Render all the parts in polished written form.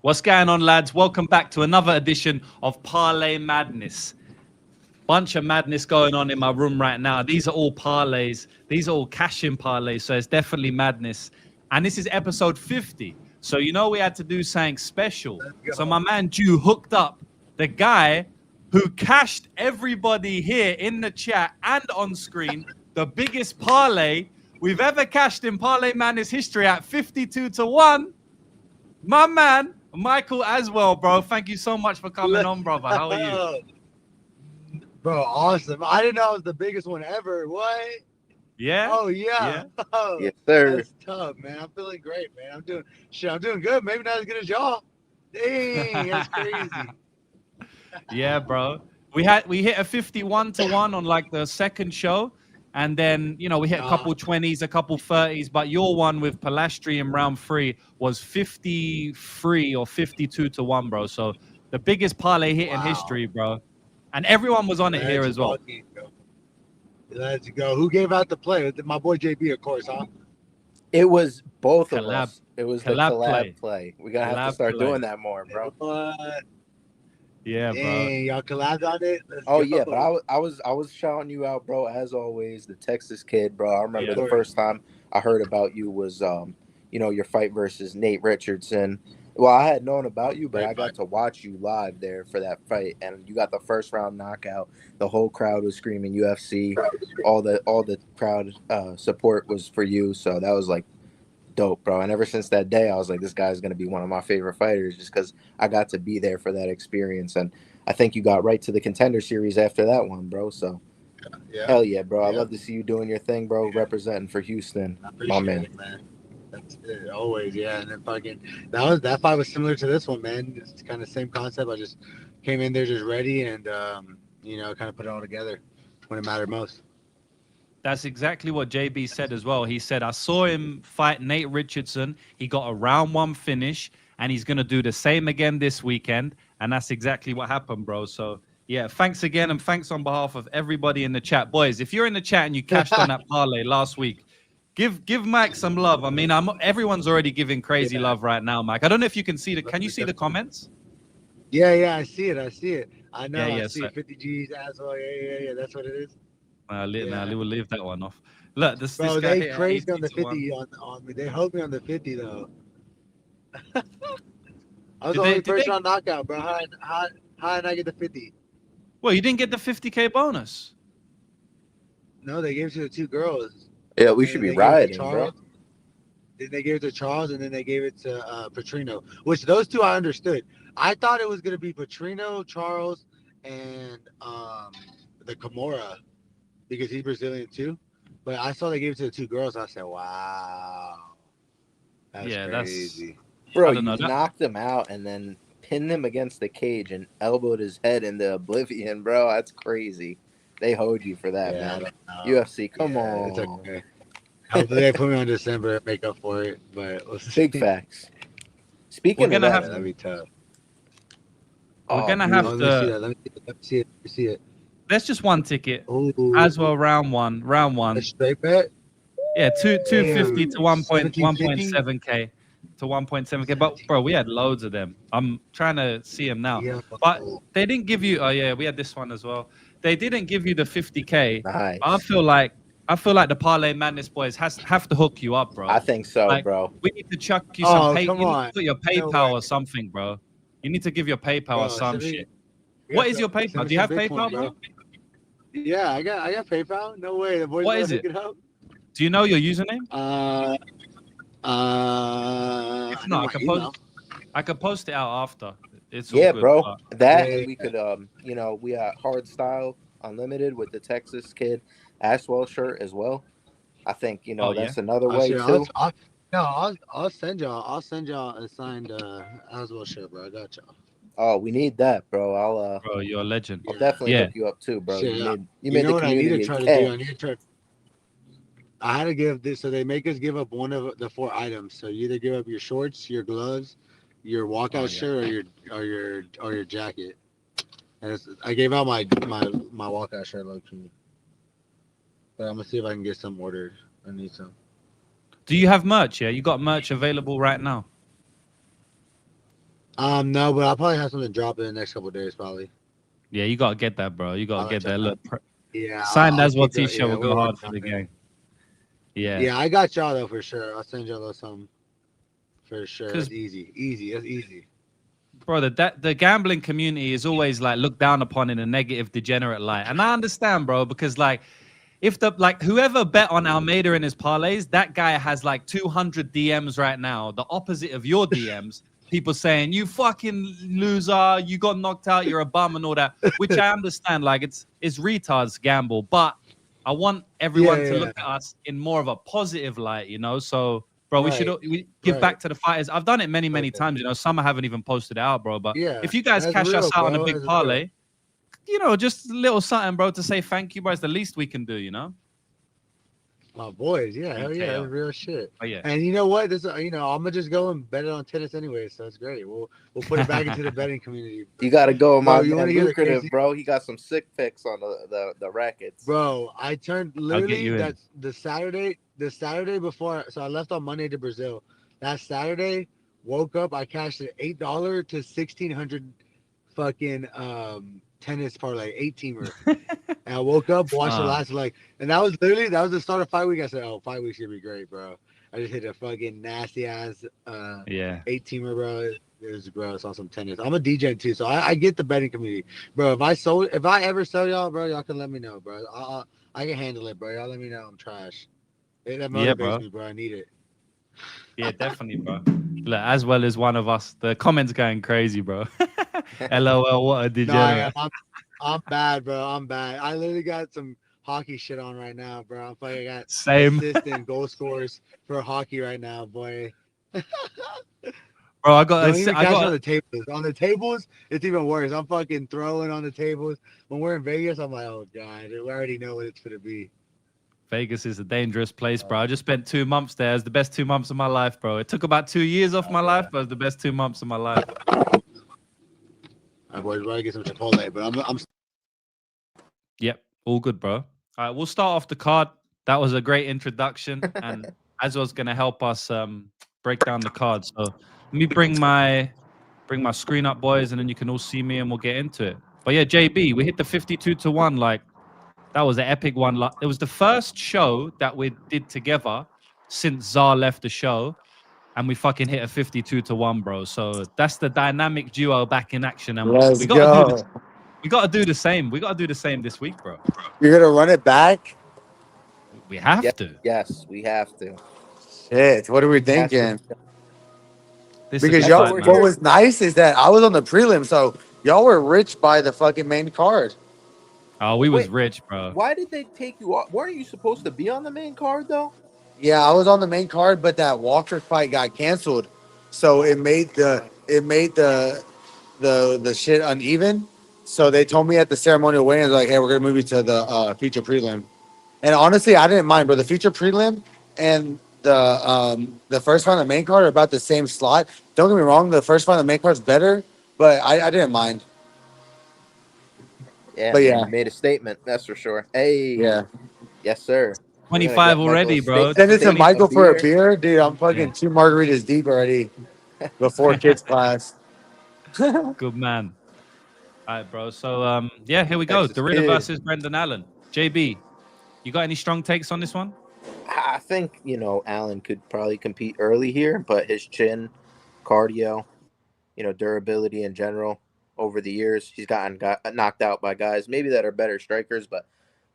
What's going on, lads? Welcome back to another edition of Parlay Madness. Bunch of madness going on in my room right now. These are all parlays. These are all cash-in parlays, so it's definitely madness. And this is episode 50. So you know we had to do something special. So my man Jew hooked up the guy who cashed everybody here in the chat and on screen the biggest parlay we've ever cashed in Parlay Madness history at 52-1. My man, Michael Aswell, bro. Thank you so much for coming on, brother. How are you? Bro, awesome. I didn't know it was the biggest one ever. What? Yeah? Oh, yeah. Oh, yes, sir. That's tough, man. I'm feeling great, man. I'm doing good. Maybe not as good as y'all. Dang, that's crazy. Yeah, bro. We hit a 51-1 on like the second show. And then, you know, we hit a couple 20s, a couple 30s, but your one with Palastri in round 3 was 53 or 52-1, bro. So the biggest parlay hit in history, bro. And everyone was on it here as well. Let's go. Who gave out the play? My boy JB, of course, huh? It was both of Collab. us. It was the Collab play. We gotta have to start doing that more, bro. Yeah, bro. Dang, y'all collabed on it. Oh yeah, but I was shouting you out, bro. As always, the Texas kid, bro. I remember the first time I heard about you was you know, your fight versus Nate Richardson. Well, I had known about you, but I got to watch you live there for that fight, and you got the first round knockout. The whole crowd was screaming UFC. All the crowd support was for you, so that was like dope, bro. And ever since that day, I was like, this guy's gonna be one of my favorite fighters, just because I got to be there for that experience. And I think you got right to the Contender Series after that one, bro. So hell yeah, bro. I love to see you doing your thing, bro. Representing for Houston, my man. It, man. That's it, always, yeah. And then fucking that fight was similar to this one, man. It's kind of same concept. I just came in there just ready and you know, kind of put it all together when it mattered most. That's exactly what JB said as well. He said, I saw him fight Nate Richardson. He got a round 1 finish, and he's going to do the same again this weekend. And that's exactly what happened, bro. So, yeah, thanks again, and thanks on behalf of everybody in the chat. Boys, if you're in the chat and you cashed on that parlay last week, give Mike some love. I mean, everyone's already giving crazy love right now, Mike. I don't know if you can see can you see the comments? Yeah, I see it. I know. Yeah, I see it. 50 G's as well. Yeah. That's what it is. We'll leave that one off. Look, this guy they crazy on the 50 on me. They held me on the 50 though. I was the only first round knockout, bro. How did I get the 50? Well, you didn't get the 50K bonus. No, they gave it to the 2 girls. Yeah, we should be riding, bro. Then they gave it to Charles, and then they gave it to Petrino, which those 2 I understood. I thought it was gonna be Petrino, Charles, and the Kimura, because he's Brazilian too. But I saw they gave it to the 2 girls. I said, "Wow, that's crazy." Bro, you knocked him out and then pinned him against the cage and elbowed his head into oblivion, bro. That's crazy. They hold you for that, man. UFC, come on. It's okay. Hopefully they put me on December and make up for it. But big facts. Speaking of that, that'd be tough. We're gonna have to. Let me see it. That's just one ticket. Ooh. As well, round one. A straight bet. Yeah, 250 to 1.7K to 1.7K. But bro, we had loads of them. I'm trying to see them now. Yeah. But they didn't give you. Oh yeah, we had this one as well. They didn't give you the 50K. Nice. I feel like the Parlay Madness boys have to hook you up, bro. I think so, bro. We need to chuck you some pay. Come you on. need to put your PayPal or something, bro. You need to give your PayPal or some shit. What is your PayPal? Do you have PayPal, bro? Yeah, I got PayPal. No way. The boys what is it? Do you know your username? If not, I can post it out after. It's all good, bro. We could you know, we got Hard Style Unlimited with the Texas kid Aswell shirt as well. I think, you know, that's another way too. I'll send y'all a signed Aswell shirt, bro. I got y'all. Oh, we need that, bro. Bro, you're a legend. I'll definitely hook you up too, bro. Shit, you made the what community. I need to try to do? I need to try. I had to give this, so they make us give up one of the 4 items. So you either give up your shorts, your gloves, your walkout shirt, or your jacket. And I gave out my walkout shirt, low key. But I'm gonna see if I can get some ordered. I need some. Do you have merch? Yeah, you got merch available right now. No, but I'll probably have something drop in the next couple of days, probably. Yeah, you gotta get that, bro. You gotta I'll get let y'all that. know. Look, Yeah, signed I'll as well keep the. T-shirt Yeah, will we're go hard working for on the it. gang. Yeah, Yeah, I got y'all though for sure. I'll send y'all some for sure. because That's easy. That's easy. bro, the gambling community is always like looked down upon in a negative, degenerate light, and I understand, bro, because like if the like whoever bet on Almeida in his parlays, that guy has like 200 DMs right now, the opposite of your DMs. People saying you fucking loser, you got knocked out, you're a bum, and all that, which I understand. Like it's retards gamble, but I want everyone to Yeah. look at us in more of a positive light, you know. So, bro, Right. we give back to the fighters. I've done it many Right. times, you know. Some I haven't even posted it out, bro. But Yeah. if you guys That's cash real, us out on a bro. big That's real. parlay, you know, just a little something, bro, to say thank you, bro. It's the least we can do, you know. My boys, yeah, hell yeah, BKO. that's real shit. Oh yeah. And you know what? This, I'm gonna just go and bet it on tennis anyway, so it's great. We'll put it back into the betting community. You got to go, Bro, my you want man. to hear the Lucrative, crazy? bro. He got some sick picks on the rackets. Bro, I turned I'll get literally you in. that's the Saturday before. So I left on Monday to Brazil. That Saturday, woke up, I cashed an $8 to 1,600 fucking tennis parlay, 8-teamer. And I woke up, watched the last and that was the start of fight week. I said, oh, fight week's gonna be great, bro. I just hit a fucking nasty ass Yeah. 8-teamer, bro. It was gross on some tennis. I'm a DJ too, so I get the betting community, bro. If I ever sell y'all, bro, y'all can let me know, bro. I can handle it, bro. Y'all let me know I'm trash. That Yeah, motivates bro. me, bro. I need it. Yeah, definitely, bro. Look, as well as one of us. The comments going crazy, bro. LOL, what a degenerate. No, I'm bad, bro. I'm bad. I literally got some hockey shit on right now, bro. I'm fucking got Same. assist and goal scores for hockey right now, boy. Bro, I got Don't even I catch got on the tables. On the tables, it's even worse. I'm fucking throwing on the tables. When we're in Vegas, I'm like, oh god, we already know what it's gonna be. Vegas is a dangerous place, bro. I just spent 2 months there. It's the best 2 months of my life, bro. It took about 2 years off my life, but it was the best 2 months of my life. I boys, we're to get some Chipotle, but I'm. Yep, all good, bro. All right, we'll start off the card. That was a great introduction, and Aswell's gonna help us break down the card. So let me bring my screen up, boys, and then you can all see me, and we'll get into it. But yeah, JB, we hit the 52-1. Like that was an epic one. Like it was the first show that we did together since Zar left the show, and we fucking hit a 52-1, bro. So that's the dynamic duo back in action, and Let's we gotta do go. this. We gotta do the same. We gotta do the same this week, bro. You're gonna run it back? We have to. Yes, we have to. Shit, what are we Has to thinking? be This is a Because good That's what y'all, fight, we're man. what here. was nice is that I was on the prelim, so y'all were rich by the fucking main card. Oh, we was Wait. rich, bro. Why did they take you off? Weren't you supposed to be on the main card though? Yeah, I was on the main card, but that Walker fight got canceled, so it made the shit uneven. So they told me at the ceremonial weigh-in, like, hey, we're gonna move you to the feature prelim. And honestly, I didn't mind, bro. The feature prelim and the first fight on the main card are about the same slot. Don't get me wrong, the first fight on the main card is better, but I didn't mind. Yeah, But man, yeah, you made a statement. That's for sure. Hey, yeah. yes, sir. We're gonna 25 get Michael already, bro. Send it to steak, a Michael for a beer. beer, dude. I'm Yeah. fucking 2 margaritas deep already before kids class. Good man. All right, bro. So yeah, here we go. Texas Dorita kid. versus Brendan Allen. JB, you got any strong takes on this one? I think Allen could probably compete early here, but his chin, cardio, durability in general over the years, he's got knocked out by guys maybe that are better strikers, but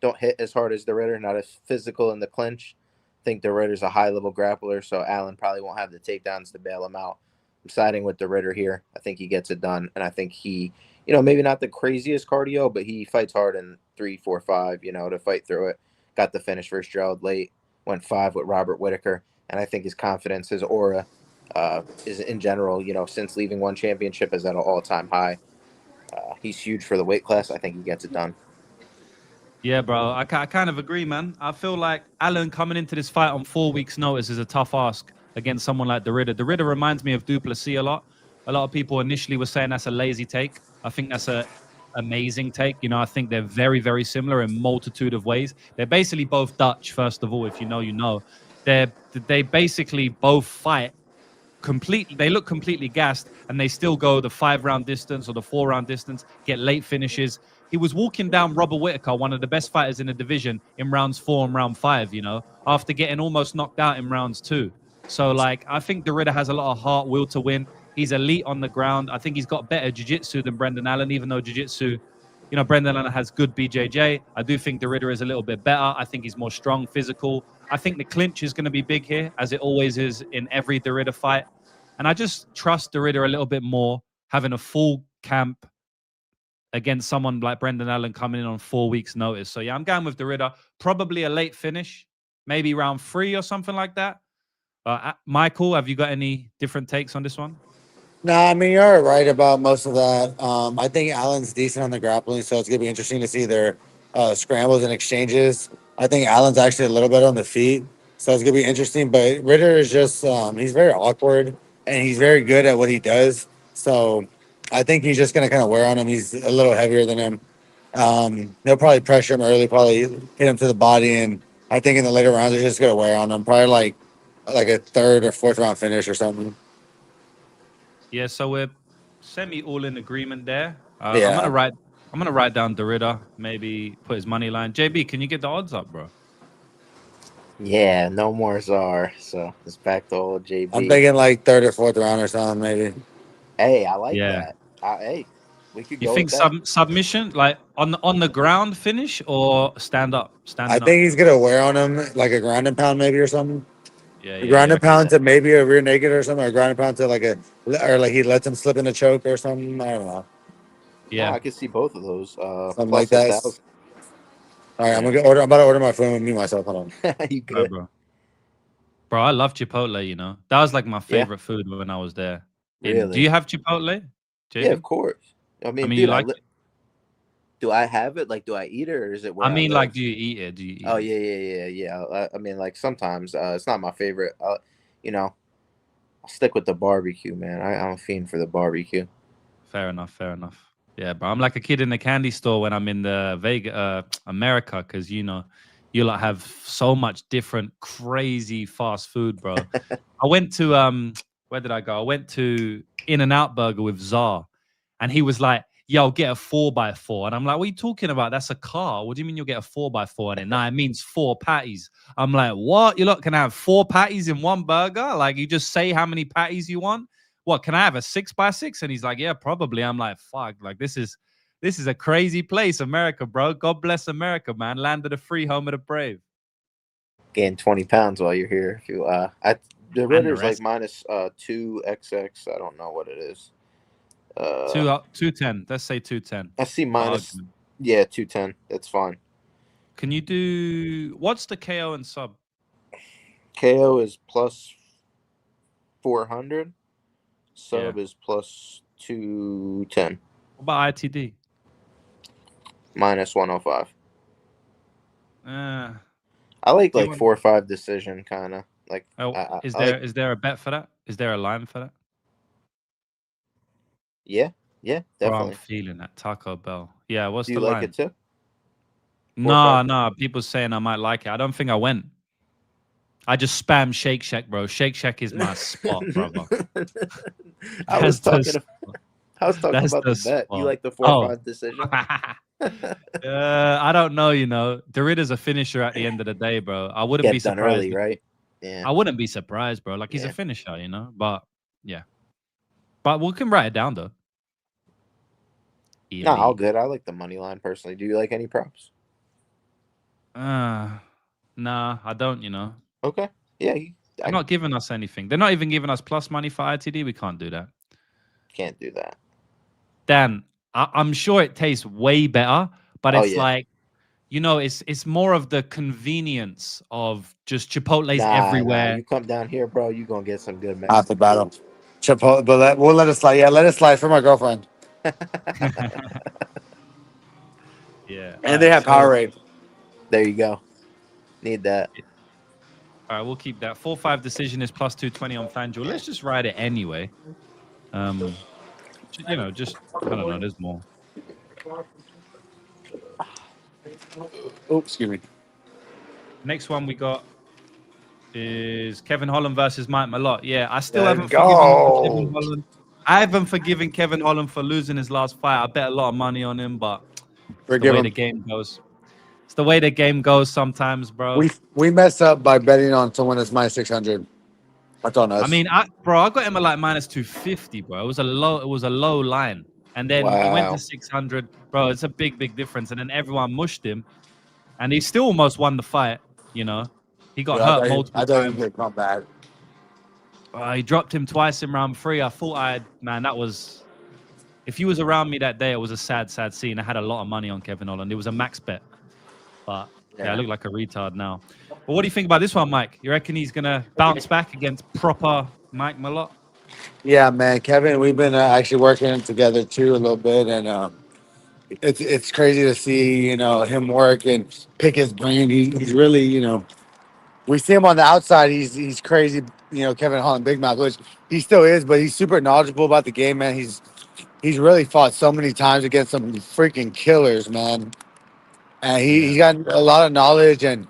don't hit as hard as the Ritter, not as physical in the clinch. I think the Ritter's a high-level grappler, so Allen probably won't have the takedowns to bail him out. I'm siding with the Ritter here. I think he gets it done, and I think he, maybe not the craziest cardio, but he fights hard in 3, 4, 5, to fight through it. Got the finish versus Gerald late, went 5 with Robert Whitaker, and I think his confidence, his aura, is in general, since leaving one championship is at an all-time high. He's huge for the weight class. I think he gets it done. Yeah, bro. I kind of agree, man. I feel like Allen coming into this fight on 4 weeks' notice is a tough ask against someone like the Ritter. The Ritter reminds me of Duplessis a lot. A lot of people initially were saying that's a lazy take. I think that's a amazing take. I think they're very, very similar in multitude of ways. They're basically both Dutch, first of all. If you know, you know. They basically both fight completely gassed, and they still go the 5-round distance or the 4-round distance, get late finishes. He was walking down Robert Whittaker, one of the best fighters in the division, in rounds 4 and round 5, after getting almost knocked out in rounds 2. So, like, I think Derrida has a lot of heart, will to win. He's elite on the ground. I think he's got better jiu-jitsu than Brendan Allen, even though jiu-jitsu, Brendan Allen has good BJJ. I do think Derrida is a little bit better. I think he's more strong, physical. I think the clinch is going to be big here, as it always is in every Derrida fight. And I just trust Derrida a little bit more, having a full camp against someone like Brendan Allen coming in on 4 weeks' notice. So, yeah, I'm going with Derrida. Probably a late finish, maybe round 3 or something like that. Michael, have you got any different takes on this one? No, I mean, you're right about most of that. I think Allen's decent on the grappling, so it's going to be interesting to see their scrambles and exchanges. I think Allen's actually a little better on the feet, so it's going to be interesting. But Ritter is just, he's very awkward, and he's very good at what he does. So I think he's just going to kind of wear on him. He's a little heavier than him. They'll probably pressure him early, probably hit him to the body, and I think in the later rounds, they're just going to wear on him. Probably like a 3rd or 4th round finish or something. Yeah, so we're semi all in agreement there. Yeah. I'm gonna write down Derrida, maybe put his money line. JB, can you get the odds up, bro? Yeah, no more Czar. So it's back to old JB. I'm thinking like 3rd or 4th round or something, maybe. Hey, I like that. Hey, we could go. You think submission, like on the ground finish or stand up? I think he's gonna wear on him like a ground and pound maybe or something. Yeah, ground and pound to maybe a rear naked or something, or ground and pound to like he lets him slip in a choke or something. I don't know. Yeah, I could see both of those. Something like that. All right, I'm about to order my food and mute myself. Hold on. You good, bro? I love Chipotle. That was like my favorite food when I was there. Really? Do you have Chipotle? JB? Yeah, of course. I mean, dude, you like it? Do I have it? Like, do I eat it, or is it? I mean, like, do you eat it? Oh, yeah. I mean, like, sometimes it's not my favorite. I'll stick with the barbecue, man. I'm a fiend for the barbecue. Fair enough. Yeah, bro. I'm like a kid in the candy store when I'm in the America, because you lot have so much different crazy fast food, bro. I went to where did I go? I went to In-N-Out Burger with Zar, and he was like, yo, get a 4x4. And I'm like, what are you talking about? That's a car. What do you mean you'll get a 4x4 in it? Nah, it means 4 patties. I'm like, what? You lot can have 4 patties in one burger? Like, you just say how many patties you want? What, can I have a 6x6? And he's like, yeah, probably. I'm like, fuck, like this is a crazy place, America, bro. God bless America, man. Land of the free, home of the brave. Gain 20 pounds while you're here. If you the Ritter's like minus 2xx. I don't know what it is. 210. Let's say 210. I see minus. Yeah, 210. That's fine. Can you do what's the KO and sub? KO is plus 400. Sub is plus 210. What about ITD? Minus 105. I like 4 or 5 decision kind of like. Is there a bet for that? Is there a line for that? Yeah, definitely. Bro, I'm feeling that Taco Bell. Yeah, what's the line? Do you like it too? No. People saying I might like it. I don't think I went. I just spam Shake Shack, bro. Shake Shack is my spot, brother. I was talking about the bet. You like the 4 or 5 decision? I don't know. Derrida's a finisher at the end of the day, bro. I wouldn't be surprised. Early, right? Yeah. I wouldn't be surprised, bro. Like he's a finisher, But yeah. But we can write it down though. No, all good. I like the money line personally. Do you like any props? Nah, I don't. Okay. Yeah. They're not giving us anything. They're not even giving us plus money for ITD. We can't do that. Can't do that. Dan, I'm sure it tastes way better, but it's like, it's more of the convenience of just Chipotle's everywhere. Nah, you come down here, bro, you're going to get some good Half the battle. Chipotle, but we'll let it slide. Yeah, let it slide for my girlfriend. Yeah. And they have Powerade. There you go. Need that. All right, we'll keep that. 4-5 decision is plus 220 on FanDuel. Let's just ride it anyway. Just I don't know. There's more. Oh, excuse me. Next one we got is Kevin Holland versus Mike Malott. Yeah, I still Let's haven't forgiven Kevin go. Holland. I haven't forgiven Kevin Holland for losing his last fight. I bet a lot of money on him, but it's the Forgive way him. the game goes. It's the way the game goes sometimes, bro. We mess up by betting on someone that's minus 600. That's on us. I mean, I got him at like minus 250, bro. It was a low line. And then it went Wow. to 600. Bro, it's a big difference. And then everyone mushed him. And he still almost won the fight, you know. He got hurt multiple I thought he times. would come bad. He dropped him twice in round 3. I thought that was, if you was around me that day, it was a sad scene. I had a lot of money on Kevin Holland. It was a max bet. But yeah, I look like a retard now. But what do you think about this one, Mike? You reckon he's going to bounce back against proper Mike Malott? Yeah, man, Kevin, we've been actually working together too a little bit, and it's crazy to see him work and pick his brain. He's really we see him on the outside. He's crazy, Kevin Holland, big mouth, which he still is, but he's super knowledgeable about the game, man. He's really fought so many times against some freaking killers, man, and he's got a lot of knowledge and.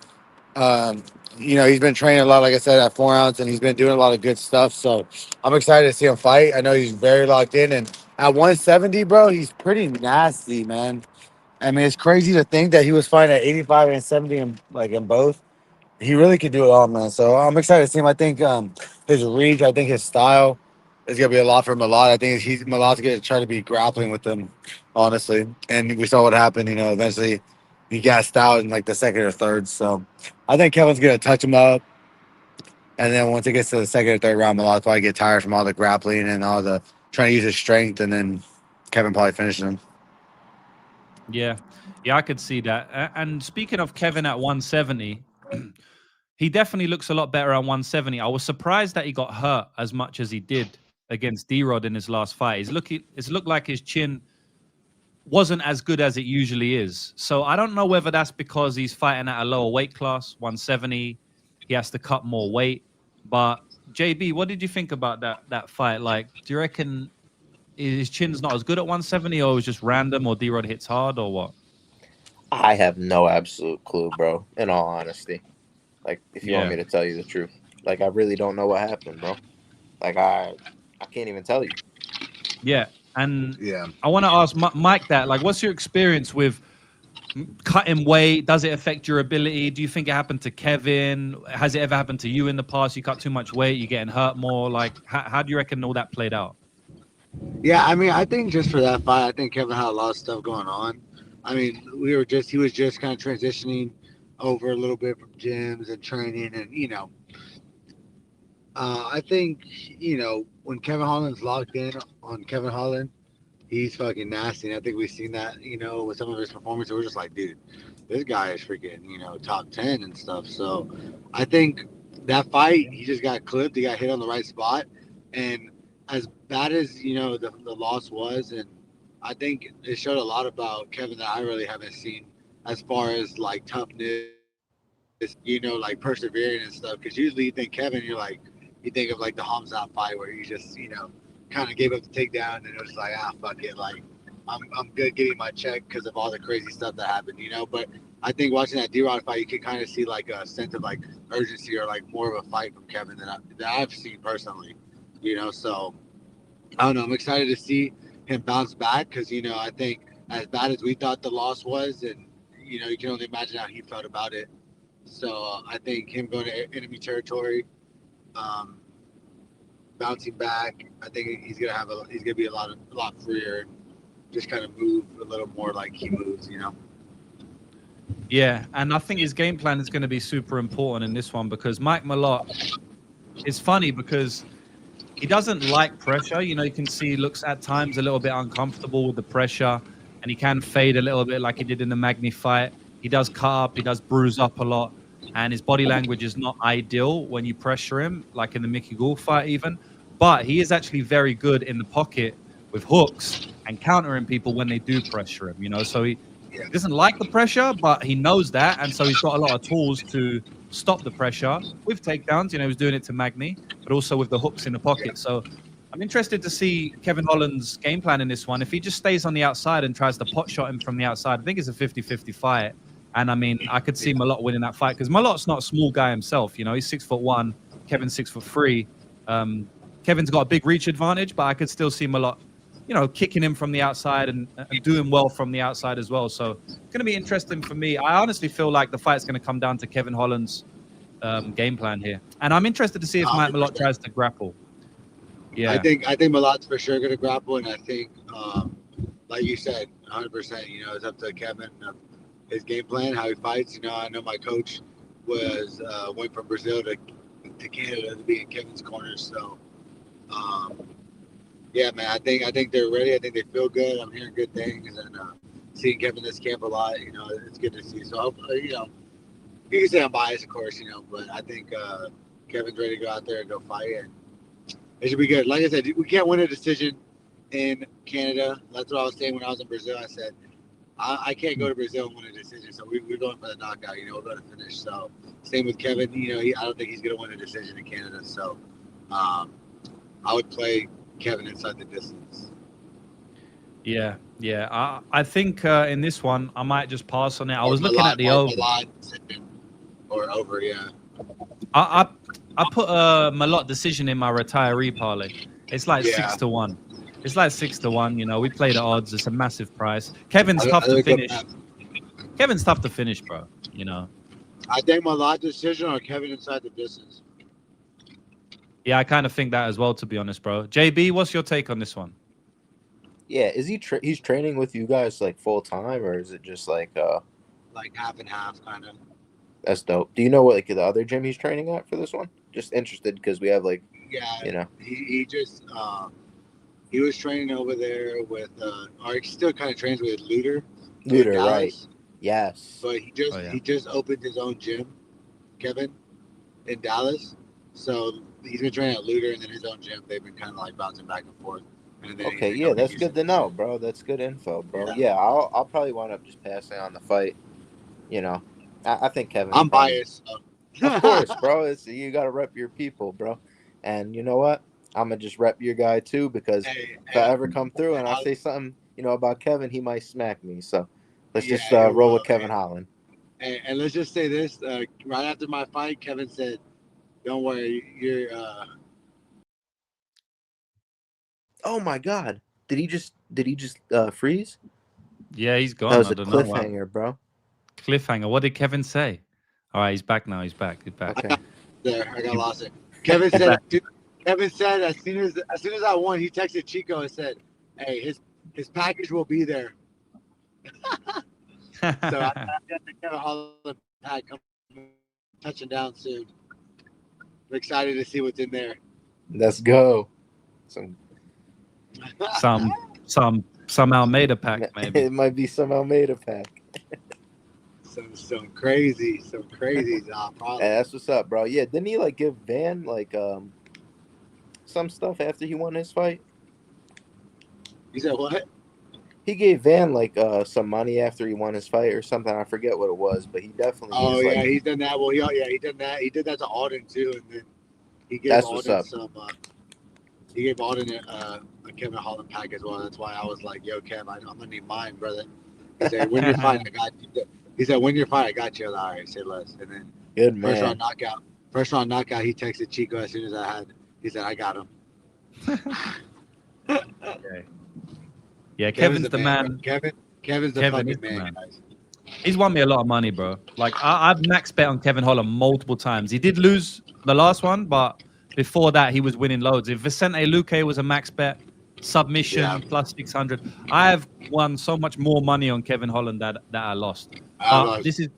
He's been training a lot, like I said, at 4 ounce, and he's been doing a lot of good stuff. So I'm excited to see him fight. I know he's very locked in, and at 170, bro, he's pretty nasty, man. I mean, it's crazy to think that he was fighting at 85 and 70 in both. He really could do it all, man. So I'm excited to see him. I think his reach, I think his style is gonna be a lot for Malott. I think Malott's gonna try to be grappling with him, honestly. And we saw what happened. Eventually he gassed out in like the second or third. So I think Kevin's gonna touch him up, and then once it gets to the second or third round, Malott probably get tired from all the grappling and all the trying to use his strength, and then Kevin probably finishes him. Yeah, I could see that. And speaking of Kevin at 170, he definitely looks a lot better at 170. I was surprised that he got hurt as much as he did against D-Rod in his last fight. It's looked like his chin wasn't as good as it usually is. So I don't know whether that's because he's fighting at a lower weight class, 170. He has to cut more weight. But JB, what did you think about that fight? Like, do you reckon his chin's not as good at 170, or it was just random, or D-Rod hits hard, or what? I have no absolute clue, bro, in all honesty. Like, if you want me to tell you the truth. Like, I really don't know what happened, bro. Like, I can't even tell you. Yeah. And I want to ask Mike that, like, what's your experience with cutting weight? Does it affect your ability? Do you think it happened to Kevin? Has it ever happened to you in the past? You cut too much weight, you're getting hurt more. Like, how do you reckon all that played out? Yeah, I mean, I think just for that fight, I think Kevin had a lot of stuff going on. I mean, he was just kind of transitioning over a little bit from gyms and training, and I think when Kevin Holland's locked in on Kevin Holland, he's fucking nasty. And I think we've seen that with some of his performances. We're just like, dude, this guy is freaking top 10 and stuff. So I think that fight, he just got clipped. He got hit on the right spot, and as bad as the loss was, and I think it showed a lot about Kevin that I really haven't seen as far as like toughness, like persevering and stuff. Because usually you think Kevin, you think of like the Hamzat fight where he just kind of gave up the takedown and it was like, fuck it, like I'm good getting my check because of all the crazy stuff that happened, But I think watching that D-Rod fight, you can kind of see like a sense of like urgency or like more of a fight from Kevin that I've seen personally, So I don't know. I'm excited to see him bounce back because I think as bad as we thought the loss was, and you can only imagine how he felt about it. So I think him going to enemy territory, bouncing back, I think he's gonna be a lot freer and just kind of move a little more like he moves, Yeah, and I think his game plan is going to be super important in this one because Mike Malott is funny because he doesn't like pressure. You can see he looks at times a little bit uncomfortable with the pressure, and he can fade a little bit like he did in the Magny fight. He does cut up, he does bruise up a lot, and his body language is not ideal when you pressure him, like in the Mickey Gall fight even. But he is actually very good in the pocket with hooks and countering people when they do pressure him, So he doesn't like the pressure, but he knows that, and so he's got a lot of tools to stop the pressure with takedowns. He was doing it to Magny, but also with the hooks in the pocket. So I'm interested to see Kevin Holland's game plan in this one. If he just stays on the outside and tries to pot shot him from the outside, I think it's a 50-50 fight. And I mean, I could see Malott winning that fight because Malott's not a small guy himself. You know, he's 6'1". Kevin's 6'3". Kevin's got a big reach advantage, but I could still see Malott, you know, kicking him from the outside and doing well from the outside as well. So it's going to be interesting for me. I honestly feel like the fight's going to come down to Kevin Holland's game plan here, and I'm interested to see if Mike Malott tries to grapple. Yeah, I think Malott's for sure going to grapple, and I think, like you said, 100%. You know, it's up to Kevin. His game plan, how he fights. You know, I know my coach went from Brazil to Canada to be in Kevin's corner. So, yeah, man, I think they're ready. I think they feel good. I'm hearing good things, and seeing Kevin this camp a lot. You know, it's good to see. So, hopefully, you know, you can say I'm biased, of course, you know, but I think Kevin's ready to go out there and go fight, and it should be good. Like I said, we can't win a decision in Canada. That's what I was saying when I was in Brazil. I said, I can't go to Brazil and win a decision, so we're going for the knockout. You know, we're going to finish. So same with Kevin. You know, I don't think he's going to win a decision in Canada. So I would play Kevin inside the distance. yeah. I think in this one I might just pass on it. I was looking at the over. Or over, yeah. I put a Malott decision in my retiree parlay. It's like 6-1. It's like 6-1. You know, we play the odds. It's a massive price. Kevin's tough to finish. Kevin's tough to finish, bro. You know. I think Malott decision or Kevin inside the distance. Yeah, I kind of think that as well, to be honest, bro. JB, what's your take on this one? Yeah, is he's training with you guys like full time, or is it just like half and half kind of? That's dope. Do you know what like the other gym he's training at for this one? Just interested because we have like, you know, he just he was training over there with or he still kind of trains with Luter, right? Yes, but he just opened his own gym, Kevin, in Dallas. So he's been training at Luter and then his own gym. They've been kind of like bouncing back and forth. And then okay, yeah, that's good to know, bro. That's good info, bro. Yeah, I'll probably wind up just passing on the fight. You know, I think Kevin. I'm biased. So. Of course, bro. You got to rep your people, bro. And you know what? I'm gonna just rep your guy too because if I ever come through and I say something, you know, about Kevin, he might smack me. So let's just roll with Kevin Holland. And let's just say this: right after my fight, Kevin said, "Don't worry, you're." Oh my God! Did he just freeze? Yeah, he's gone. That was a cliffhanger, bro. Cliffhanger. What did Kevin say? All right, he's back now. He's back. Okay. I got lost it. Kevin said. Kevin said as soon as I won, he texted Chico and said, "Hey, his package will be there." So I got the Kevin Holland pack touching down soon. I'm excited to see what's in there. Let's go. Some Almeida pack, maybe. It might be some Almeida pack. some crazy probably. Hey, that's what's up, bro. Yeah, didn't he like give Van like some stuff after he won his fight? You said what? He gave Van like some money after he won his fight or something. I forget what it was, but he definitely. Oh yeah, he's done that. Well, he done that. He did that to Alden too, and then he gave that's Alden what's up. He gave Alden a Kevin Holland pack as well. That's why I was like, "Yo, Kev, I'm gonna need mine, brother." He said, "When you're fine, I got you." He said, "When you're fine, I got you." I was like, all right, say less. And then good man. First round knockout. He texted Chico as soon as I had. He said, "I got him." Okay. Yeah, Kevin's the man. Kevin's the fucking man. He's won me a lot of money, bro. Like I've max bet on Kevin Holland multiple times. He did lose the last one, but before that he was winning loads. If Vicente Luque was a max bet, submission plus 600, I have won so much more money on Kevin Holland that I lost. This is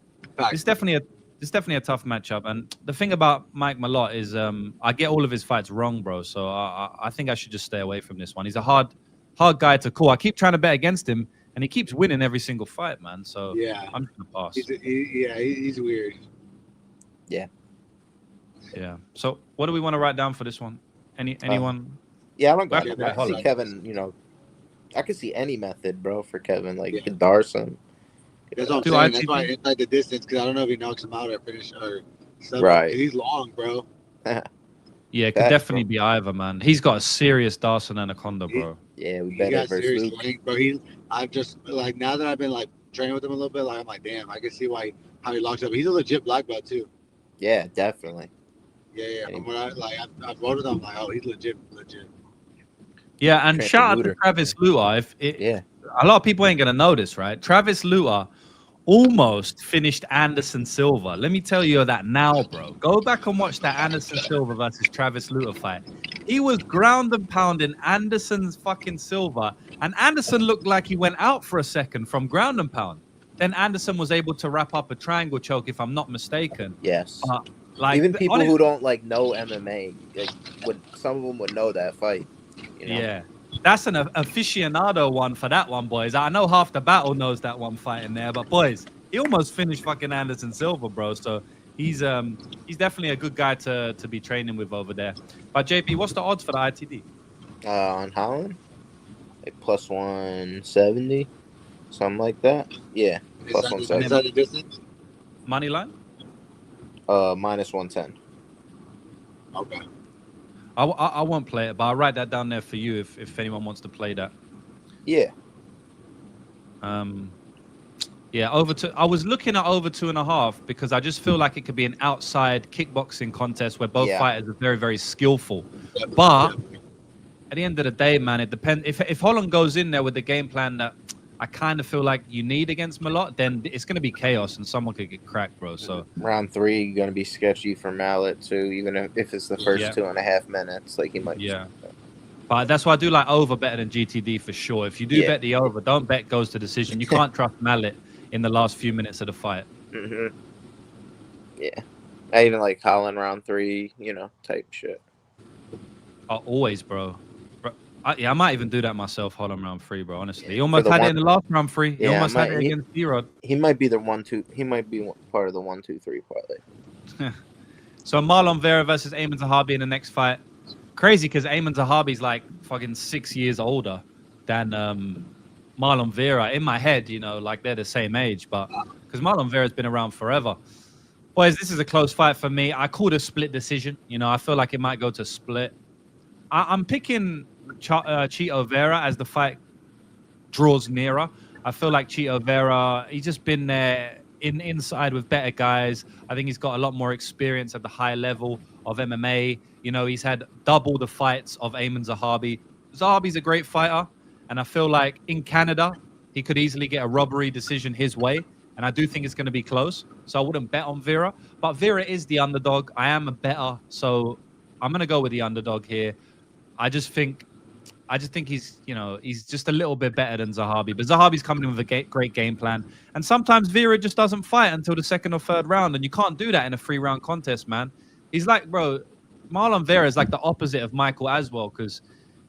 definitely a tough matchup. And the thing about Mike Malott is I get all of his fights wrong, bro. So I think I should just stay away from this one. He's a hard guy to call. I keep trying to bet against him, and he keeps winning every single fight, man. So yeah, I'm just gonna pass. He's weird. Yeah. So what do we want to write down for this one? Anyone? Yeah, I don't got it. I can see Kevin. You know, I can see any method, bro, for Kevin. Like Darson. That's what I'm saying. That's why inside the distance, because I don't know if he knocks him out or finish or something. Right. He's long, bro. Yeah, it could definitely be either, man. He's got a serious Darson anaconda, bro. We bet it versus Luke. Length, bro. I've just like now that I've been like training with him a little bit, like I'm like, damn, I can see how he locks up. He's a legit black belt too. Yeah, definitely. Yeah. From what I've rode with him, I'm like, oh, he's legit. Yeah, and Train shout out to Looter. Travis Luter. Yeah. A lot of people ain't gonna know this, right? Travis Luter almost finished Anderson Silva. Let me tell you that now, bro. Go back and watch that Anderson Silva versus Travis Luter fight. He was ground and pounding Anderson's fucking Silva, and Anderson looked like he went out for a second from ground and pound. Then Anderson was able to wrap up a triangle choke, if I'm not mistaken. Yes. Like even people who don't like know MMA, like some of them would know that fight. You know? Yeah. That's an aficionado one for that one, boys. I know half the battle knows that one fight in there, but boys, he almost finished fucking Anderson Silva, bro. So he's definitely a good guy to be training with over there. But JP, what's the odds for the ITD? On Holland, like plus 170, something like that. Yeah, plus 170. Is that the distance? Money line? Minus 110. Okay. I won't play it, but I'll write that down there for you if anyone wants to play that. Yeah. Yeah, I was looking at over 2.5 because I just feel like it could be an outside kickboxing contest where both fighters are very, very skillful. But at the end of the day, man, it depends. If Holland goes in there with the game plan that I kind of feel like you need against Malott, then it's going to be chaos and someone could get cracked, bro. So round 3 going to be sketchy for Malott too, even if it's the first 2.5 minutes. Like he might. Yeah. But that's why I do like over better than GTD for sure. If you do bet the over, don't bet goes to decision. You can't trust Malott in the last few minutes of the fight. Mm-hmm. Yeah. I even like Holland round 3, type shit. Always, bro. I might even do that myself, Holland round 3, bro. Honestly, he almost had it in the last round 3. He almost had it against Fiorot. He might be the 1-2. He might be part of the 1-2-3 parlay. So Marlon Vera versus Ayman Zahabi in the next fight. Crazy because Ayman Zahabi's like fucking 6 years older than Marlon Vera. In my head, like they're the same age, but because Marlon Vera's been around forever. Boys, this is a close fight for me. I called a split decision. I feel like it might go to split. I'm picking Chito Vera as the fight draws nearer. I feel like Chito Vera, he's just been there inside with better guys. I think he's got a lot more experience at the high level of MMA. He's had double the fights of Ayman Zahabi. Zahabi's a great fighter, and I feel like in Canada, he could easily get a robbery decision his way, and I do think it's going to be close. So I wouldn't bet on Vera, but Vera is the underdog. I am a better, so I'm going to go with the underdog here. I just think he's, he's just a little bit better than Zahabi. But Zahabi's coming in with a great game plan. And sometimes Vera just doesn't fight until the second or third round. And you can't do that in a 3-round contest, man. He's like, bro, Marlon Vera is like the opposite of Michael Aswell. Because,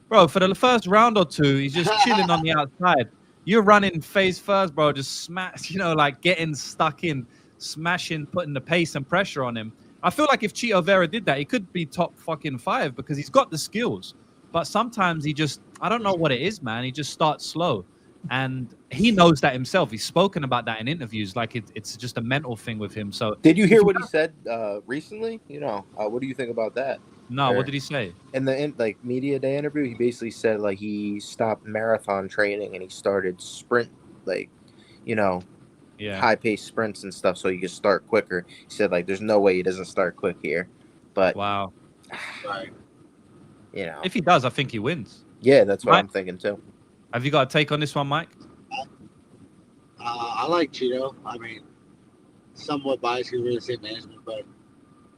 bro, for the first round or 2, he's just chilling on the outside. You're running face first, bro. Just smash, like getting stuck in, smashing, putting the pace and pressure on him. I feel like if Chito Vera did that, he could be top fucking 5 because he's got the skills. But sometimes he just, I don't know what it is, man. He just starts slow. And he knows that himself. He's spoken about that in interviews. Like it's just a mental thing with him. So did you hear what he said recently? What do you think about that? No, what did he say? In the media day interview, he basically said like he stopped marathon training and he started sprint, high-paced sprints and stuff so he could start quicker. He said like there's no way he doesn't start quick here. But wow. Right. If he does, I think he wins. Yeah, that's what I'm thinking too. Have you got a take on this one, Mike? I like Chito. I mean, somewhat biased because we're the same management, but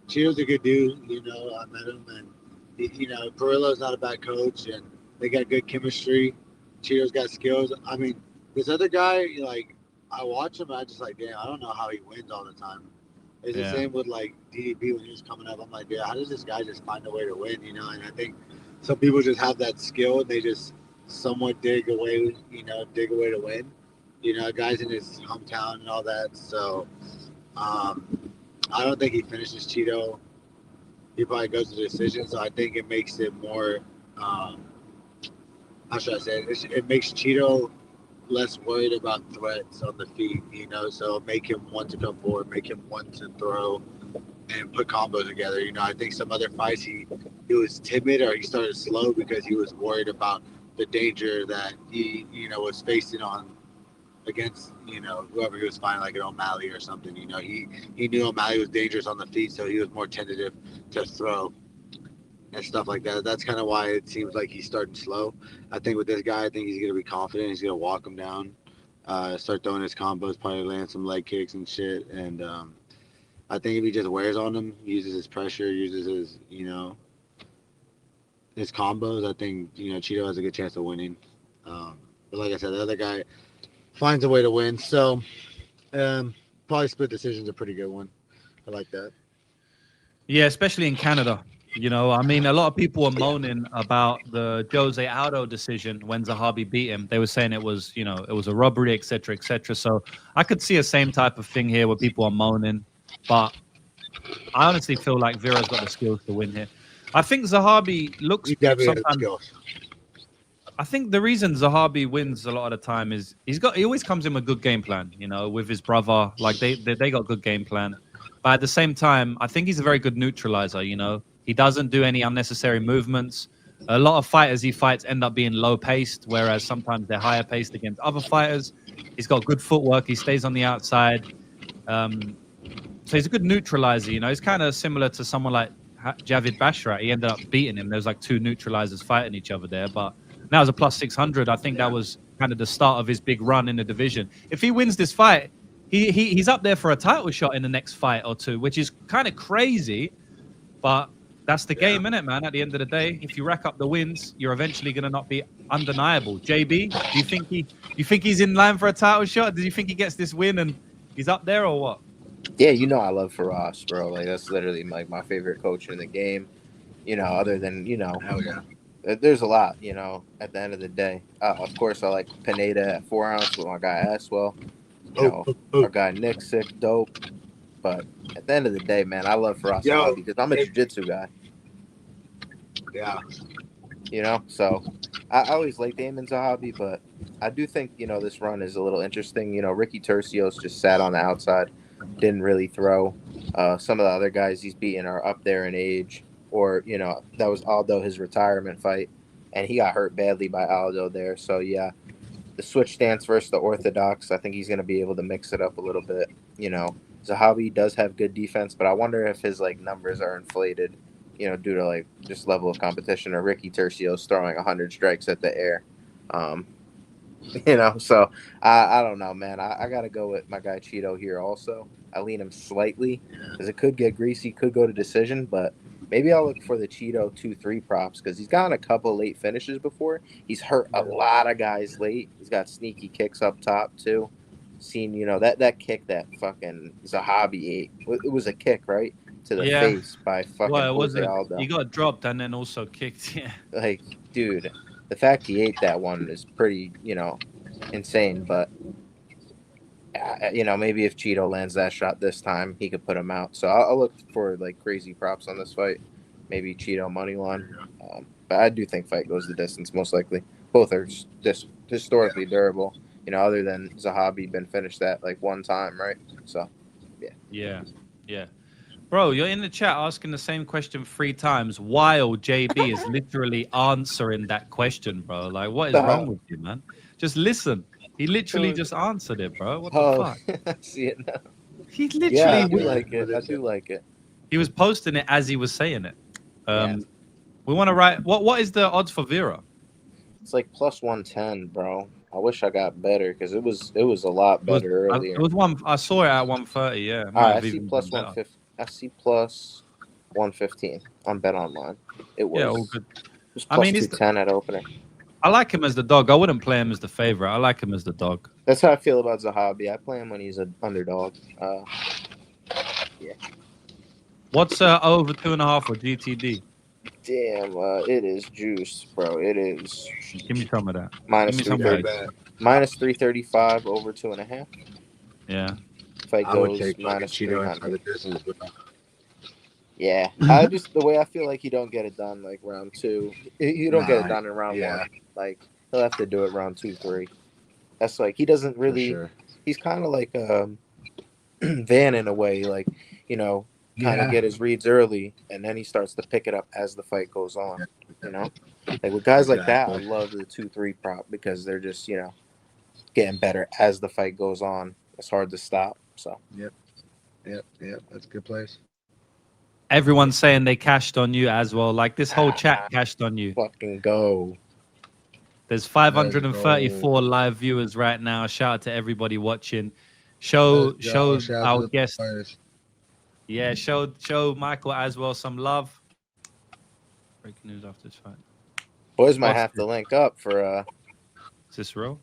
Chito's a good dude. I met him, and Perillo's not a bad coach, and they got good chemistry. Chito's got skills. I mean, this other guy, I watch him, and I just like, damn, I don't know how he wins all the time. It's the same with DDP when he was coming up. I'm like, yeah, how does this guy just find a way to win? And I think some people just have that skill and they just somewhat dig away to win. Guys in his hometown and all that. So I don't think he finishes Chito. He probably goes to decision. So I think it makes it more. How should I say it? It makes Chito less worried about threats on the feet, so make him want to come forward, make him want to throw and put combos together. I think some other fights he was timid or he started slow because he was worried about the danger that he, was facing on against, you know, whoever he was fighting, like an O'Malley or something. You know, he knew O'Malley was dangerous on the feet, so he was more tentative to throw and stuff like that. That's kind of why it seems like he's starting slow. I think with this guy, I think he's going to be confident. He's going to walk him down, start throwing his combos, probably land some leg kicks and shit. And I think if he just wears on him, uses his pressure, uses his, you know, his combos, I think, you know, Cheeto has a good chance of winning. But like I said, the other guy finds a way to win. So probably split decision's a pretty good one. I like that. Yeah, especially in Canada. You know, I mean, a lot of people were moaning about the Jose Aldo decision when Zahabi beat him. They were saying it was, you know, it was a robbery, etc., etc. So I could see a same type of thing here where people are moaning, but I honestly feel like Vera's got the skills to win here. I think Zahabi looks sometimes. I think the reason Zahabi wins a lot of the time is he always comes in with a good game plan. You know, with his brother, like they got good game plan. But at the same time, I think he's a very good neutralizer. You know, he doesn't do any unnecessary movements. A lot of fighters he fights end up being low paced, whereas sometimes they're higher paced against other fighters. He's got good footwork. He stays on the outside. So he's a good neutralizer. You know, he's kind of similar to someone like Javid Bashrat. He ended up beating him. There was like two neutralizers fighting each other there. But now as a plus 600, I think that was kind of the start of his big run in the division. If he wins this fight, he's up there for a title shot in the next fight or two, which is kind of crazy. But that's the game, innit, man? At the end of the day, if you rack up the wins, you're eventually going to not be undeniable. JB, do you think he's in line for a title shot? Do you think he gets this win and he's up there or what? Yeah, you know I love Fiorot, bro. Like that's literally like my favorite coach in the game. You know, other than, you know, there's a lot, you know, at the end of the day. Of course, I like Pineda at 4 ounce with my guy Aswell. You know, our guy Nick, sick, dope. But at the end of the day, man, I love Fiorot because I'm a jiu-jitsu guy. Yeah. You know, so I always liked Damon Zahabi, but I do think, you know, this run is a little interesting. You know, Ricky Tercios just sat on the outside, didn't really throw. Some of the other guys he's beaten are up there in age, or, you know, that was Aldo, his retirement fight, and he got hurt badly by Aldo there. So, yeah, the switch stance versus the orthodox, I think he's going to be able to mix it up a little bit. You know, Zahabi does have good defense, but I wonder if his, like, numbers are inflated, you know, due to, like, just level of competition, or Ricky Tercios throwing 100 strikes at the air. You know, so I don't know, man. I got to go with my guy Cheeto here also. I lean him slightly because it could get greasy, could go to decision, but maybe I'll look for the Cheeto 2-3 props because he's gotten a couple late finishes before. He's hurt a lot of guys late. He's got sneaky kicks up top too. Seen, you know, that kick that fucking Zahabi ate. It was a kick, right? To the face by fucking Jose Aldo. He got dropped and then also kicked. Yeah. Like, dude, the fact he ate that one is pretty, you know, insane. But, you know, maybe if Cheeto lands that shot this time, he could put him out. So I'll look for, like, crazy props on this fight. Maybe Cheeto money line. But I do think fight goes the distance, most likely. Both are just historically durable. You know, other than Zahabi been finished that, like, one time, right? So, yeah. Yeah. Bro, you're in the chat asking the same question 3 times while JB is literally answering that question, bro. Like, what is wrong with you, man? Just listen. He literally just answered it, bro. What the fuck? I see it now. He literally... Yeah, I do like it. I do like it. He was posting it as he was saying it. We want to write... What is the odds for Vera? It's like plus 110, bro. I wish I got better because it was a lot better earlier. It was one... I saw it at 130, yeah. All right, I see plus 150. I see plus 115 on Bet Online. It was, all good. It was plus 210 at opening. I like him as the dog. I wouldn't play him as the favorite. I like him as the dog. That's how I feel about Zahabi. I play him when he's an underdog. Yeah. What's over 2.5 for GTD? Damn, it is juice, bro. It is. Give me some of that. Minus 335 over 2.5. Yeah. Fight I goes would take minus Cheeto 300. distance, Yeah, I just the way I feel like you don't get it done like round 2. You don't get it done in round 1. Like he'll have to do it round 2, 3. That's like he doesn't really. He's kind of like Van in a way, like, you know, kind of get his reads early, and then he starts to pick it up as the fight goes on. You know, like with guys like that, I love the 2-3 prop because they're just, you know, getting better as the fight goes on. It's hard to stop. So Yep. That's a good place. Everyone's saying they cashed on you as well. Like this whole chat cashed on you. fucking go. There's 534 live viewers right now. Shout out to everybody watching. Show our guest. Yeah, show Michael Aswell some love. Breaking news after this fight. Boys might have to link up for Cicero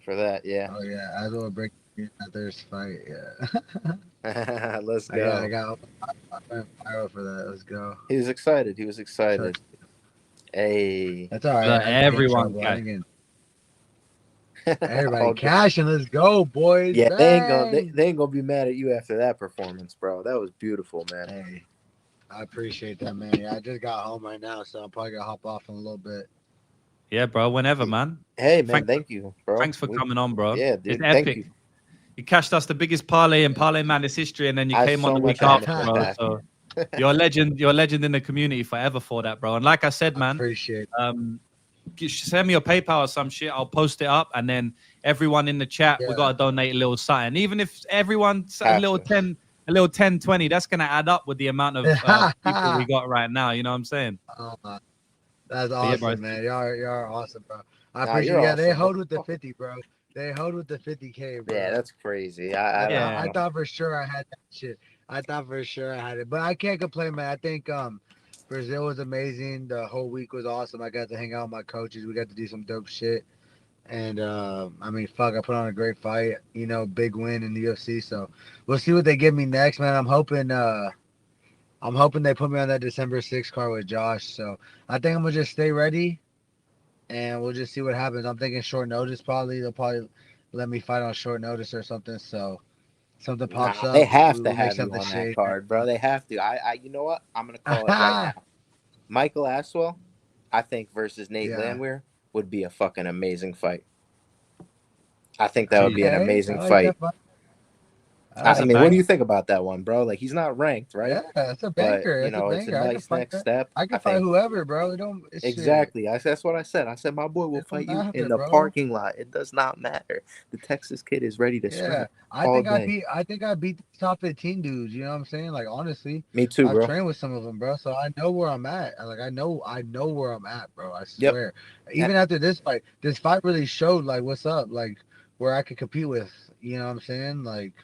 for that. Yeah. Oh yeah, Aswell break after this fight. Yeah. Let's go. I got Fiorot for that. Let's go. He was excited. Hey. That's all right. Look, everyone Everybody cashing. Let's go, boys. Yeah, Bang. they ain't gonna be mad at you after that performance, bro. That was beautiful, man. Hey, I appreciate that, man. Yeah, I just got home right now, so I'm probably gonna hop off in a little bit. Yeah, bro. Whenever, man. Hey, man. Thank you, bro. Thanks for coming on, bro. Yeah, dude. It's epic. Thank you. You cashed us the biggest parlay in Parlay Madness history, and then you came on the week after, bro. So you're a legend. You're a legend in the community forever for that, bro. And like I said, man, Appreciate it. Send me your PayPal or some shit. I'll post it up, and then everyone in the chat, we gotta donate a little something. Even if everyone's a little 10, 20, that's gonna add up with the amount of people we got right now. You know what I'm saying? That's awesome, man. Y'all are awesome, bro. I appreciate it. Yeah, they hold with the 50, bro. They hold with the 50K, bro. Yeah, that's crazy. I thought for sure I had that shit. I thought for sure I had it, but I can't complain, man. I think Brazil was amazing. The whole week was awesome. I got to hang out with my coaches. We got to do some dope shit. And I mean, fuck, I put on a great fight. You know, big win in the UFC. So we'll see what they give me next, man. I'm hoping they put me on that December 6th card with Josh. So I think I'm gonna just stay ready, and we'll just see what happens. I'm thinking short notice probably. They'll probably let me fight on short notice or something. So something pops up. They have to have you on that card, bro. They have to. You know what? I'm gonna call it right now. Michael Aswell, I think versus Nate Landwehr would be a fucking amazing fight. I think that would be an amazing fight. I mean, what do you think about that one, bro? Like, he's not ranked, right? Yeah, that's a banker. But, you know, it's a nice next step. I can fight whoever, bro. Exactly. That's what I said. I said my boy will fight you in the parking lot. It does not matter. The Texas kid is ready to scrap. I think I beat the top 15 dudes. You know what I'm saying? Like, honestly, me too, bro. I've trained with some of them, bro. So I know where I'm at. Like, I know where I'm at, bro. I swear. Even after this fight really showed like what's up, like where I could compete with. You know what I'm saying? Like.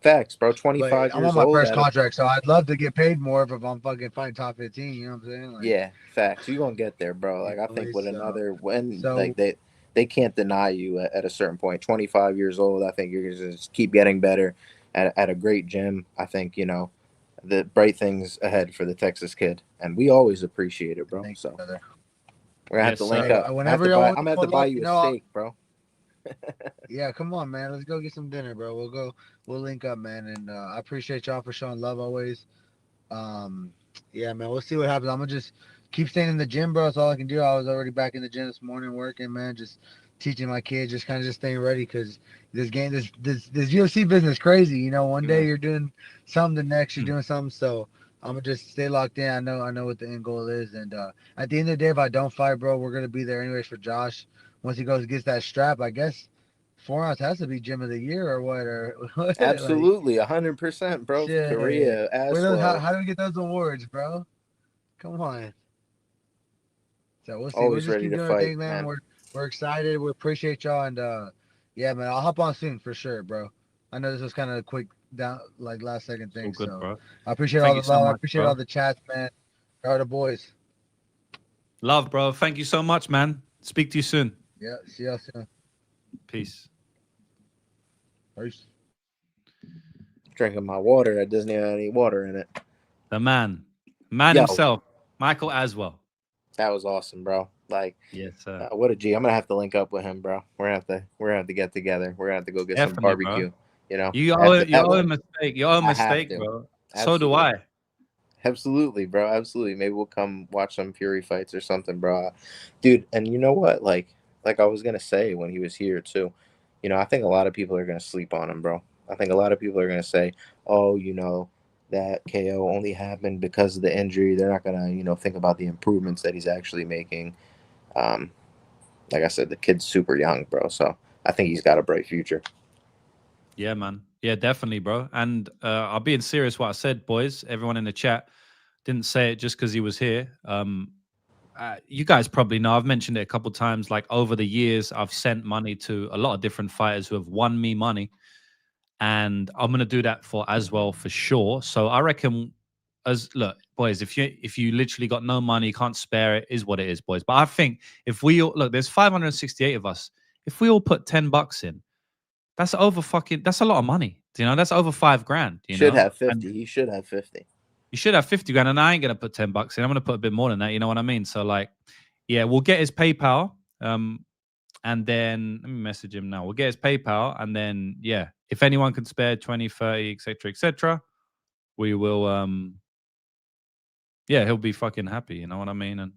Facts, bro. 25 years old. I'm on my first contract, so I'd love to get paid more if I'm fucking fighting top 15. You know what I'm saying? Like, yeah, facts. You're gonna get there, bro. Like, I think with another like they can't deny you at a certain point. 25 years old, I think you're gonna just keep getting better at a great gym. I think, you know, the bright things ahead for the Texas kid, and we always appreciate it, bro. So we're gonna have to link up. I'm gonna have to buy you a steak, bro. Yeah, come on, man. Let's go get some dinner, bro. We'll link up, man. And I appreciate y'all for showing love always. Yeah, man. We'll see what happens. I'm gonna just keep staying in the gym, bro. That's all I can do. I was already back in the gym this morning working, man. Just teaching my kids, just kind of staying ready because this UFC business is crazy. You know, one day you're doing something, the next you're doing something. So I'm gonna just stay locked in. I know what the end goal is. And at the end of the day, if I don't fight, bro, we're gonna be there anyways for Josh. Once he gets that strap, I guess 4 ounce has to be gym of the year or what? Or absolutely, 100%, bro. Shit. Korea, as well. How do we get those awards, bro? Come on. So we'll see. Always we'll ready just keep to doing fight, thing, man. man. We're excited. We appreciate y'all, and yeah, man. I'll hop on soon for sure, bro. I know this was kind of a quick last second thing. Good, so bro. I appreciate all the love. I appreciate all the chats, man. All the boys. Love, bro. Thank you so much, man. Speak to you soon. Yeah, see y'all soon. Peace. Peace. Drinking my water that doesn't have any water in it. The man himself, Michael Aswell. That was awesome, bro. Like, yes, sir. What a G. I'm gonna have to link up with him, bro. We're gonna have to get together. We're gonna have to go get some barbecue. Bro. You know, you owe a mistake. You owe a mistake, bro. Absolutely. So do I. Absolutely, bro. Absolutely. Maybe we'll come watch some Fury fights or something, bro. Dude, and you know what? Like I was gonna say when he was here too, you know, I think a lot of people are gonna sleep on him, bro. I think a lot of people are gonna say, oh, you know, that KO only happened because of the injury. They're not gonna, you know, think about the improvements that he's actually making. Like I said, the kid's super young, bro. So I think he's got a bright future. Yeah, man. Yeah, definitely, bro. And I'll be in serious what I said, boys. Everyone in the chat didn't say it just because he was here. You guys probably know, I've mentioned it a couple times. Like over the years, I've sent money to a lot of different fighters who have won me money. And I'm gonna do that for Aswell for sure. So I reckon, look, boys, if you literally got no money, you can't spare it, is what it is, boys. But I think if we all look, there's 568 of us. If we all put $10 in, that's a lot of money. You know, that's over $5,000. You should know? have 50. And he should have 50. you should have 50 grand, and I ain't gonna put $10 in. I'm gonna put a bit more than that. You know what I mean? So like, yeah, we'll get his PayPal. And then let me message him now. We'll get his PayPal, and then yeah, if anyone can spare 20, 30, etc., we will yeah, he'll be fucking happy, you know what I mean? And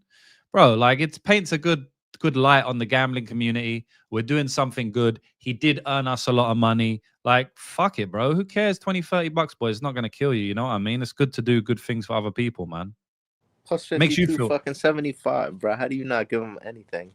bro, like it paints a good light on the gambling community. We're doing something good. He did earn us a lot of money. Like, fuck it, bro. Who cares? 20, 30 bucks, boy. It's not gonna kill you, you know what I mean? It's good to do good things for other people, man. Plus 52, Makes you feel fucking 75, bro. How do you not give him anything?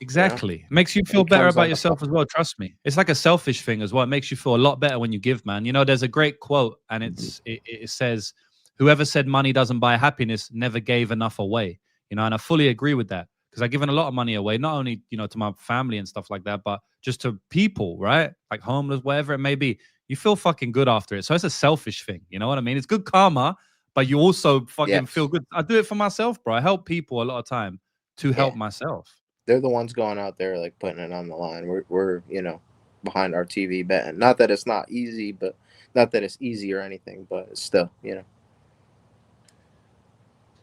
Exactly. Makes you feel better about yourself as well. Trust me. It's like a selfish thing as well. It makes you feel a lot better when you give, man. You know, there's a great quote, and it says, whoever said money doesn't buy happiness never gave enough away. You know, and I fully agree with that, because I've given a lot of money away, not only, you know, to my family and stuff like that, but just to people, right? Like homeless, whatever it may be. You feel fucking good after it. So it's a selfish thing. You know what I mean? It's good karma, but you also fucking feel good. I do it for myself, bro. I help people a lot of time to help myself. They're the ones going out there like putting it on the line. We're you know, behind our TV betting. Not that it's not easy, but not that it's easy or anything, but it's still, you know.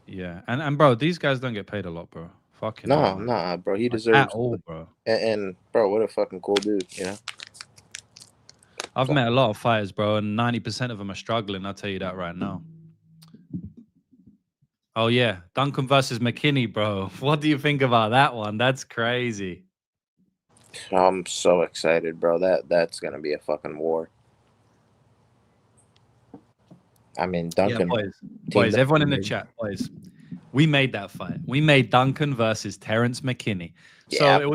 Yeah, and bro, these guys don't get paid a lot, bro. Fucking nah, bro. He deserves at all, bro. And bro, what a fucking cool dude, you know. I've met a lot of fighters, bro, and 90% of them are struggling. I'll tell you that right now. Oh yeah, Duncan versus McKinney, bro. What do you think about that one? That's crazy. I'm so excited, bro. That's gonna be a fucking war. I mean, Duncan. Yeah, boys, everyone in the chat, boys. We made that fight. We made Duncan versus Terrence McKinney. Yeah, so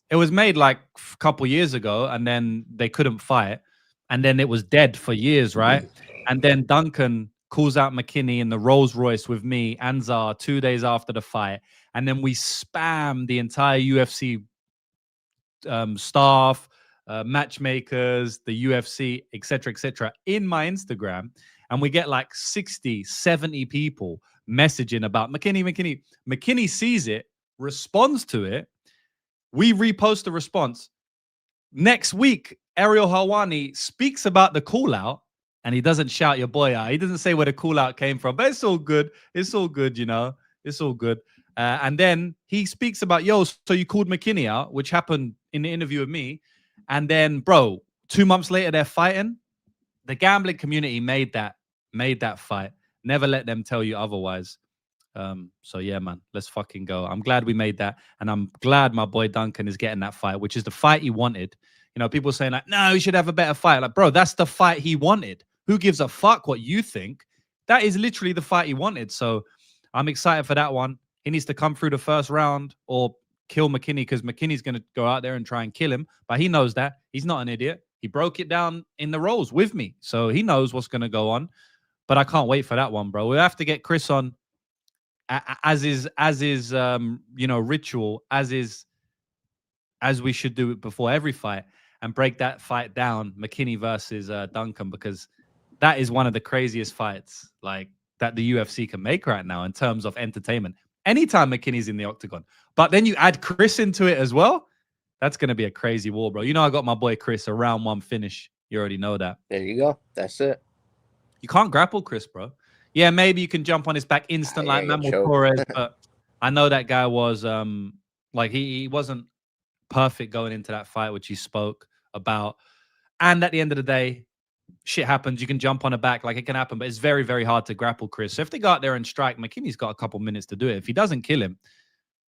it was made like a couple years ago, and then they couldn't fight, and then it was dead for years, right? And then Duncan calls out McKinney in the Rolls Royce with me and Zar 2 days after the fight, and then we spam the entire UFC staff, matchmakers, the UFC, etc., in my Instagram, and we get like 60, 70 people messaging about McKinney. McKinney sees it, responds to it. We repost the response. Next week, Ariel Helwani speaks about the call out, and he doesn't shout your boy out. He doesn't say where the call out came from, but it's all good. It's all good, you know. It's all good. And then he speaks about, yo, so you called McKinney out, which happened in the interview with me. And then, bro, 2 months later, they're fighting. The gambling community made that fight. Never let them tell you otherwise. So yeah, man, let's fucking go. I'm glad we made that, and I'm glad my boy Duncan is getting that fight, which is the fight he wanted. You know, people saying like, no, he should have a better fight. Like, bro, that's the fight he wanted. Who gives a fuck what you think? That is literally the fight he wanted. So I'm excited for that one. He needs to come through the first round or kill McKinney, because McKinney's going to go out there and try and kill him. But he knows that. He's not an idiot. He broke it down in the rolls with me. So he knows what's going to go on. But I can't wait for that one, bro. We'll have to get Chris on as is you know, ritual, as we should do it before every fight, and break that fight down, McKinney versus Duncan, because that is one of the craziest fights like that the UFC can make right now in terms of entertainment. Anytime McKinney's in the octagon, but then you add Chris into it as well, that's going to be a crazy war, bro. You know, I got my boy Chris a round 1 finish. You already know that. There you go. That's it. You can't grapple Chris, bro. Yeah, maybe you can jump on his back instant like Manuel Torres, but I know that guy was like he wasn't perfect going into that fight, which he spoke about. And at the end of the day, shit happens. You can jump on a back, like it can happen, but it's very, very hard to grapple Chris. So if they go out there and strike, McKinney's got a couple minutes to do it. If he doesn't kill him,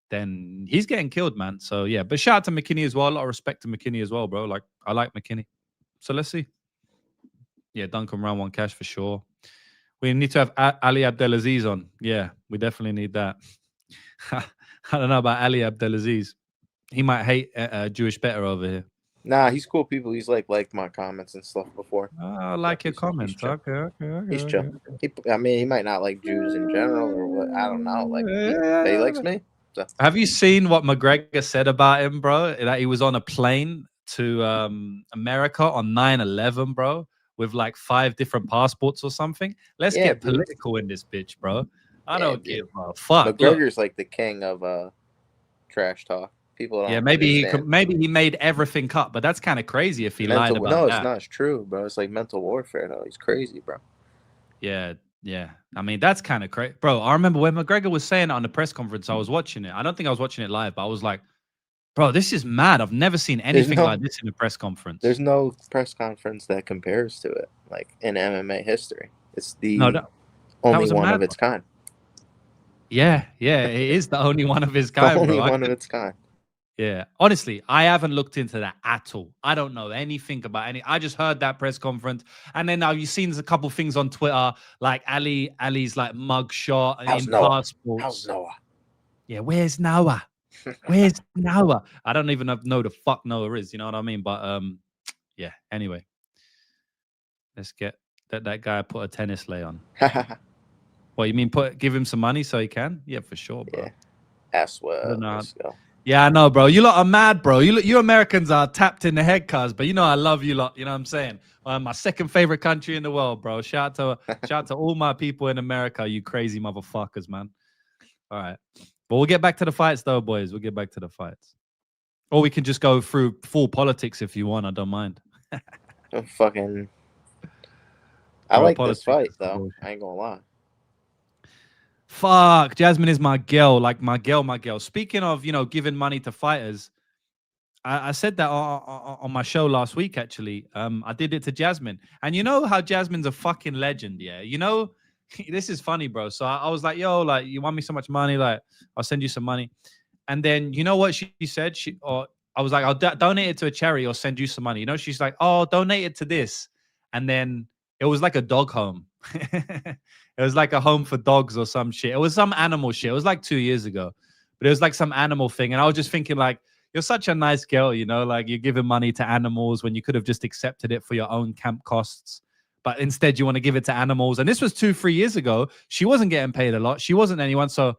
then he's getting killed, man. So yeah, but shout out to McKinney as well. A lot of respect to McKinney as well, bro. Like, I like McKinney. So let's see. Yeah, Duncan round 1 cash for sure. We need to have Ali Abdelaziz on. Yeah, we definitely need that. I don't know about Ali Abdelaziz. He might hate Jewish better over here. Nah, he's cool people. He's liked my comments and stuff before. I like your He's comments. chill. Okay. He's chill. I mean, he might not like Jews in general or what. I don't know. But he likes me. So. Have you seen what McGregor said about him, bro? That he was on a plane to America on 9/11, bro, with like 5 different passports or something. Let's get political in this bitch, bro. I don't give a fuck. McGregor's like the king of trash talk. People don't. Maybe he made everything cut, but that's kind of crazy if he lied about that. No, it's not. It's true, bro. It's like mental warfare, though. He's crazy, bro. Yeah. I mean, that's kind of crazy, bro. I remember when McGregor was saying it on the press conference. I was watching it. I don't think I was watching it live, but I was like, bro, this is mad. I've never seen anything like this in a press conference. There's no press conference that compares to it, like in MMA history. It's the only one of its kind. Yeah, it is the only one of its kind. Only one of its kind. Yeah, honestly, I haven't looked into that at all. I don't know anything about any. I just heard that press conference, and then now you've seen a couple things on Twitter, like Ali's like mugshot in passports. How's Noah? Yeah, where's Noah? Where's Noah? I don't even know the fuck Noah is. You know what I mean? But yeah. Anyway, let's get that guy put a tennis lay on. What you mean? Give him some money so he can? Yeah, for sure, bro. Yeah. Aswell. Let's go. Yeah, I know, bro. You lot are mad, bro. You Americans are tapped in the head, cuz. But you know I love you lot. You know what I'm saying? My second favorite country in the world, bro. Shout out to all my people in America, you crazy motherfuckers, man. All right. But we'll get back to the fights, though, boys. We'll get back to the fights. Or we can just go through full politics if you want. I don't mind. I like this fight, though. I ain't gonna lie. Fuck, Jasmine is my girl, like my girl. Speaking of, giving money to fighters, I said that on my show last week, actually. I did it to Jasmine. And you know how Jasmine's a fucking legend, yeah? This is funny, bro. So I was like, yo, like, you want me so much money? Like, I'll send you some money. And then, you know what she said? I was like, I'll donate it to a charity or send you some money. She's like, oh, donate it to this. And then it was like a dog home. It was like a home for dogs or some shit. It was some animal shit. It was like 2 years ago. But it was like some animal thing. And I was just thinking, like, you're such a nice girl, like you're giving money to animals when you could have just accepted it for your own camp costs. But instead you want to give it to animals. And this was 2-3 years ago. She wasn't getting paid a lot. She wasn't anyone. So,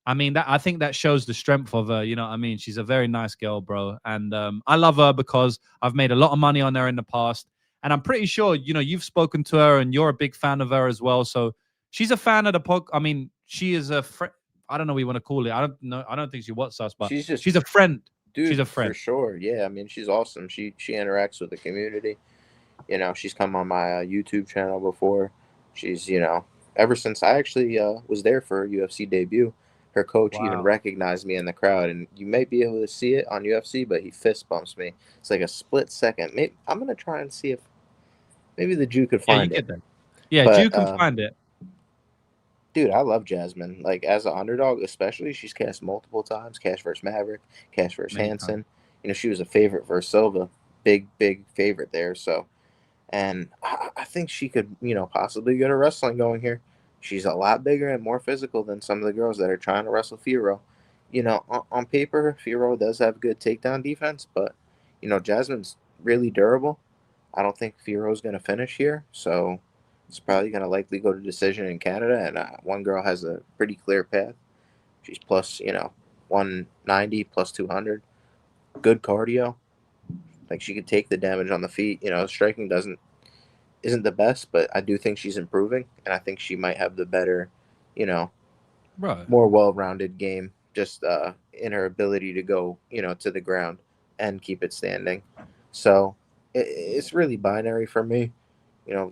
I mean, I think that shows the strength of her. You know what I mean? She's a very nice girl, bro. And I love her because I've made a lot of money on her in the past. And I'm pretty sure, you've spoken to her and you're a big fan of her as well. So she's a fan of the podcast. I mean, she is a friend. I don't know what you want to call it. I don't know. I don't think she wants us, but she's a friend. Dude, she's a friend. For sure. Yeah. I mean, she's awesome. She interacts with the community. She's come on my YouTube channel before. She's, ever since I actually was there for a UFC debut, her coach even recognized me in the crowd. And you may be able to see it on UFC, but he fist bumps me. It's like a split second. Maybe I'm going to try and see if maybe the Jew could find it. Yeah, Jew can find it. Dude, I love Jasmine. Like, as an underdog, especially, she's cast multiple times. Cash versus Maverick, Cash versus Hansen. She was a favorite versus Silva. Big favorite there. So, and I think she could, possibly get her wrestling going here. She's a lot bigger and more physical than some of the girls that are trying to wrestle Fiorot. On paper, Fiorot does have good takedown defense, but, Jasmine's really durable. I don't think Fiorot's going to finish here, so it's probably going to likely go to decision in Canada, and one girl has a pretty clear path. She's plus, 190, plus 200. Good cardio. Like, she could take the damage on the feet. Striking isn't the best, but I do think she's improving, and I think she might have the better, more well-rounded game, just in her ability to go, to the ground and keep it standing. So it's really binary for me.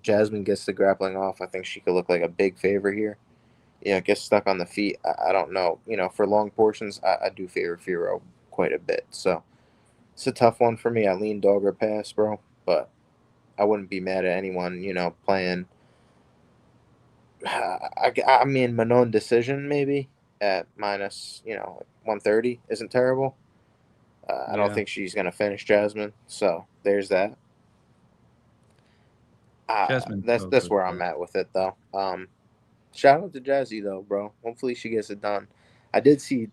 Jasmine gets the grappling off. I think she could look like a big favor here. Gets stuck on the feet. I don't know. For long portions, I do favor Fiorot quite a bit. So it's a tough one for me. I lean dog or pass, bro. But I wouldn't be mad at anyone, playing. I mean, Manon decision maybe at minus, 130 isn't terrible. I don't think she's going to finish Jasmine. So there's that. That's where I'm at with it, though. Shout out to Jazzy, though, bro. Hopefully she gets it done. I did see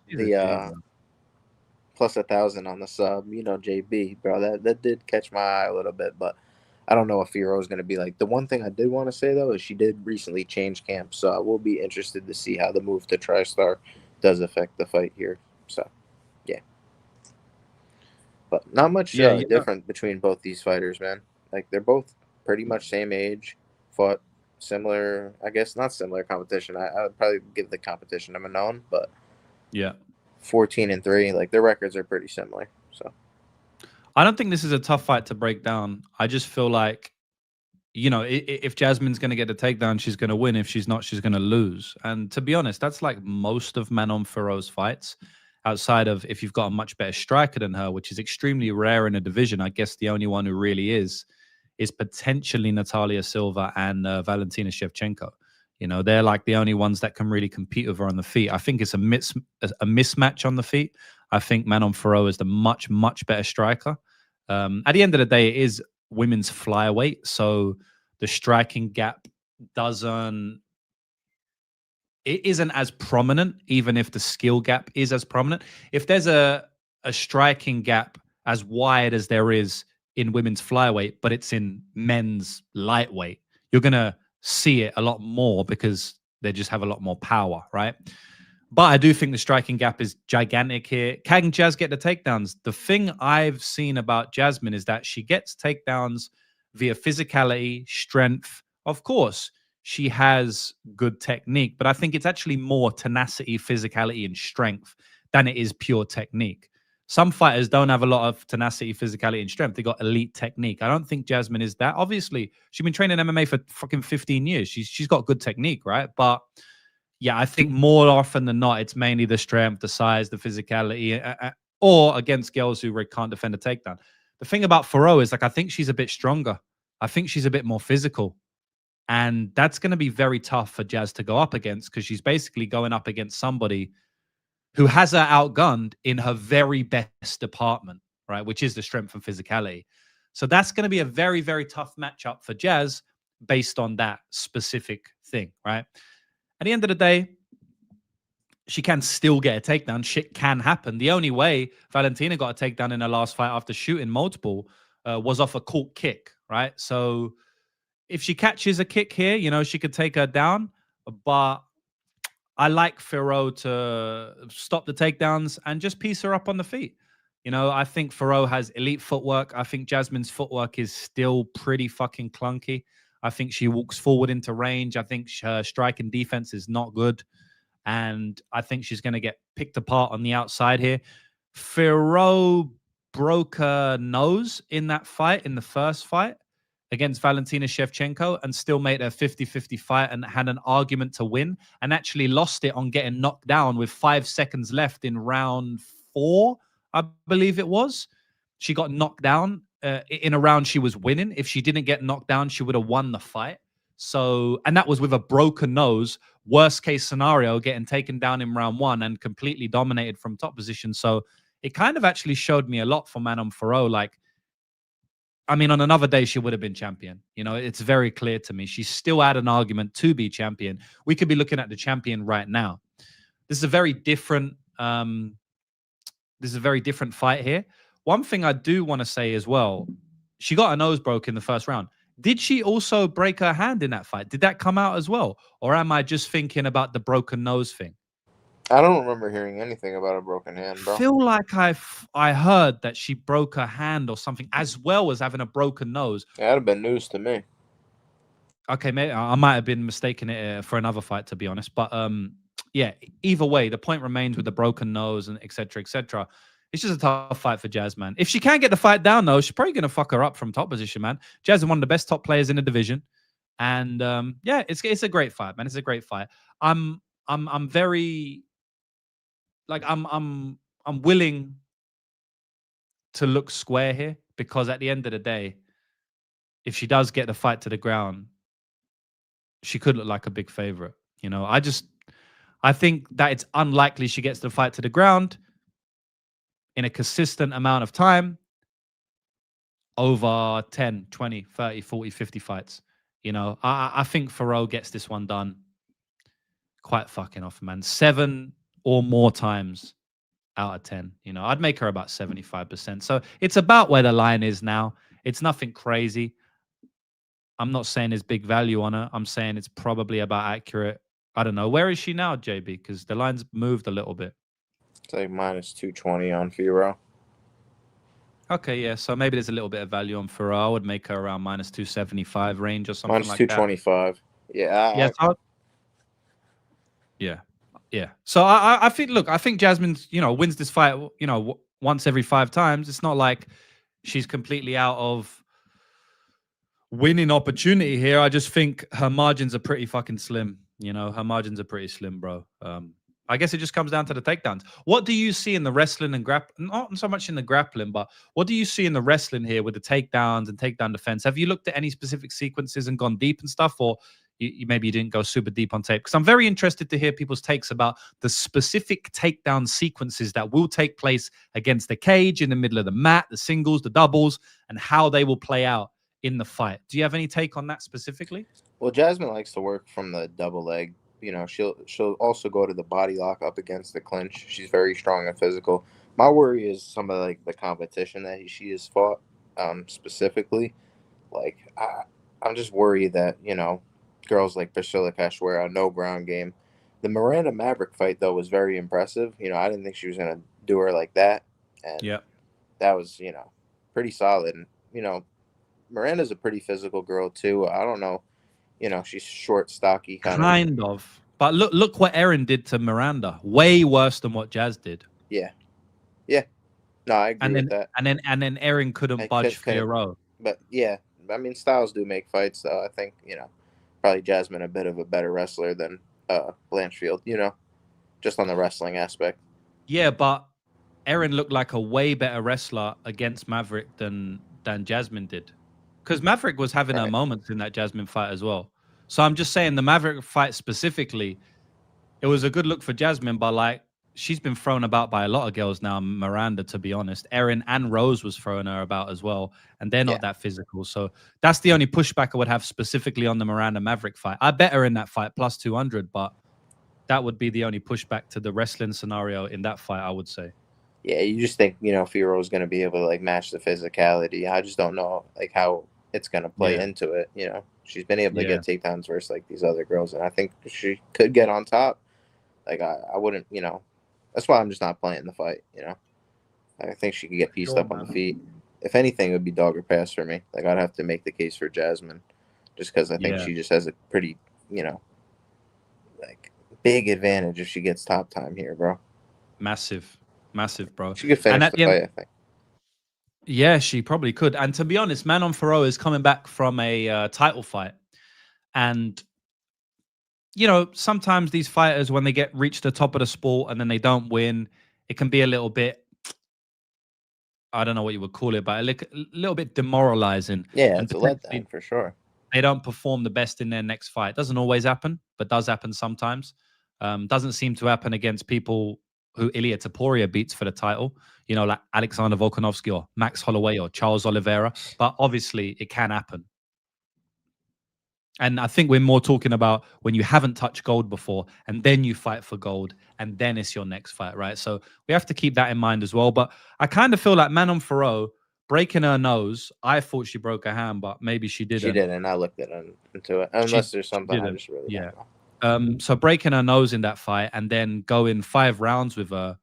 plus 1,000 on the sub. You know, JB, bro, that did catch my eye a little bit, but I don't know if Fiorot is going to be like. The one thing I did want to say though is she did recently change camps, so I will be interested to see how the move to TriStar does affect the fight here. So, yeah, but not much different between both these fighters, man. Like they're both pretty much same age, fought similar. I guess not similar competition. I would probably give the competition to Manon, but yeah, 14-3. Like their records are pretty similar. So I don't think this is a tough fight to break down. I just feel like, you know, if Jasmine's going to get the takedown, she's going to win. If she's not, she's going to lose. And to be honest, that's like most of Manon Fiorot's fights, outside of if you've got a much better striker than her, which is extremely rare in a division. I guess the only one who really is potentially Natalia Silva and Valentina Shevchenko. You know, they're like the only ones that can really compete with her on the feet. I think it's a mismatch on the feet. I think Manon Fiorot is the much better striker. At the end of the day, it is women's flyweight, so the striking gap isn't as prominent, even if the skill gap is as prominent. If there's a striking gap as wide as there is in women's flyweight, but it's in men's lightweight, you're gonna see it a lot more because they just have a lot more power, right? But I do think the striking gap is gigantic here. Can Jazz get the takedowns? The thing I've seen about Jasmine is that she gets takedowns via physicality, strength. Of course, she has good technique, but I think it's actually more tenacity, physicality, and strength than it is pure technique. Some fighters don't have a lot of tenacity, physicality, and strength. They got elite technique. I don't think Jasmine is that. Obviously, she's been training MMA for fucking 15 years. She's got good technique, right? But yeah, I think more often than not, it's mainly the strength, the size, the physicality, or against girls who can't defend a takedown. The thing about Fiorot is, like, I think she's a bit stronger. I think she's a bit more physical. And that's going to be very tough for Jazz to go up against, because she's basically going up against somebody who has her outgunned in her very best department, right? Which is the strength and physicality. So that's going to be a very, very tough matchup for Jazz based on that specific thing, right? At the end of the day, she can still get a takedown. Shit can happen. The only way Valentina got a takedown in her last fight after shooting multiple was off a caught kick, right? So if she catches a kick here, you know, she could take her down. But I like Fiorot to stop the takedowns and just piece her up on the feet. You know, I think Fiorot has elite footwork. I think Jasmine's footwork is still pretty fucking clunky. I think she walks forward into range. I think her strike and defense is not good. And I think she's going to get picked apart on the outside here. Fiorot broke her nose in that fight, in the first fight against Valentina Shevchenko, and still made a 50-50 fight and had an argument to win, and actually lost it on getting knocked down with 5 seconds left in round 4, I believe it was. She got knocked down in a round she was winning. If she didn't get knocked down, she would have won the fight. So, and that was with a broken nose. Worst case scenario, getting taken down in round 1 and completely dominated from top position. So it kind of actually showed me a lot for Manon Fiorot. Like, I mean, on another day, she would have been champion. You know, it's very clear to me. She still had an argument to be champion. We could be looking at the champion right now. This is a very different fight here. One thing I do want to say as well, she got her nose broke in the first round. Did she also break her hand in that fight? Did that come out as well? Or am I just thinking about the broken nose thing? I don't remember hearing anything about a broken hand, bro. I feel like I heard that she broke her hand or something, as well as having a broken nose. Yeah, that'd have been news to me. Okay, maybe I might have been mistaken it for another fight, to be honest. But yeah, either way, the point remains with the broken nose and et cetera, et cetera. It's just a tough fight for Jazz, man. If she can't get the fight down, though, she's probably going to fuck her up from top position, man. Jazz is one of the best top players in the division. And yeah, it's a great fight, man. It's a great fight. I'm very... Like, I'm willing to look square here, because at the end of the day, if she does get the fight to the ground, she could look like a big favorite. You know, I think that it's unlikely she gets the fight to the ground in a consistent amount of time over 10, 20, 30, 40, 50 fights. You know, I think Fiorot gets this one done quite fucking often, man. 7 or more times out of 10. You know, I'd make her about 75%. So it's about where the line is now. It's nothing crazy. I'm not saying there's big value on her. I'm saying it's probably about accurate. I don't know. Where is she now, JB? Because the line's moved a little bit. It's like minus 220 on Fiorot. Okay, yeah. So maybe there's a little bit of value on Ferrari. I would make her around minus 275 range or something Minus like 225. Yeah. Yeah. Yeah. So I think, look, I think Jasmine, you know, wins this fight, you know, once every 5 times. It's not like she's completely out of winning opportunity here. I just think her margins are pretty fucking slim. You know, her margins are pretty slim, bro. I guess it just comes down to the takedowns. What do you see in the wrestling and not so much in the grappling, but what do you see in the wrestling here with the takedowns and takedown defense? Have you looked at any specific sequences and gone deep and stuff, or maybe you didn't go super deep on tape? Because I'm very interested to hear people's takes about the specific takedown sequences that will take place against the cage, in the middle of the mat, the singles, the doubles, and how they will play out in the fight. Do you have any take on that specifically? Well, Jasmine likes to work from the double leg. You know, she'll also go to the body lock up against the clinch. She's very strong and physical. My worry is some of like the competition that she has fought, specifically. Like I'm just worried that, you know, girls like Priscilla Cachoeira, no ground game. The Miranda Maverick fight though was very impressive. You know, I didn't think she was gonna do her like that, and that was, you know, pretty solid. And you know, Miranda's a pretty physical girl too. I don't know. You know, she's short, stocky, kind of. But look what Erin did to Miranda. Way worse than what Jazz did. Yeah. No, I agree with that. And then Erin couldn't budge Fiorot. But yeah, I mean, styles do make fights, though. I think, you know, probably Jasmine a bit of a better wrestler than Blanchfield. You know, just on the wrestling aspect. Yeah, but Erin looked like a way better wrestler against Maverick than Jasmine did. Because Maverick was having her moments in that Jasmine fight as well. So I'm just saying the Maverick fight specifically, it was a good look for Jasmine, but like she's been thrown about by a lot of girls now. Miranda, to be honest, Erin and Rose was throwing her about as well, and they're not that physical. So that's the only pushback I would have specifically on the Miranda Maverick fight. I bet her in that fight plus 200, but that would be the only pushback to the wrestling scenario in that fight, I would say. Yeah, you just think, you know, Fiorot is going to be able to like match the physicality. I just don't know like how it's going to play into it. You know, she's been able to get takedowns versus like these other girls, and I think she could get on top. Like I wouldn't, you know, that's why I'm just not playing the fight. You know, I think she could get pieced up on the feet. If anything, it would be dog or pass for me. Like I'd have to make the case for Jasmine, just because I think she just has a pretty, you know, like big advantage if she gets top time here, bro. Massive, bro. She could finish the fight, I think. Yeah, she probably could. And to be honest, Manon Fiorot is coming back from a title fight. And, you know, sometimes these fighters, when they reach the top of the sport and then they don't win, it can be a little bit, I don't know what you would call it, but a little bit demoralizing. Yeah, it's a letdown for sure. They don't perform the best in their next fight. Doesn't always happen, but does happen sometimes. Doesn't seem to happen against people who Ilia Topuria beats for the title, you know, like Alexander Volkanovski or Max Holloway or Charles Oliveira. But obviously, it can happen. And I think we're more talking about when you haven't touched gold before and then you fight for gold and then it's your next fight, right? So we have to keep that in mind as well. But I kind of feel like Manon Fiorot breaking her nose, I thought she broke her hand, but maybe she didn't. She didn't. I looked into it. Unless there's something I just really don't know. So breaking her nose in that fight and then going 5 rounds with her,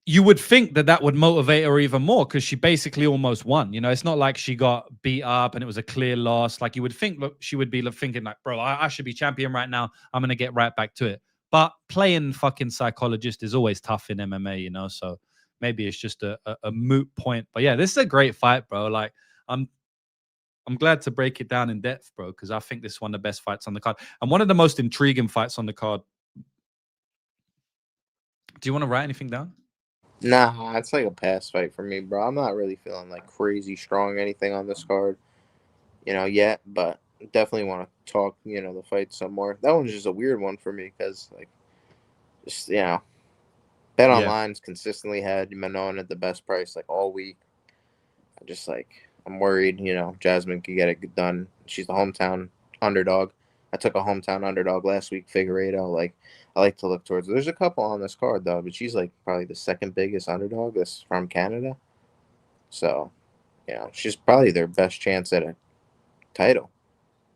you would think that would motivate her even more because she basically almost won. You know, it's not like she got beat up and it was a clear loss. Like you would think, look, she would be thinking like, bro, I should be champion right now. I'm going to get right back to it. But playing fucking psychologist is always tough in MMA, you know, so maybe it's just a moot point. But yeah, this is a great fight, bro. Like I'm glad to break it down in depth, bro, because I think this is one of the best fights on the card and one of the most intriguing fights on the card. Do you want to write anything down? Nah, it's like a pass fight for me, bro. I'm not really feeling like crazy strong anything on this card, you know, yet, but definitely want to talk, you know, the fight some more. That one's just a weird one for me because, like, just, you know, Bet Online's consistently had Manon at the best price, like, all week. I just, like, I'm worried, you know, Jasmine could get it done. She's the hometown underdog. I took a hometown underdog last week, Figueiredo. Like, I like to look towards. There's a couple on this card though, but she's like probably the second biggest underdog that's from Canada. So, she's probably their best chance at a title.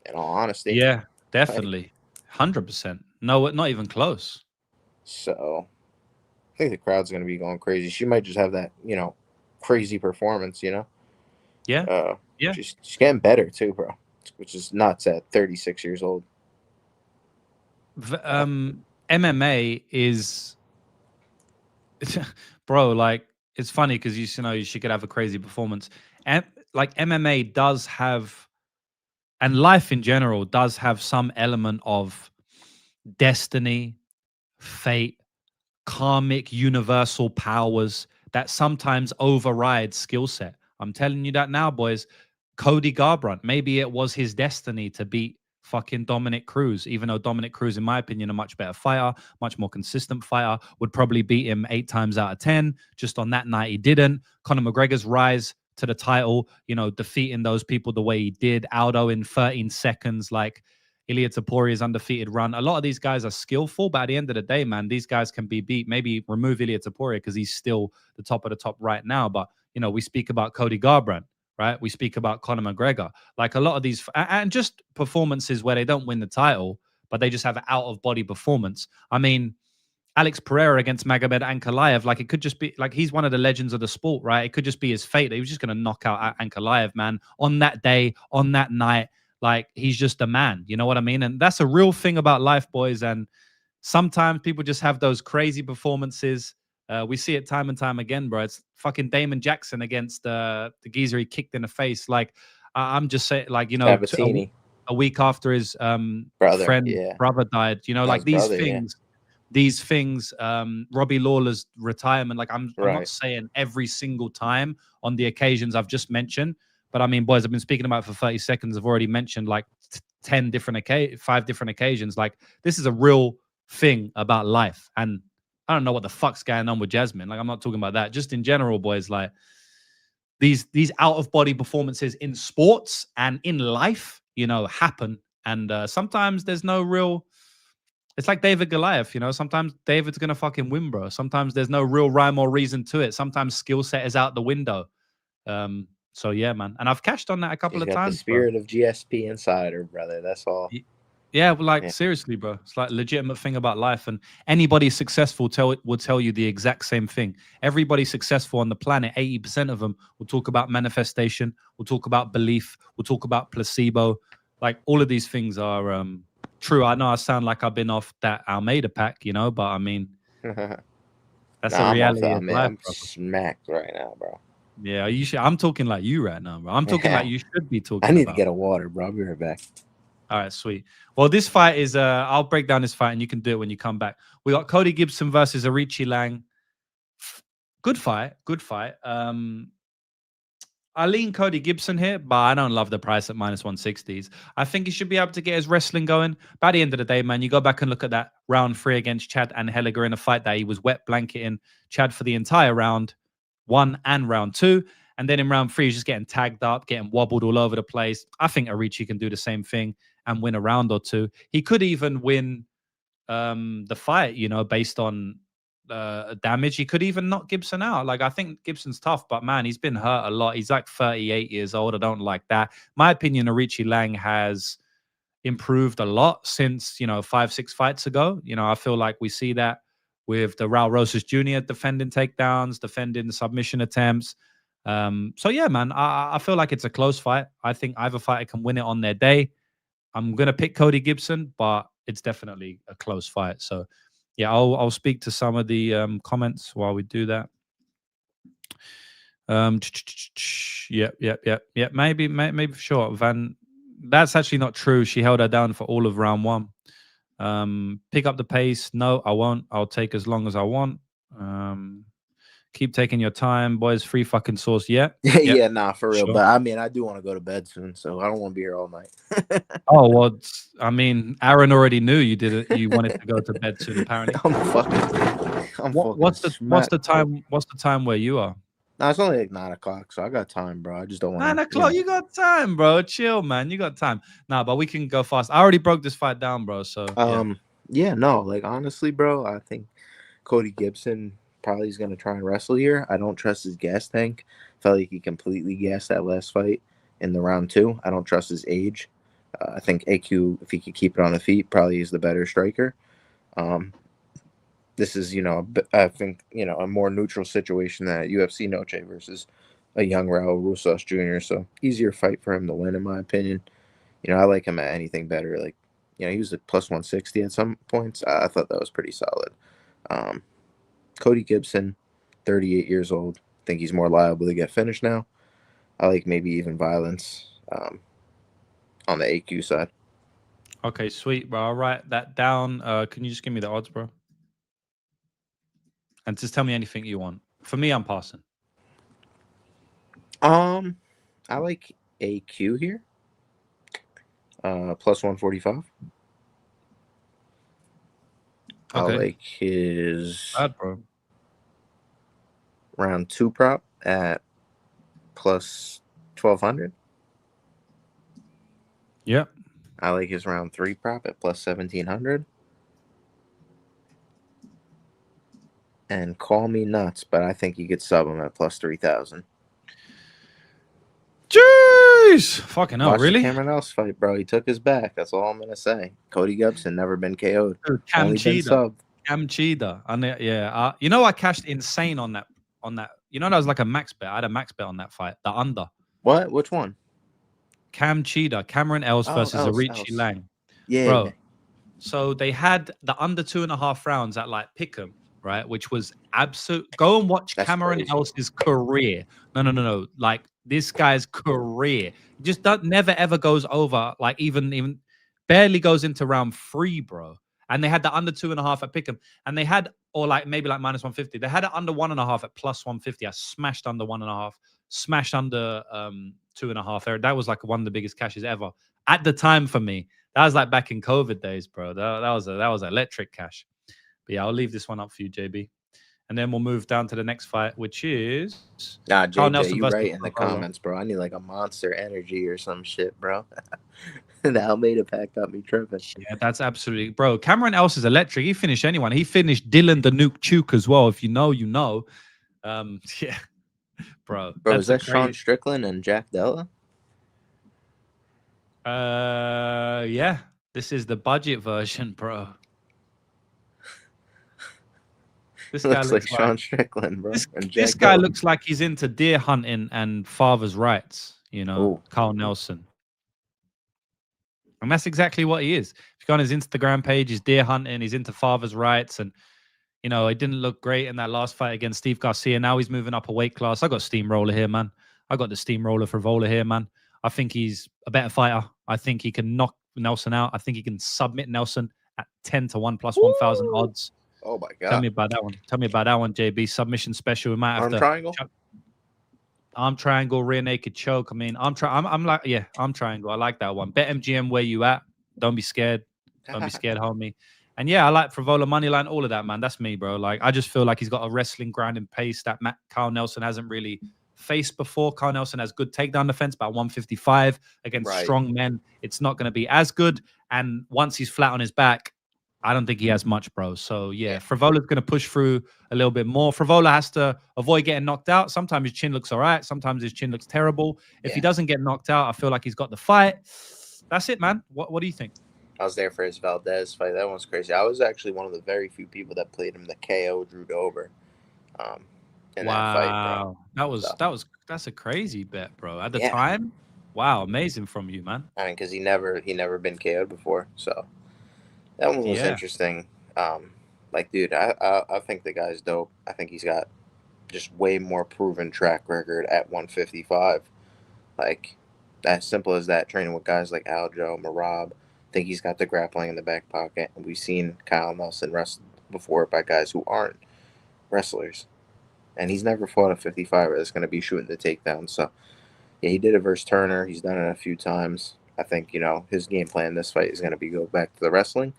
In all honesty. Yeah, definitely, 100%. No, not even close. So, I think the crowd's going to be going crazy. She might just have that, crazy performance. Yeah. Yeah. She's getting better too, bro. Which is nuts at 36 years old. MMA is, bro. Like, it's funny because she could have a crazy performance, and like MMA does have, and life in general does have some element of destiny, fate, karmic, universal powers that sometimes override skill set. I'm telling you that now, boys. Cody Garbrandt, maybe it was his destiny to beat fucking Dominic Cruz, even though Dominic Cruz, in my opinion, a much better fighter, much more consistent fighter, would probably beat him 8 times out of 10. Just on that night, he didn't. Conor McGregor's rise to the title, defeating those people the way he did. Aldo in 13 seconds, like Ilia Topuria's undefeated run. A lot of these guys are skillful, but at the end of the day, man, these guys can be beat. Maybe remove Ilia Topuria because he's still the top of the top right now. But, we speak about Cody Garbrandt, right? We speak about Conor McGregor. Like a lot of these, and just performances where they don't win the title, but they just have an out-of-body performance. I mean, Alex Pereira against Magomed Ankalaev, like it could just be, like he's one of the legends of the sport, right? It could just be his fate. He was just going to knock out Ankalaev, man, on that day, on that night. Like, he's just a man, you know what I mean? And that's a real thing about life, boys. And sometimes people just have those crazy performances. We see it time and time again, bro. It's fucking Damon Jackson against the geezer he kicked in the face. Like, I'm just saying, like, a week after his brother died, like these things. Yeah. These things, Robbie Lawler's retirement, like I'm not saying every single time on the occasions I've just mentioned, but I mean, boys, I've been speaking about it for 30 seconds. I've already mentioned like 5 different occasions. Like, this is a real thing about life. And I don't know what the fuck's going on with Jasmine. Like, I'm not talking about that. Just in general, boys, like these out-of-body performances in sports and in life, happen. And sometimes there's no real... It's like David Goliath, Sometimes David's going to fucking win, bro. Sometimes there's no real rhyme or reason to it. Sometimes skill set is out the window. So, yeah, man. And I've cashed on that a couple of times. The spirit of GSP Insider, brother. That's all. Yeah, seriously, bro. It's like a legitimate thing about life. And anybody successful will tell you the exact same thing. Everybody successful on the planet, 80% of them will talk about manifestation, will talk about belief, will talk about placebo. Like, all of these things are... true. I know I sound like I've been off that Almeida pack, but I mean, that's a reality of life. I'm smacked right now, bro. Yeah, I'm talking like you right now, bro. I'm talking like you should be talking. I need to get a water, bro. I'll be right back. All right, sweet. Well, this fight is, I'll break down this fight and you can do it when you come back. We got Cody Gibson versus Aoriqileng. Good fight. I lean Cody Gibson here, but I don't love the price at -160s. I think he should be able to get his wrestling going. By the end of the day, man, you go back and look at that round 3 against Chad and Helliger in a fight that he was wet blanketing Chad for the entire round 1 and round 2. And then in round 3, he's just getting tagged up, getting wobbled all over the place. I think Aoriqileng can do the same thing and win a round or 2. He could even win the fight, based on damage. He could even knock Gibson out. Like, I think Gibson's tough, but man, he's been hurt a lot. He's like 38 years old. I don't like that. My opinion, Aoriqileng has improved a lot since 5-6 fights ago. I feel like we see that with the Raul Rosas Jr. defending takedowns, defending submission attempts. So yeah, man, I feel like it's a close fight. I think either fighter can win it on their day. I'm gonna pick Cody Gibson, but it's definitely a close fight. So yeah, I'll speak to some of the comments while we do that. Yeah. Maybe for sure. That's actually not true. She held her down for all of round 1. Pick up the pace. No, I won't. I'll take as long as I want. Keep taking your time, boys. Free fucking sauce. Yeah. Yeah, nah, for real. Sure. But I mean, I do want to go to bed soon, so I don't want to be here all night. Oh well, I mean, Aaron already knew you did it. You wanted to go to bed soon, apparently. What's the time? What's the time where you are? No, it's only like 9 o'clock, so I got time, bro. I just don't want to. 9 o'clock, you got time, bro. Chill, man. You got time. Nah, but we can go fast. I already broke this fight down, bro. So yeah. Yeah, no, like honestly, bro, I think Cody Gibson probably is gonna try and wrestle here. I don't trust his gas tank. Felt like he completely gassed that last fight in the round 2. I don't trust his age. I think AQ, if he could keep it on the feet, probably is the better striker. This is, I think, a more neutral situation than UFC Noche versus a young Raul Rosas Jr. So easier fight for him to win, in my opinion. I like him at anything better. Like, he was at plus 160 at some points. I thought that was pretty solid. Cody Gibson, 38 years old. I think he's more liable to get finished now. I like maybe even violence on the AQ side. Okay, sweet, bro. I'll write that down. Can you just give me the odds, bro? And just tell me anything you want. For me, I'm passing. I like AQ here. Plus 145. I like his round 2 prop at plus 1200. Yep. I like his round 3 prop at plus 1700. And call me nuts, but I think you could sub him at plus 3000. Jeez! Fucking hell, really? Cameron Else fight, bro. He took his back. That's all I'm gonna say. Cody Gibson never been KO'd. Cam Cheetah. Yeah. I cashed insane on that. That was like a max bet. I had a max bet on that fight. The under. What? Which one? Cam Cheetah. Cameron Else versus Aoriqileng. Yeah. Bro. So they had the under 2.5 rounds at like Pick'em, right? Which was absolute. Go and watch Cameron Else's career. No. Like this guy's career just never ever goes over. Like even barely goes into round 3, bro. And they had the under 2.5 at Pick'em, and they had, or like maybe like minus 150. They had it under 1.5 at plus 150. I smashed under 1.5, smashed under 2.5 there. That was like one of the biggest cashes ever at the time for me. That was like back in COVID days, bro. That was electric cash. But yeah, I'll leave this one up for you, JB. And then we'll move down to the next fight, which is JJ, you right in the comments, bro. I need like a Monster Energy or some shit, bro. The Almeida pack got me tripping. Yeah, that's absolutely, bro. Cameron Else is electric. He finished anyone. He finished Dylan the Nuke Chuke as well. If you know, you know. Yeah, bro. Bro, is that Sean Strickland and Jack Della? Yeah. This is the budget version, bro. This guy looks like Sean Strickland, bro. This guy looks like he's into deer hunting and father's rights. Carl Nelson. And that's exactly what he is. If you go on his Instagram page, he's deer hunting, he's into father's rights. And, he didn't look great in that last fight against Steve Garcia. Now he's moving up a weight class. I got Steamroller here, man. I got the Steamroller Fravola here, man. I think he's a better fighter. I think he can knock Nelson out. I think he can submit Nelson at 10-1 plus 1,000 odds. Oh, my God. Tell me about that one, JB. Submission special. We might have to. Triangle? Arm triangle, rear naked choke. I mean, arm triangle. I like that one. Bet MGM where you at. Don't be scared. Don't be scared, homie. And yeah, I like Fravola moneyline, all of that, man. That's me, bro. Like, I just feel like he's got a wrestling grinding pace that Carl Nelson hasn't really faced before. Carl Nelson has good takedown defense, about 155 against strong men. It's not going to be as good. And once he's flat on his back, I don't think he has much, bro. So, yeah, Fravola's going to push through a little bit more. Fravola has to avoid getting knocked out. Sometimes his chin looks all right. Sometimes his chin looks terrible. If he doesn't get knocked out, I feel like he's got the fight. That's it, man. What do you think? I was there for his Valdez fight. That one's crazy. I was actually one of the very few people that played him the KO Drew Dober in that fight, bro. That's a crazy bet, bro. At the time, wow, amazing from you, man. I mean, because he never been KO'd before, so that one was interesting. Like, dude, I think the guy's dope. I think he's got just way more proven track record at 155. Like, as simple as that. Training with guys like Aljo, Marab. I think he's got the grappling in the back pocket. And we've seen Kyle Nelson wrestle before by guys who aren't wrestlers. And he's never fought a 55er that's going to be shooting the takedown. So, yeah, he did it versus Turner. He's done it a few times. I think, his game plan in this fight is going to be go back to the wrestling.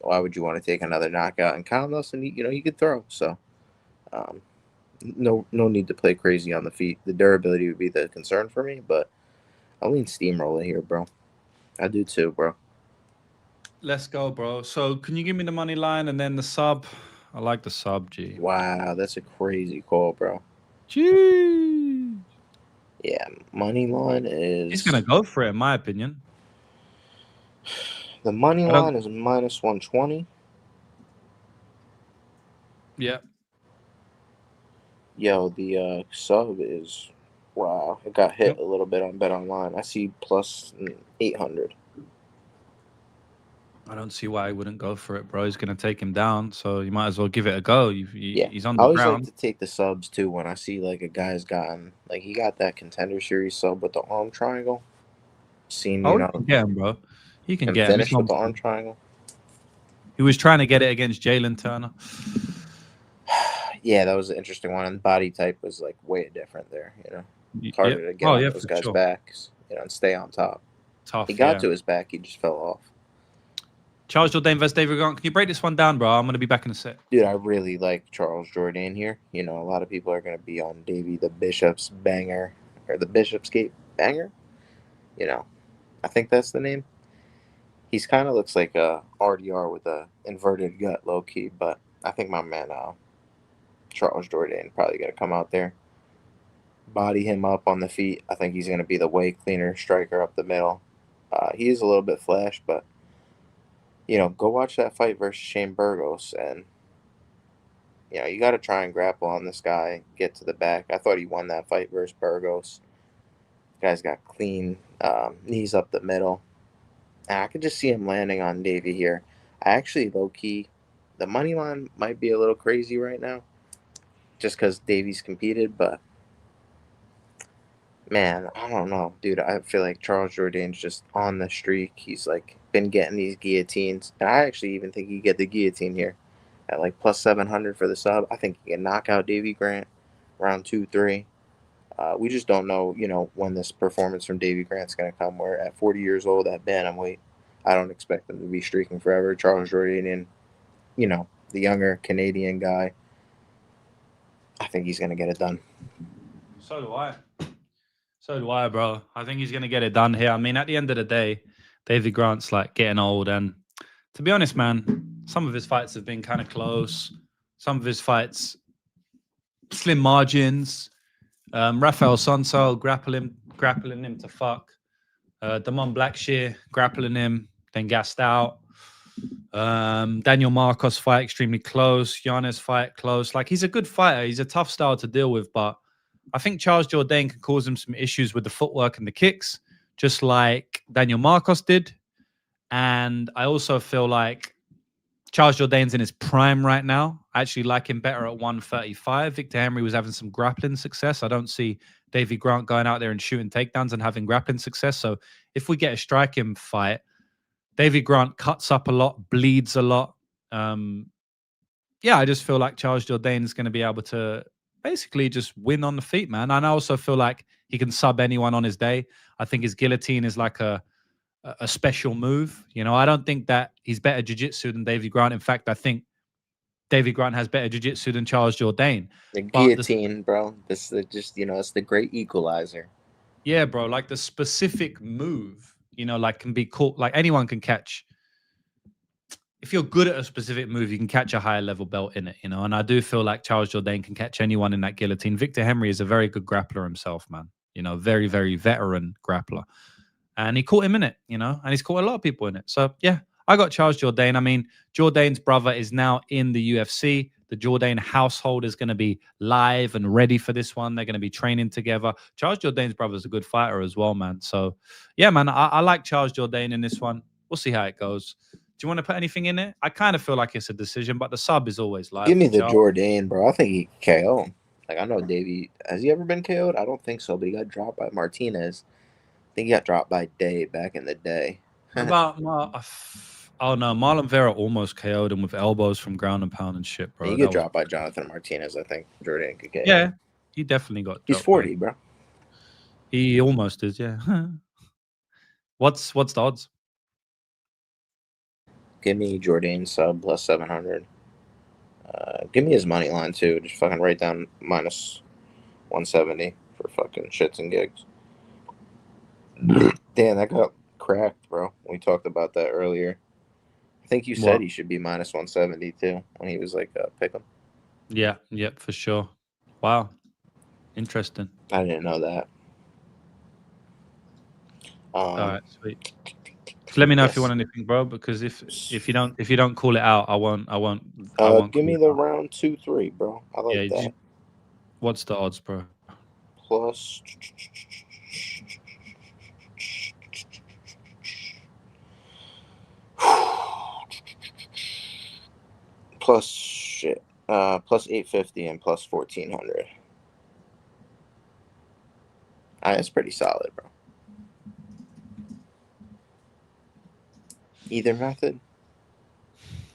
Why would you want to take another knockout? And Kyle Nelson, he could throw. So, No need to play crazy on the feet. The durability would be the concern for me, but I lean steamroller here, bro. I do too, bro. Let's go, bro. So can you give me the money line and then the sub? I like the sub, G. Wow, that's a crazy call, bro. Gee. Yeah, money line is. He's gonna go for it, in my opinion. The money line is minus 120. Yeah. Yo, the sub is wow. It got hit a little bit on Bet Online. I see plus 800. I don't see why he wouldn't go for it, bro. He's gonna take him down, so you might as well give it a go. Yeah, He's on I the always ground. like to take the subs too when I see like a guy's gotten like he got that Contender Series sub with the arm triangle. Seen you know, you can get him, bro. You can and get him. finish with the arm triangle. He was trying to get it against Jalen Turner. Yeah, that was an interesting one. And body type was like way different there. You know, harder to get on those guys' backs. You know, and stay on top. Tough. He got to his back. He just fell off. Charles Jordane versus David Grant. Can you break this one down, bro? I'm going to be back in a sec. Dude, I really like Charles Jordane here. You know, a lot of people are going to be on Davey the Bishop's banger or the Bishopsgate banger. You know, I think that's the name. He's kind of looks like a RDR with a inverted gut, low key. But I think my man Charles Jordane probably going to come out there, body him up on the feet. I think he's going to be the way cleaner striker up the middle. He is a little bit flash, but you know, go watch that fight versus Shane Burgos, and you know, you got to try and grapple on this guy, get to the back. I thought he won that fight versus Burgos. Guy's got clean knees up the middle, and I could just see him landing on Davey here. I actually, low key, the money line might be a little crazy right now, just because Davey's competed, but man, I don't know, dude. I feel like Charles Jordane's just on the streak. He's like been getting these guillotines, and I actually even think he get the guillotine here at like plus 700 for the sub. I think he can knock out Davey Grant round 2-3. We just don't know, you know, when this performance from Davey Grant's going to come. We're at 40 years old at bantamweight. I don't expect him to be streaking forever. Charles Jordane, you know, the younger Canadian guy, I think he's going to get it done. So do I. So do I, bro. I think he's going to get it done here. I mean, at the end of the day, Davey Grant's like getting old. And to be honest, man, some of his fights have been kind of close. Some of his fights, slim margins. Rafael Sonso grappling him to fuck. Damon Blackshear grappling him, then gassed out. Daniel Marcos fight extremely close. Giannis fight close. Like, he's a good fighter. He's a tough style to deal with, but I think Charles Jordane can cause him some issues with the footwork and the kicks, just like Daniel Marcos did. And I also feel like Charles Jordane's in his prime right now. I actually like him better at 135. Victor Henry was having some grappling success. I don't see Davey Grant going out there and shooting takedowns and having grappling success. So if we get a striking fight, Davey Grant cuts up a lot, bleeds a lot. Yeah, I just feel like Charles Jordane is going to be able to basically just win on the feet, man. And I also feel like he can sub anyone on his day. I think his guillotine is like a special move. You know, I don't think that he's better jiu-jitsu than Davey Grant. In fact, I think Davey Grant has better jiu-jitsu than Charles Jordane. The guillotine, bro. This is just, you know, it's the great equalizer. Yeah, bro. Like the specific move, you know, like can be caught. Like anyone can catch. If you're good at a specific move, you can catch a higher level belt in it, you know. And I do feel like Charles Jordane can catch anyone in that guillotine. Victor Henry is a very good grappler himself, man. You know, very, very veteran grappler. And he caught him in it, you know, and he's caught a lot of people in it. So, yeah, I got Charles Jordane. I mean, Jordane's brother is now in the UFC. The Jordane household is going to be live and ready for this one. They're going to be training together. Charles Jordane's brother is a good fighter as well, man. So, yeah, man, I like Charles Jordane in this one. We'll see how it goes. Do you want to put anything in it? I kind of feel like it's a decision, but the sub is always live. Give me the Jordane, bro. I think he KO. Like, I know Davey. Has he ever been KO'd? I don't think so, but he got dropped by Martinez. I think he got dropped by Day back in the day. About Marlon Vera almost KO'd him with elbows from ground and pound and shit, bro. He got dropped by Jonathan Martinez. I think Jordane could KO. Yeah, he definitely got. He's 40, bro. He almost is, yeah. What's the odds? Give me Jordane sub plus 700. Give me his money line too. Just fucking write down minus 170 for fucking shits and gigs. Damn, that got cracked, bro. We talked about that earlier. I think you said he should be minus 170 too when he was like pick him. Yeah, for sure. Wow, interesting. I didn't know that. All right, sweet. Let me know if you want anything, bro. Because if you don't call it out, I won't. Give me the round 2-3, bro. I like that. What's the odds, bro? Plus. Plus 850 and plus 1400. That's pretty solid, bro. Either method.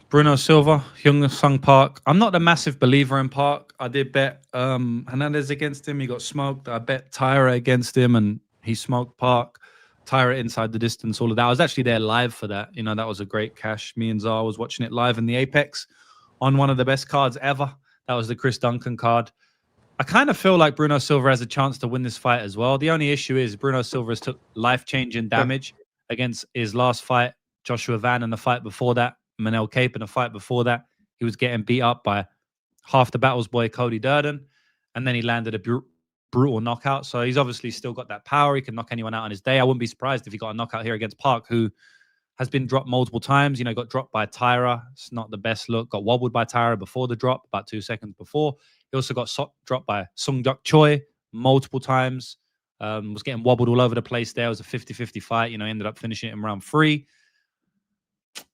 Bruno Silva, Young Sung Park. I'm not a massive believer in Park. I did bet Hernandez against him. He got smoked. I bet Tyra against him, and he smoked Park. Tyra inside the distance, all of that. I was actually there live for that. You know, that was a great cash. Me and Zah was watching it live in the Apex on one of the best cards ever. That was the Chris Duncan card. I kind of feel like Bruno Silva has a chance to win this fight as well. The only issue is Bruno Silva has took life-changing damage against his last fight, Joshua Van, and the fight before that, Manel Cape, and the fight before that. He was getting beat up by half the battles boy, Cody Durden, and then he landed a brutal knockout. So he's obviously still got that power. He can knock anyone out on his day. I wouldn't be surprised if he got a knockout here against Park, who has been dropped multiple times. You know, got dropped by Tyra. It's not the best look. Got wobbled by Tyra before the drop, about 2 seconds before. He also got dropped by Sung Duk Choi multiple times. Was getting wobbled all over the place there. It was a 50-50 fight. You know, ended up finishing it in round 3.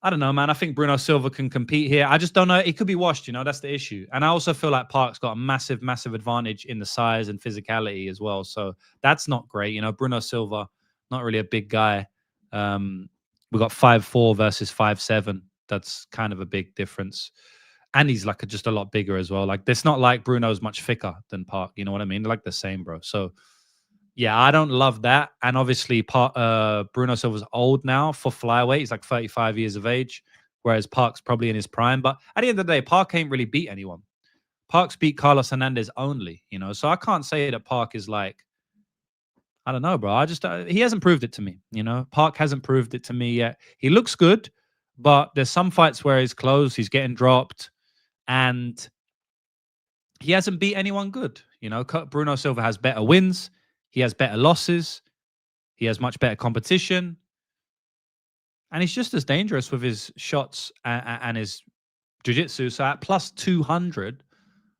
I don't know, man. I think Bruno Silva can compete here. I just don't know. It could be washed, you know. That's the issue. And I also feel like Park's got a massive, massive advantage in the size and physicality as well. So that's not great. You know, Bruno Silva, not really a big guy. We got 5'4" versus 5'7". That's kind of a big difference. And he's like just a lot bigger as well. Like, it's not like Bruno's much thicker than Park. You know what I mean? They're like the same, bro. So, yeah, I don't love that. And obviously, Bruno Silva's old now for flyweight. He's like 35 years of age, whereas Park's probably in his prime. But at the end of the day, Park ain't really beat anyone. Park's beat Carlos Hernandez only, you know. So I can't say that Park is like, I don't know, bro. He hasn't proved it to me, you know. Park hasn't proved it to me yet. He looks good, but there's some fights where he's close, he's getting dropped, and he hasn't beat anyone good. You know, Bruno Silva has better wins. He has better losses. He has much better competition. And he's just as dangerous with his shots and his jiu-jitsu. So at plus 200,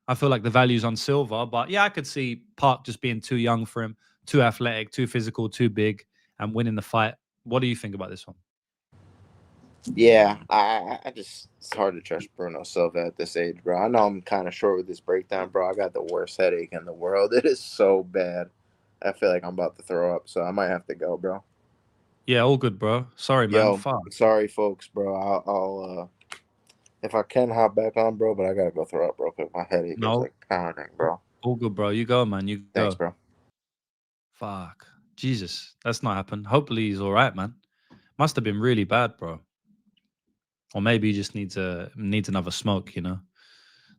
I feel like the value's on Silva. But yeah, I could see Park just being too young for him, too athletic, too physical, too big, and winning the fight. What do you think about this one? Yeah, I just, it's hard to trust Bruno Silva at this age, bro. I know I'm kind of short with this breakdown, bro. I got the worst headache in the world. It is so bad. I feel like I'm about to throw up, so I might have to go, bro. Yeah, all good, bro. Sorry, man. Yo, sorry, folks, bro. I'll if I can hop back on, bro, but I gotta go throw up real quick. My headache is like pounding, bro. All good, bro. You go, man. You go. Thanks, bro. Fuck. Jesus, that's not happened. Hopefully he's all right, man. Must have been really bad, bro. Or maybe he just needs another smoke, you know.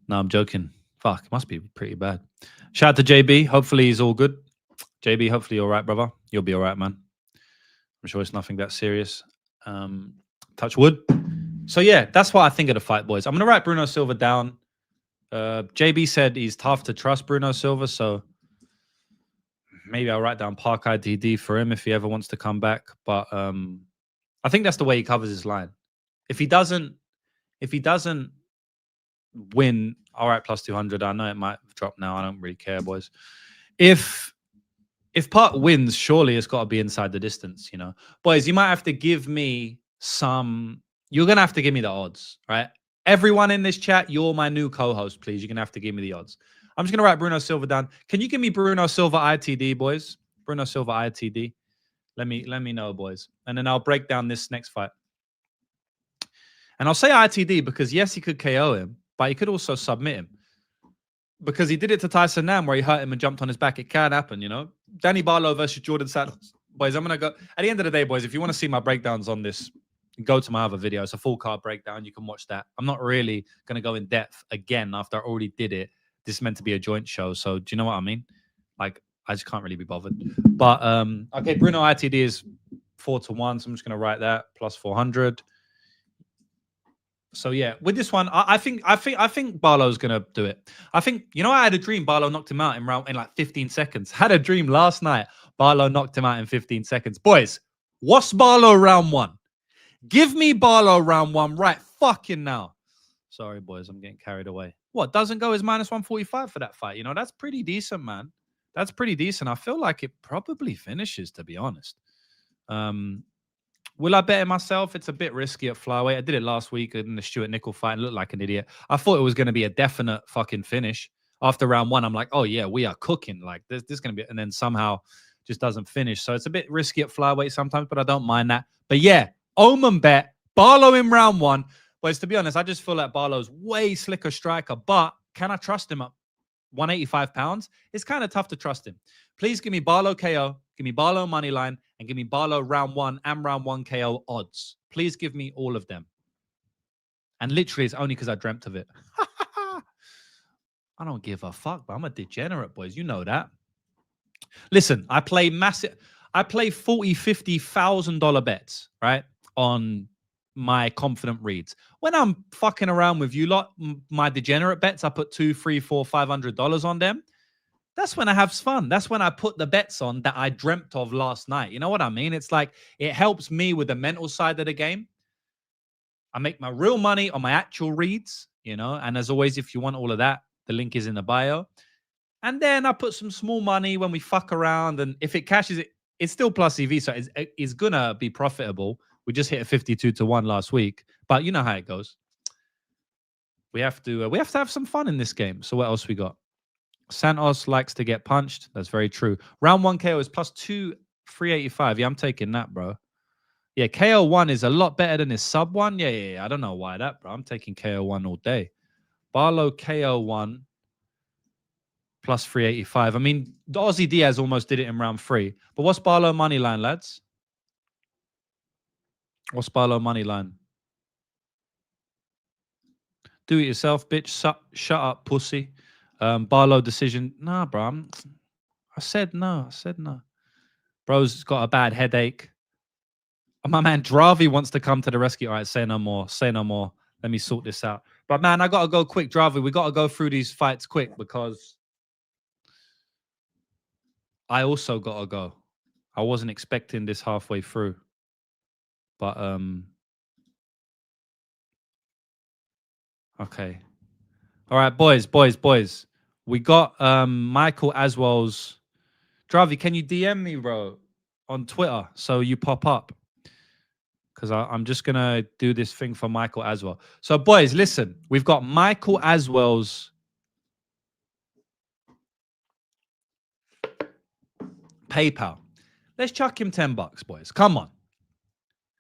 No, I'm joking. Fuck, it must be pretty bad. Shout out to JB. Hopefully he's all good. JB, hopefully you're all right, brother. You'll be all right, man. I'm sure it's nothing that serious. Touch wood. So, yeah, that's what I think of the fight, boys. I'm going to write Bruno Silva down. JB said he's tough to trust, Bruno Silva, so maybe I'll write down Park ITD for him if he ever wants to come back. But I think that's the way he covers his line. If he doesn't win, all right, plus 200. I know it might drop now. I don't really care, boys. If Park wins, surely it's got to be inside the distance, you know. Boys, you might have to give me some... You're going to have to give me the odds, right? Everyone in this chat, you're my new co-host, please. You're going to have to give me the odds. I'm just going to write Bruno Silva down. Can you give me Bruno Silva ITD, boys? Bruno Silva ITD. Let me know, boys. And then I'll break down this next fight. And I'll say ITD because, yes, he could KO him, but he could also submit him. Because he did it to Tyson Nam where he hurt him and jumped on his back. It can happen, you know. Danny Barlow versus Jordan Saddles. Boys, I'm going to go... At the end of the day, boys, if you want to see my breakdowns on this, go to my other video. It's a full card breakdown. You can watch that. I'm not really going to go in depth again after I already did it. This is meant to be a joint show. So do you know what I mean? Like, I just can't really be bothered. But, okay, Bruno ITD is 4-1. So I'm just going to write that plus 400. So yeah, with this one, I think Barlow's gonna do it. I think, you know, I had a dream Barlow knocked him out in like 15 seconds. Had a dream last night Barlow knocked him out in 15 seconds. Boys, what's Barlow round 1? Give me Barlow round 1 right fucking now. Sorry, boys, I'm getting carried away. What, doesn't go is minus 145 for that fight? You know, that's pretty decent, man. That's pretty decent. I feel like it probably finishes, to be honest. Will I bet it myself? It's a bit risky at flyweight. I did it last week in the Stuart Nickel fight and looked like an idiot. I thought it was going to be a definite fucking finish. After round 1, I'm like, oh yeah, we are cooking. Like this is going to be, and then somehow just doesn't finish. So it's a bit risky at flyweight sometimes, but I don't mind that. But yeah, Omen bet Barlow in round 1. But to be honest, I just feel like Barlow's way slicker striker. But can I trust him at 185 pounds? It's kind of tough to trust him. Please give me Barlow KO, give me Barlow money line, and give me Barlow round 1 and round 1 KO odds. Please give me all of them. And literally, it's only because I dreamt of it. I don't give a fuck, but I'm a degenerate, boys. You know that. Listen, I play $40,000, $50,000 bets, right, on my confident reads. When I'm fucking around with you lot, my degenerate bets, I put $200, $300, $400, $500 on them. That's when I have fun. That's when I put the bets on that I dreamt of last night. You know what I mean? It's like, it helps me with the mental side of the game. I make my real money on my actual reads, you know, and as always, if you want all of that, the link is in the bio. And then I put some small money when we fuck around, and if it cashes, it's still plus EV, so it's gonna be profitable. We just hit a 52-1 last week, but you know how it goes. We have to have some fun in this game. So what else we got? Santos likes to get punched. That's very true. Round 1 KO is plus 385. Yeah, I'm taking that, bro. Yeah, KO 1 is a lot better than his sub 1. Yeah. I don't know why that, bro. I'm taking KO 1 all day. Barlow KO 1 plus 385. I mean, the Aussie Diaz almost did it in round 3. But what's Barlow money line, lads? What's Barlow money line? Do it yourself, bitch. Shut up, pussy. Barlow decision. Nah, bro. I said no. Bro's got a bad headache. My man Dravi wants to come to the rescue. All right, say no more. Let me sort this out. But man, I got to go quick, Dravi. We got to go through these fights quick because I also got to go. I wasn't expecting this halfway through. But, okay. All right, boys. We got Michael Aswell's. Dravi, can you DM me, bro, on Twitter so you pop up? Because I'm just going to do this thing for Michael Aswell. So, boys, listen. We've got Michael Aswell's PayPal. Let's chuck him $10, boys. Come on.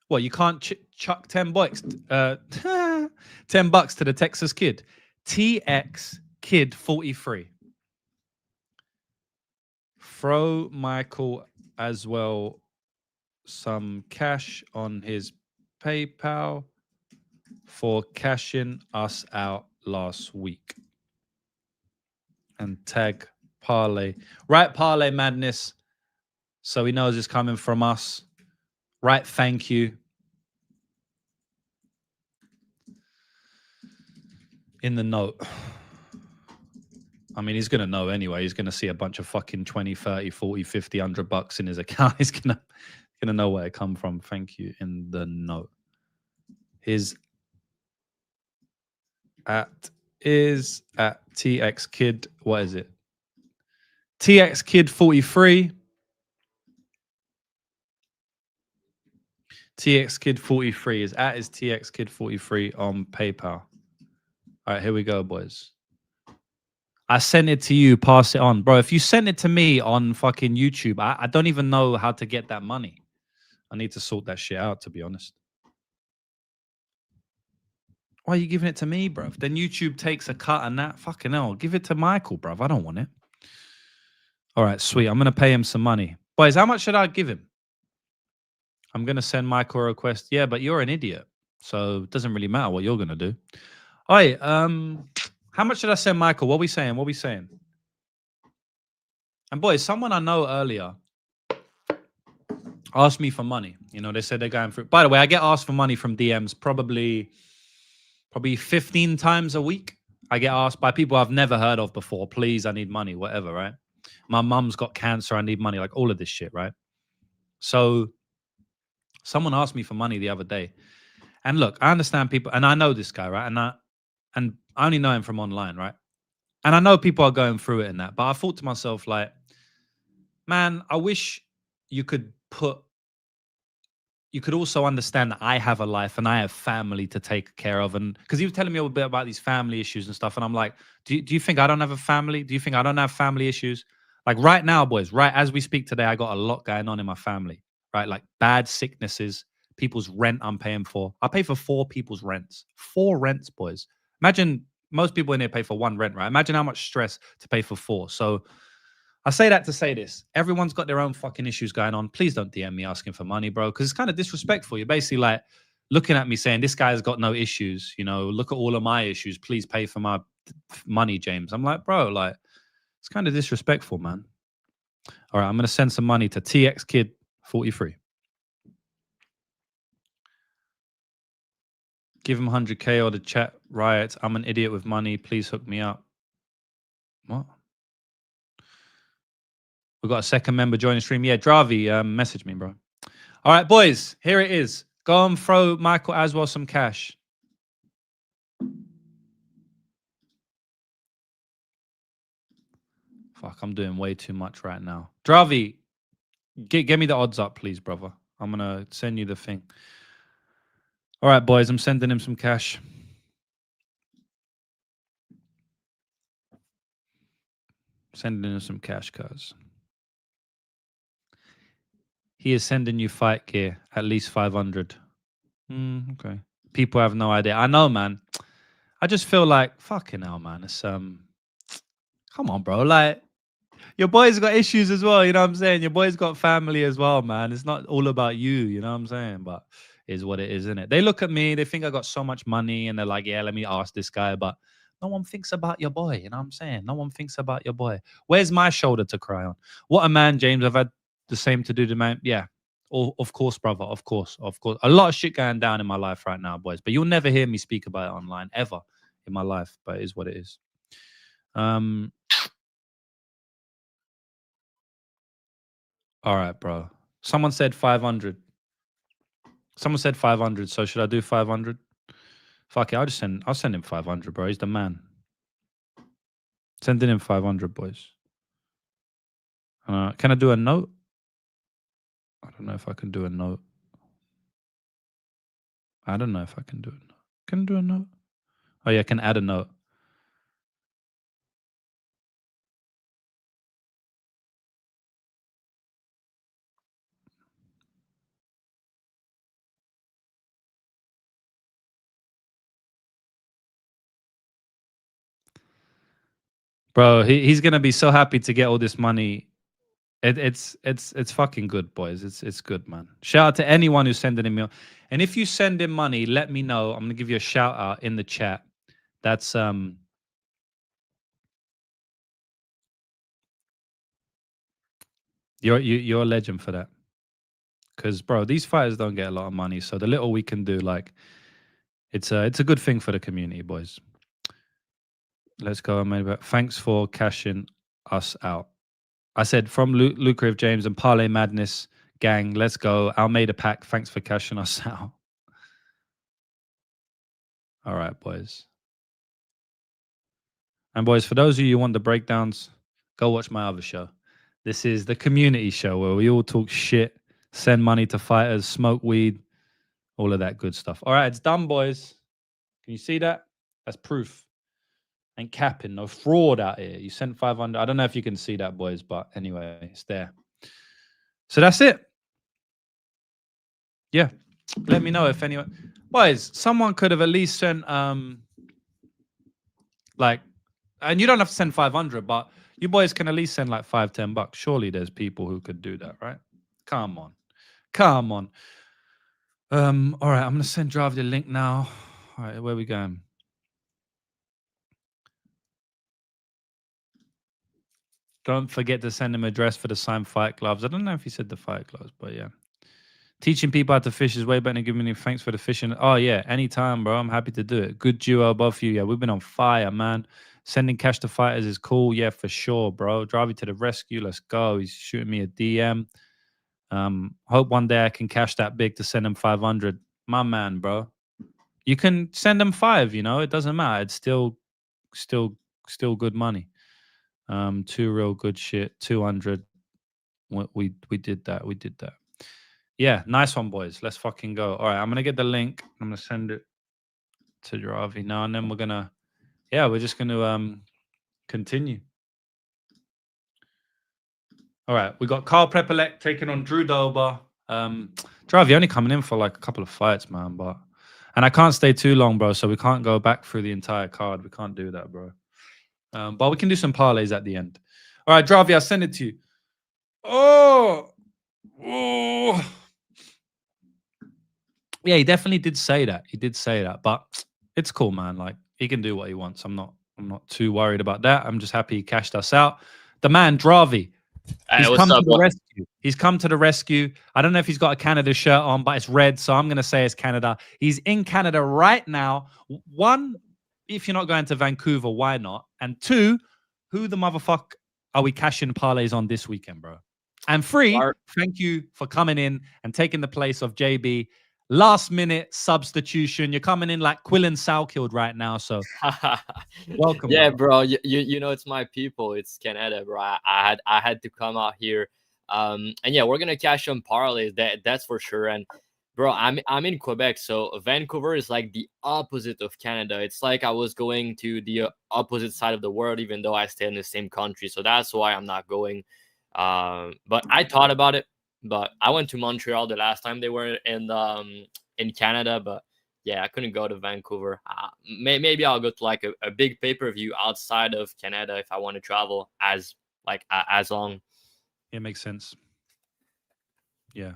What, you can't chuck $10? $10 to the Texas kid. TX Kid 43. Throw Michael Aswell some cash on his PayPal for cashing us out last week. And tag Parlay. Right, Parlay Madness. So he knows it's coming from us. Right, thank you. In the note. I mean, he's going to know anyway. He's going to see a bunch of fucking 20, 30, 40, 50, $100 in his account. He's going to know where it come from. Thank you. In the note. His is at TX Kid. What is it? TX Kid 43. TX Kid 43 is at his TX Kid 43 on PayPal. All right, here we go, boys. I sent it to you. Pass it on. Bro, if you send it to me on fucking YouTube, I don't even know how to get that money. I need to sort that shit out, to be honest. Why are you giving it to me, bruv? Then YouTube takes a cut and that. Fucking hell. Give it to Michael, bruv. I don't want it. All right, sweet. I'm going to pay him some money. Boys, how much should I give him? I'm going to send Michael a request. Yeah, but you're an idiot. So it doesn't really matter what you're going to do. All right. How much should I send Michael? What are we saying? What are we saying? And boys, someone I know earlier asked me for money. You know, they said they're going through. By the way, I get asked for money from DMs probably 15 times a week. I get asked by people I've never heard of before. Please, I need money, whatever, right? My mum's got cancer. I need money, like all of this shit, right? So someone asked me for money the other day. And look, I understand people, and I know this guy, right? And I only know him from online, right? And I know people are going through it and that. But I thought to myself, like, man, I wish you could also understand that I have a life and I have family to take care of. And because he was telling me a bit about these family issues and stuff. And I'm like, do you think I don't have a family? Do you think I don't have family issues? Like right now, boys, right as we speak today, I got a lot going on in my family, right? Like bad sicknesses, people's rent I'm paying for. I pay for 4 people's rents. 4 rents, boys. Imagine most people in here pay for 1 rent, right? Imagine how much stress to pay for 4. So I say that to say this. Everyone's got their own fucking issues going on. Please don't DM me asking for money, bro, because it's kind of disrespectful. You're basically like looking at me saying, this guy's got no issues. You know, look at all of my issues. Please pay for my money, James. I'm like, bro, like, it's kind of disrespectful, man. All right, I'm going to send some money to TX Kid 43. Give him 100K or the chat riots. I'm an idiot with money. Please hook me up. What? We've got a second member joining stream. Yeah, Dravi, message me, bro. All right, boys, here it is. Go and throw Michael Aswell some cash. Fuck, I'm doing way too much right now. Dravi, get me the odds up, please, brother. I'm going to send you the thing. All right, boys, I'm sending him some cash. Sending him some cash, cuz. He is sending you fight gear, at least 500. Okay. People have no idea. I know, man. I just feel like, fucking hell, man. It's, come on, bro. Like, your boy's got issues as well, you know what I'm saying? Your boy's got family as well, man. It's not all about you, you know what I'm saying? But it is what it is, isn't it? They look at me, they think I got so much money, and they're like, yeah, let me ask this guy. But no one thinks about your boy, you know what I'm saying? No one thinks about your boy. Where's my shoulder to cry on? What a man, James. I've had the same to do to man. Yeah. Oh, of course, brother. Of course. Of course. A lot of shit going down in my life right now, boys. But you'll never hear me speak about it online, ever in my life. But it is what it is. All right, bro. Someone said 500. Someone said 500. So should I do 500? Fuck it. I'll send him 500, bro. He's the man. Sending him 500, boys. Can I do a note? I don't know if I can do a note. I don't know if I can do a note. Can I do a note? Oh, yeah, I can add a note. Bro, he's gonna be so happy to get all this money. It's fucking good, boys. It's good, man. Shout out to anyone who's sending him. And if you send him money, let me know. I'm gonna give you a shout out in the chat. That's you're a legend for that. Because bro, these fighters don't get a lot of money, so the little we can do, like, it's a good thing for the community, boys. Let's go. Maybe thanks for cashing us out. I said from Lucrative James and Parlay Madness gang. Let's go. Almeida Pack. Thanks for cashing us out. All right, boys. And boys, for those of you who want the breakdowns, go watch my other show. This is the community show where we all talk shit, send money to fighters, smoke weed, all of that good stuff. All right, it's done, boys. Can you see that? That's proof. Ain't capping, no fraud out here. You sent 500. I don't know if you can see that, boys, but anyway, it's there. So that's it. Yeah. Let me know if anyone... Boys, someone could have at least sent, like... And you don't have to send 500, but you boys can at least send like $5-10. Surely there's people who could do that, right? Come on. Come on. All right, I'm gonna send Javi the link now. All right, where are we going? Don't forget to send him address for the signed fight gloves. I don't know if he said the fight gloves, but yeah. Teaching people how to fish is way better than giving you thanks for the fishing. Oh yeah, anytime, bro. I'm happy to do it. Good duo, both of you. Yeah, we've been on fire, man. Sending cash to fighters is cool. Yeah, for sure, bro. Drive you to the rescue. Let's go. He's shooting me a DM. Hope one day I can cash that big to send him 500. My man, bro. You can send them 5. You know, it doesn't matter. It's still good money. 2 real good shit. 200. We did that. We did that. Yeah, nice one, boys. Let's fucking go. All right, I'm gonna get the link. I'm gonna send it to Javi now, and then we're just gonna continue. All right, we got Carl Prepelec taking on Drew Dober. Javi only coming in for like a couple of fights, man, and I can't stay too long, bro. So we can't go back through the entire card. We can't do that, bro. But we can do some parlays at the end. All right, Javi, I'll send it to you. Oh. Yeah, he definitely did say that. He did say that, but it's cool, man. Like, he can do what he wants. I'm not too worried about that. I'm just happy he cashed us out. The man, Dravi, he's come to the rescue. He's come to the rescue. I don't know if he's got a Canada shirt on, but it's red, so I'm going to say it's Canada. He's in Canada right now. 1, if you're not going to Vancouver, why not? And 2, who the motherfuck are we cashing parlays on this weekend, bro? And 3, thank you for coming in and taking the place of JB. Last minute substitution. You're coming in like Quillen Salkilled right now, so welcome. Yeah, bro. You know it's my people. It's Canada, bro. I had to come out here, and yeah, we're gonna cash some parlays. That's for sure. And bro, I'm in Quebec, so Vancouver is like the opposite of Canada. It's like I was going to the opposite side of the world, even though I stay in the same country. So that's why I'm not going. But I thought about it. But I went to Montreal the last time they were in Canada. But yeah, I couldn't go to Vancouver. Maybe I'll go to like a big pay-per-view outside of Canada if I want to travel as long. It makes sense. Yeah.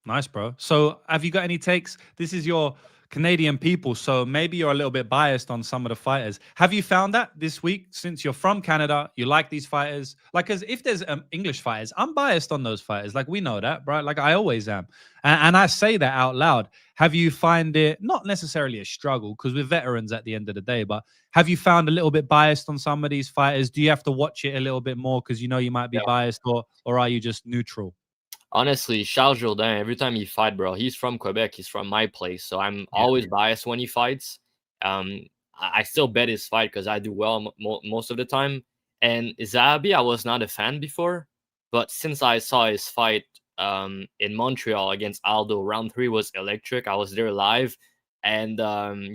Nice, bro. So have you got any takes? This is your Canadian people, so maybe you're a little bit biased on some of the fighters. Have you found that this week, since you're from Canada, you like these fighters? Like, because if there's English fighters, I'm biased on those fighters. Like, we know that, right? Like, I always am. And I say that out loud. Have you find it not necessarily a struggle, because we're veterans at the end of the day, but have you found a little bit biased on some of these fighters? Do you have to watch it a little bit more because you know you might be biased, or are you just neutral? Honestly, Charles Jordane, every time he fight, bro, he's from Quebec. He's from my place. So I'm always biased when he fights. I still bet his fight because I do well most of the time. And Zahabi, I was not a fan before. But since I saw his fight in Montreal against Aldo, round 3 was electric. I was there live. And,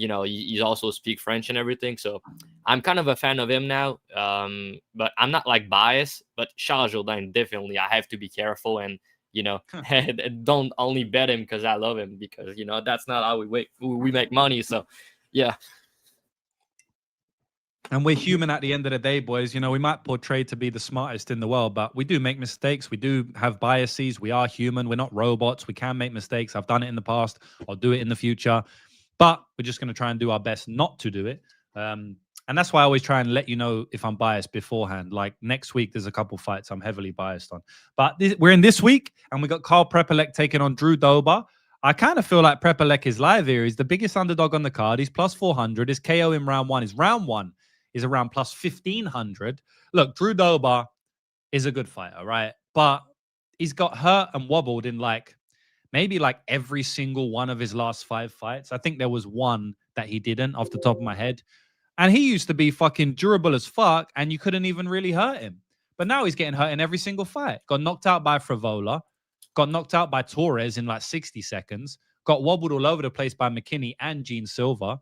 you know, he also speaks French and everything. So I'm kind of a fan of him now. But I'm not like biased. But Charles Jordane, definitely, I have to be careful. And you know, don't only bet him because I love him, because, you know, that's not how we make money. So, yeah. And we're human at the end of the day, boys. You know, we might portray to be the smartest in the world, but we do make mistakes. We do have biases. We are human. We're not robots. We can make mistakes. I've done it in the past. I'll do it in the future. But we're just going to try and do our best not to do it. And that's why I always try and let you know if I'm biased beforehand. Like next week, there's a couple fights I'm heavily biased on. But we're in this week, and we got Carl Prepelec taking on Drew Dober. I kind of feel like Prepelec is live here. He's the biggest underdog on the card. He's plus 400. His KO in round 1 is around plus 1,500. Look, Drew Dober is a good fighter, right? But he's got hurt and wobbled in maybe every single one of his last 5 fights. I think there was one that he didn't off the top of my head. And he used to be fucking durable as fuck, and you couldn't even really hurt him. But now he's getting hurt in every single fight. Got knocked out by Fravola. Got knocked out by Torres in 60 seconds. Got wobbled all over the place by McKinney and Gene Silva.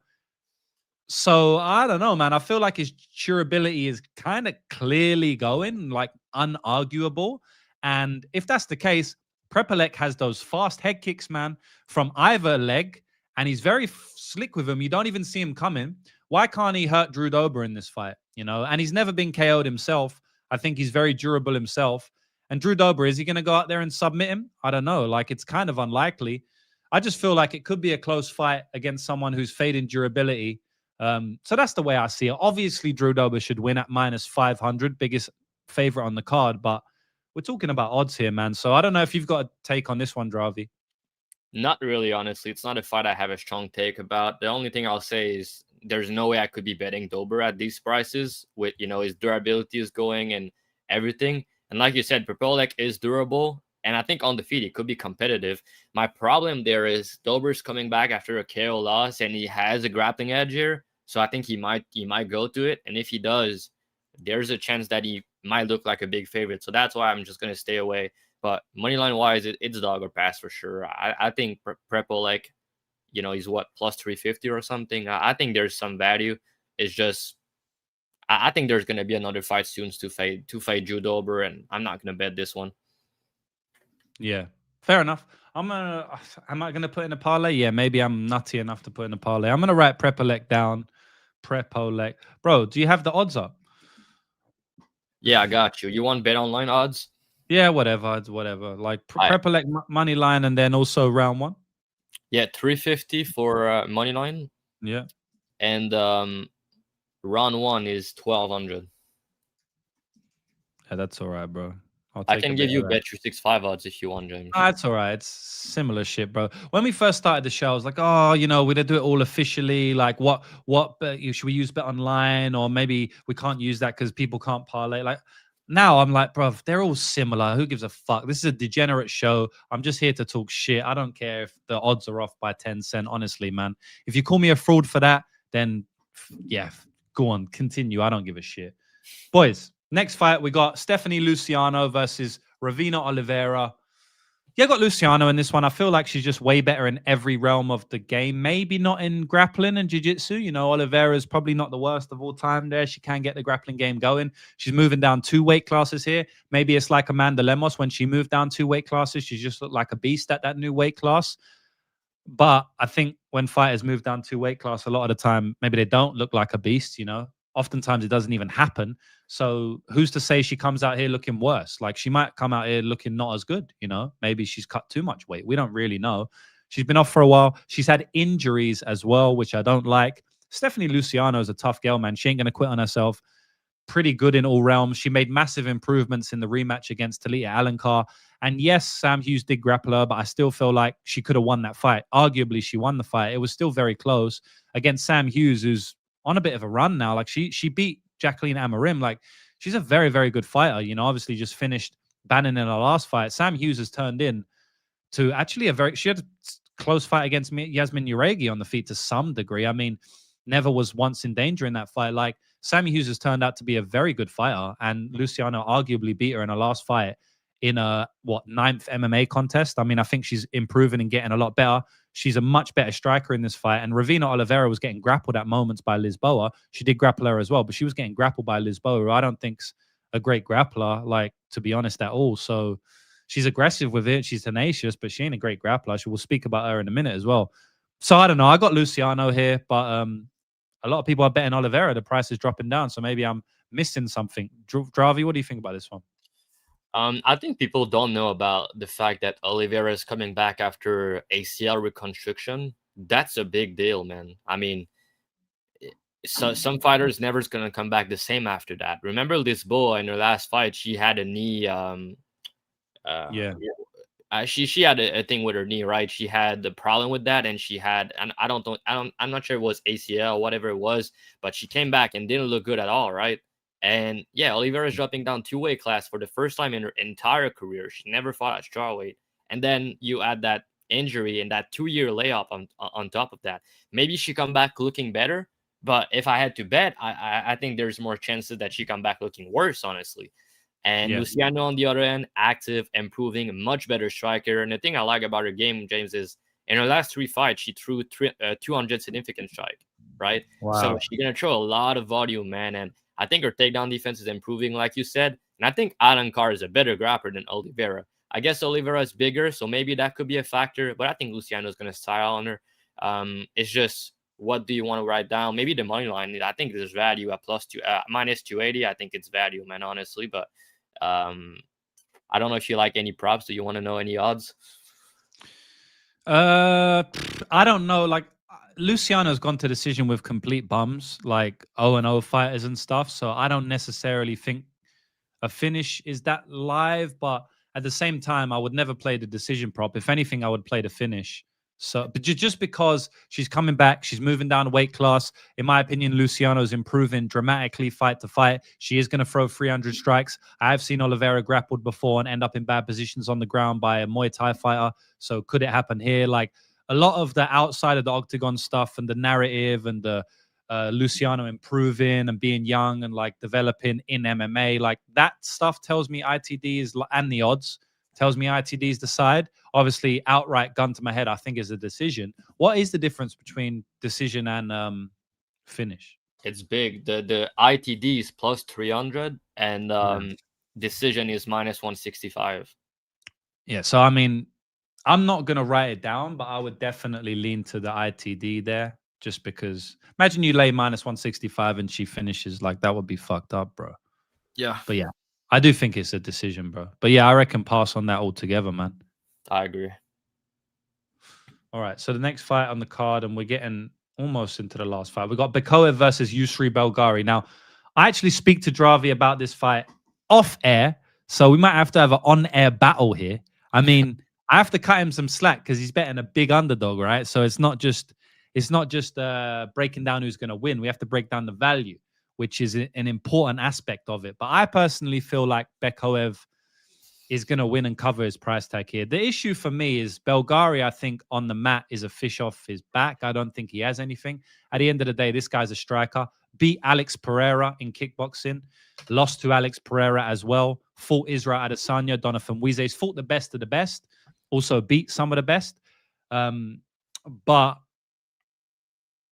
So, I don't know, man. I feel like his durability is kind of clearly going, unarguable. And if that's the case, Prepelec has those fast head kicks, man, from either leg. And he's very slick with them. You don't even see him coming. Why can't he hurt Drew Dober in this fight? You know, and he's never been KO'd himself. I think he's very durable himself. And Drew Dober, is he going to go out there and submit him? I don't know. It's kind of unlikely. I just feel like it could be a close fight against someone who's fading durability. So that's the way I see it. Obviously, Drew Dober should win at -500, biggest favorite on the card, but we're talking about odds here, man. So I don't know if you've got a take on this one, Dravi. Not really, honestly. It's not a fight I have a strong take about. The only thing I'll say is there's no way I could be betting Dober at these prices with, his durability is going and everything. And like you said, Propelec is durable. And I think on the feet, it could be competitive. My problem there is Dober's coming back after a KO loss and he has a grappling edge here. So I think he might go to it. And if he does, there's a chance that he might look like a big favorite. So that's why I'm just going to stay away. But moneyline wise, it's dog or pass for sure. I think Propelec, he's what, plus 350 or something. I think there's some value. It's just, I think there's going to be another fight soon to fight Drew Dober, and I'm not going to bet this one. Yeah, fair enough. Am I gonna put in a parlay? Yeah, maybe I'm nutty enough to put in a parlay. I'm gonna write Propelec down. Propelec, bro. Do you have the odds up? Yeah, I got you. You want bet online odds? Yeah, whatever. Like Propelec money line, and then also round one. Yeah, 350 for money line. Yeah, and round one is 1200. Yeah, that's all right, bro. I can give you Bet365 odds if you want, James. That's all right. It's similar shit, bro. When we first started the show, I was like, oh, we're gonna do it all officially. Like, what should we use Bet Online, or maybe we can't use that because people can't parlay. Like, now I'm like, bro, they're all similar. Who gives a fuck? This is a degenerate show. I'm just here to talk shit. I don't care if the odds are off by 10 cents. Honestly, man. If you call me a fraud for that, then yeah, go on, continue. I don't give a shit, boys. Next fight, we got Stephanie Luciano versus Ravina Oliveira. Yeah, I got Luciano in this one. I feel like she's just way better in every realm of the game. Maybe not in grappling and jiu-jitsu. Oliveira's probably not the worst of all time there. She can get the grappling game going. She's moving down 2 weight classes here. Maybe it's like Amanda Lemos. When she moved down 2 weight classes, she just looked like a beast at that new weight class. But I think when fighters move down 2 weight class, a lot of the time, maybe they don't look like a beast, Oftentimes it doesn't even happen. So who's to say she comes out here looking worse? Like, she might come out here looking not as good, Maybe she's cut too much weight. We don't really know. She's been off for a while. She's had injuries as well, which I don't like. Stephanie Luciano is a tough girl, man. She ain't going to quit on herself. Pretty good in all realms. She made massive improvements in the rematch against Talita Alencar. And yes, Sam Hughes did grapple her, but I still feel like she could have won that fight. Arguably, she won the fight. It was still very close against Sam Hughes, who's on a bit of a run now. Like, she beat Jacqueline Amorim. Like, she's a very, very good fighter. Obviously just finished Bannon in her last fight. Sam Hughes has turned in to actually she had a close fight against Yasmin Uregi on the feet to some degree. I mean, never was once in danger in that fight. Like, Sam Hughes has turned out to be a very good fighter, and Luciano arguably beat her in her last fight in a 9th MMA contest. I mean, I think she's improving and getting a lot better. She's a much better striker in this fight. And Ravina Oliveira was getting grappled at moments by Lisboa. She did grapple her as well, but she was getting grappled by Lisboa, who I don't think's a great grappler, like, to be honest, at all. So she's aggressive with it. She's tenacious, but she ain't a great grappler. We'll speak about her in a minute as well. So I don't know. I got Luciano here, but a lot of people are betting Oliveira. The price is dropping down, so maybe I'm missing something. Dravi, what do you think about this one? I think people don't know about the fact that Oliveira is coming back after ACL reconstruction. That's a big deal, man. I mean, so some fighters never is going to come back the same after that. Remember Lisboa in her last fight, she had a knee. She had a thing with her knee, right? She had the problem with that, and she had, and I'm not sure it was ACL, whatever it was, but she came back and didn't look good at all, right? And yeah, Oliveira is dropping down 2 weight class for the first time in her entire career. She never fought at strawweight. And then you add that injury and that 2-year layoff on top of that. Maybe she come back looking better, but if I had to bet, I think there's more chances that she come back looking worse, honestly. And Luciano on the other end, active, improving, much better striker. And the thing I like about her game, James, is in her last 3 fights, she threw 200 significant strike, right? Wow. So she's going to throw a lot of volume, man. And I think her takedown defense is improving, like you said. And I think Alencar is a better grappler than Oliveira. I guess Oliveira is bigger, so maybe that could be a factor. But I think Luciano is going to style on her. It's just, what do you want to write down? Maybe the money line. I think there's value at minus 280. I think it's value, man, honestly. But I don't know if you like any props. Do you want to know any odds? I don't know. Like Luciano's gone to decision with complete bums, like 0-0 fighters and stuff. So I don't necessarily think a finish is that live, but at the same time, I would never play the decision prop. If anything, I would play the finish. So, but just because she's coming back, she's moving down a weight class. In my opinion, Luciano's improving dramatically fight to fight. She is going to throw 300 strikes. I have seen Oliveira grappled before and end up in bad positions on the ground by a Muay Thai fighter. So, could it happen here? Like a lot of the outside of the octagon stuff and the narrative and the Luciano improving and being young and like developing in MMA, like that stuff tells me ITD is, and the odds tells me ITD is the side. Obviously, outright gun to my head, I think is a decision. What is the difference between decision and finish? It's big. The ITD is plus 300 and decision is minus 165. Yeah, so I mean, I'm not gonna write it down, but I would definitely lean to the ITD there. Just because imagine you lay minus 165 and she finishes, like that would be fucked up, bro. Yeah. But yeah, I do think it's a decision, bro. But yeah, I reckon pass on that altogether, man. I agree. All right, so the next fight on the card, and we're getting almost into the last fight. We got Bekoev versus Yusri Belgari. Now, I actually speak to Dravi about this fight off air, so we might have to have an on-air battle here. I mean, I have to cut him some slack because he's betting a big underdog, right? So it's not just breaking down who's going to win. We have to break down the value, which is an important aspect of it. But I personally feel like Bekoev is going to win and cover his price tag here. The issue for me is Belgari, I think, on the mat is a fish off his back. I don't think he has anything. At the end of the day, this guy's a striker. Beat Alex Pereira in kickboxing. Lost to Alex Pereira as well. Fought Israel Adesanya, Donovan Wizes. Fought the best of the best. Also beat some of the best. But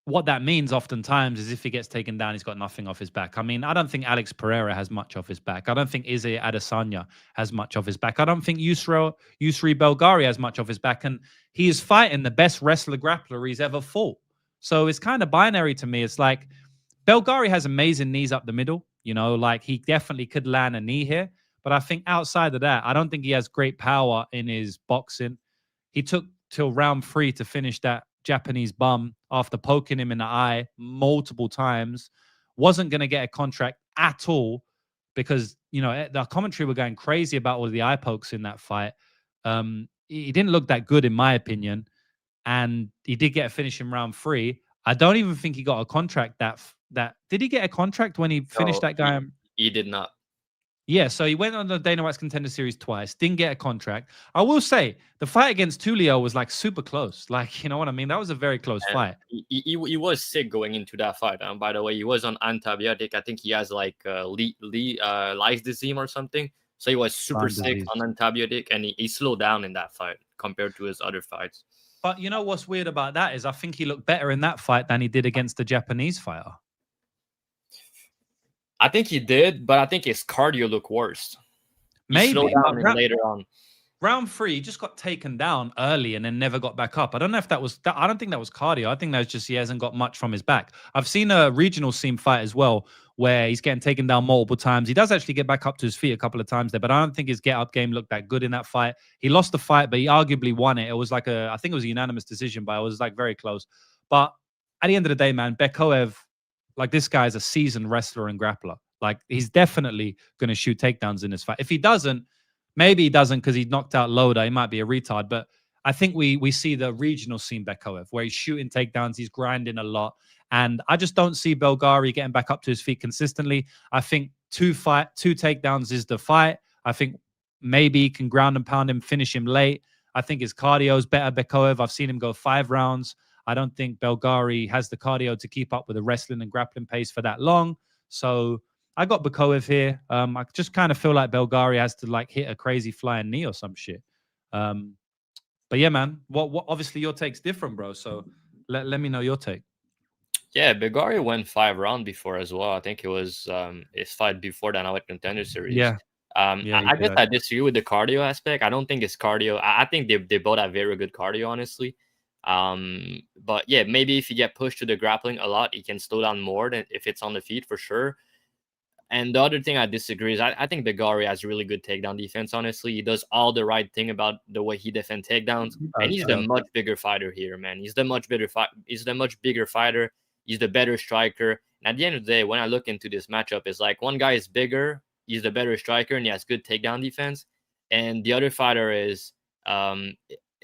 what that means oftentimes is if he gets taken down, he's got nothing off his back. I mean, I don't think Alex Pereira has much off his back. I don't think Izzy Adesanya has much off his back. I don't think Yusri Belgari has much off his back. And he is fighting the best wrestler grappler he's ever fought. So it's kind of binary to me. It's like Belgari has amazing knees up the middle. You know, like he definitely could land a knee here. But I think outside of that, I don't think he has great power in his boxing. He took till round 3 to finish that Japanese bum after poking him in the eye multiple times. Wasn't going to get a contract at all because, you know, the commentary were going crazy about all the eye pokes in that fight. He didn't look that good, in my opinion. And he did get a finish in round 3. I don't even think he got a contract that did he get a contract when he finished that guy? He did not. Yeah, so he went on the Dana White's Contender Series twice, didn't get a contract. I will say, the fight against Tulio was like super close. Like, you know what I mean? That was a very close fight. He was sick going into that fight. By the way, he was on antibiotic. I think he has like Leigh disease or something. So he was super sick on antibiotic, and he slowed down in that fight compared to his other fights. But you know what's weird about that is I think he looked better in that fight than he did against the Japanese fighter. I think he did, but I think his cardio looked worse. Maybe later on. Round 3, he just got taken down early and then never got back up. I don't know if that was. I don't think that was cardio. I think that was just he hasn't got much from his back. I've seen a regional scene fight as well where he's getting taken down multiple times. He does actually get back up to his feet a couple of times there, but I don't think his get-up game looked that good in that fight. He lost the fight, but he arguably won it. It was like I think it was a unanimous decision, but it was like very close. But at the end of the day, man, Bekoev, like this guy is a seasoned wrestler and grappler. Like he's definitely going to shoot takedowns in this fight. If he doesn't, maybe he doesn't because he knocked out Loda. He might be a retard. But I think we see the regional scene Bekoev where he's shooting takedowns. He's grinding a lot. And I just don't see Belgari getting back up to his feet consistently. I think two takedowns is the fight. I think maybe he can ground and pound him, finish him late. I think his cardio is better, Bekoev. I've seen him go 5 rounds. I don't think Belgari has the cardio to keep up with the wrestling and grappling pace for that long. So I got Bekoev here. I just kind of feel like Belgari has to like hit a crazy flying knee or some shit. But yeah, man, what obviously your take's different, bro. So let me know your take. Yeah, Belgari went 5 rounds before as well. I think it was his fight before that with Contender Series. Yeah. I guess I disagree with the cardio aspect. I don't think it's cardio. I think they both have very good cardio, honestly. But yeah, maybe if you get pushed to the grappling a lot, he can slow down more than if it's on the feet for sure. And the other thing I disagree is I think Begari has really good takedown defense. Honestly, he does all the right thing about the way he defends takedowns, and he's the much bigger fighter here, man. He's the much bigger fighter. He's the better striker. And at the end of the day, when I look into this matchup, it's like one guy is bigger, he's the better striker, and he has good takedown defense, and the other fighter is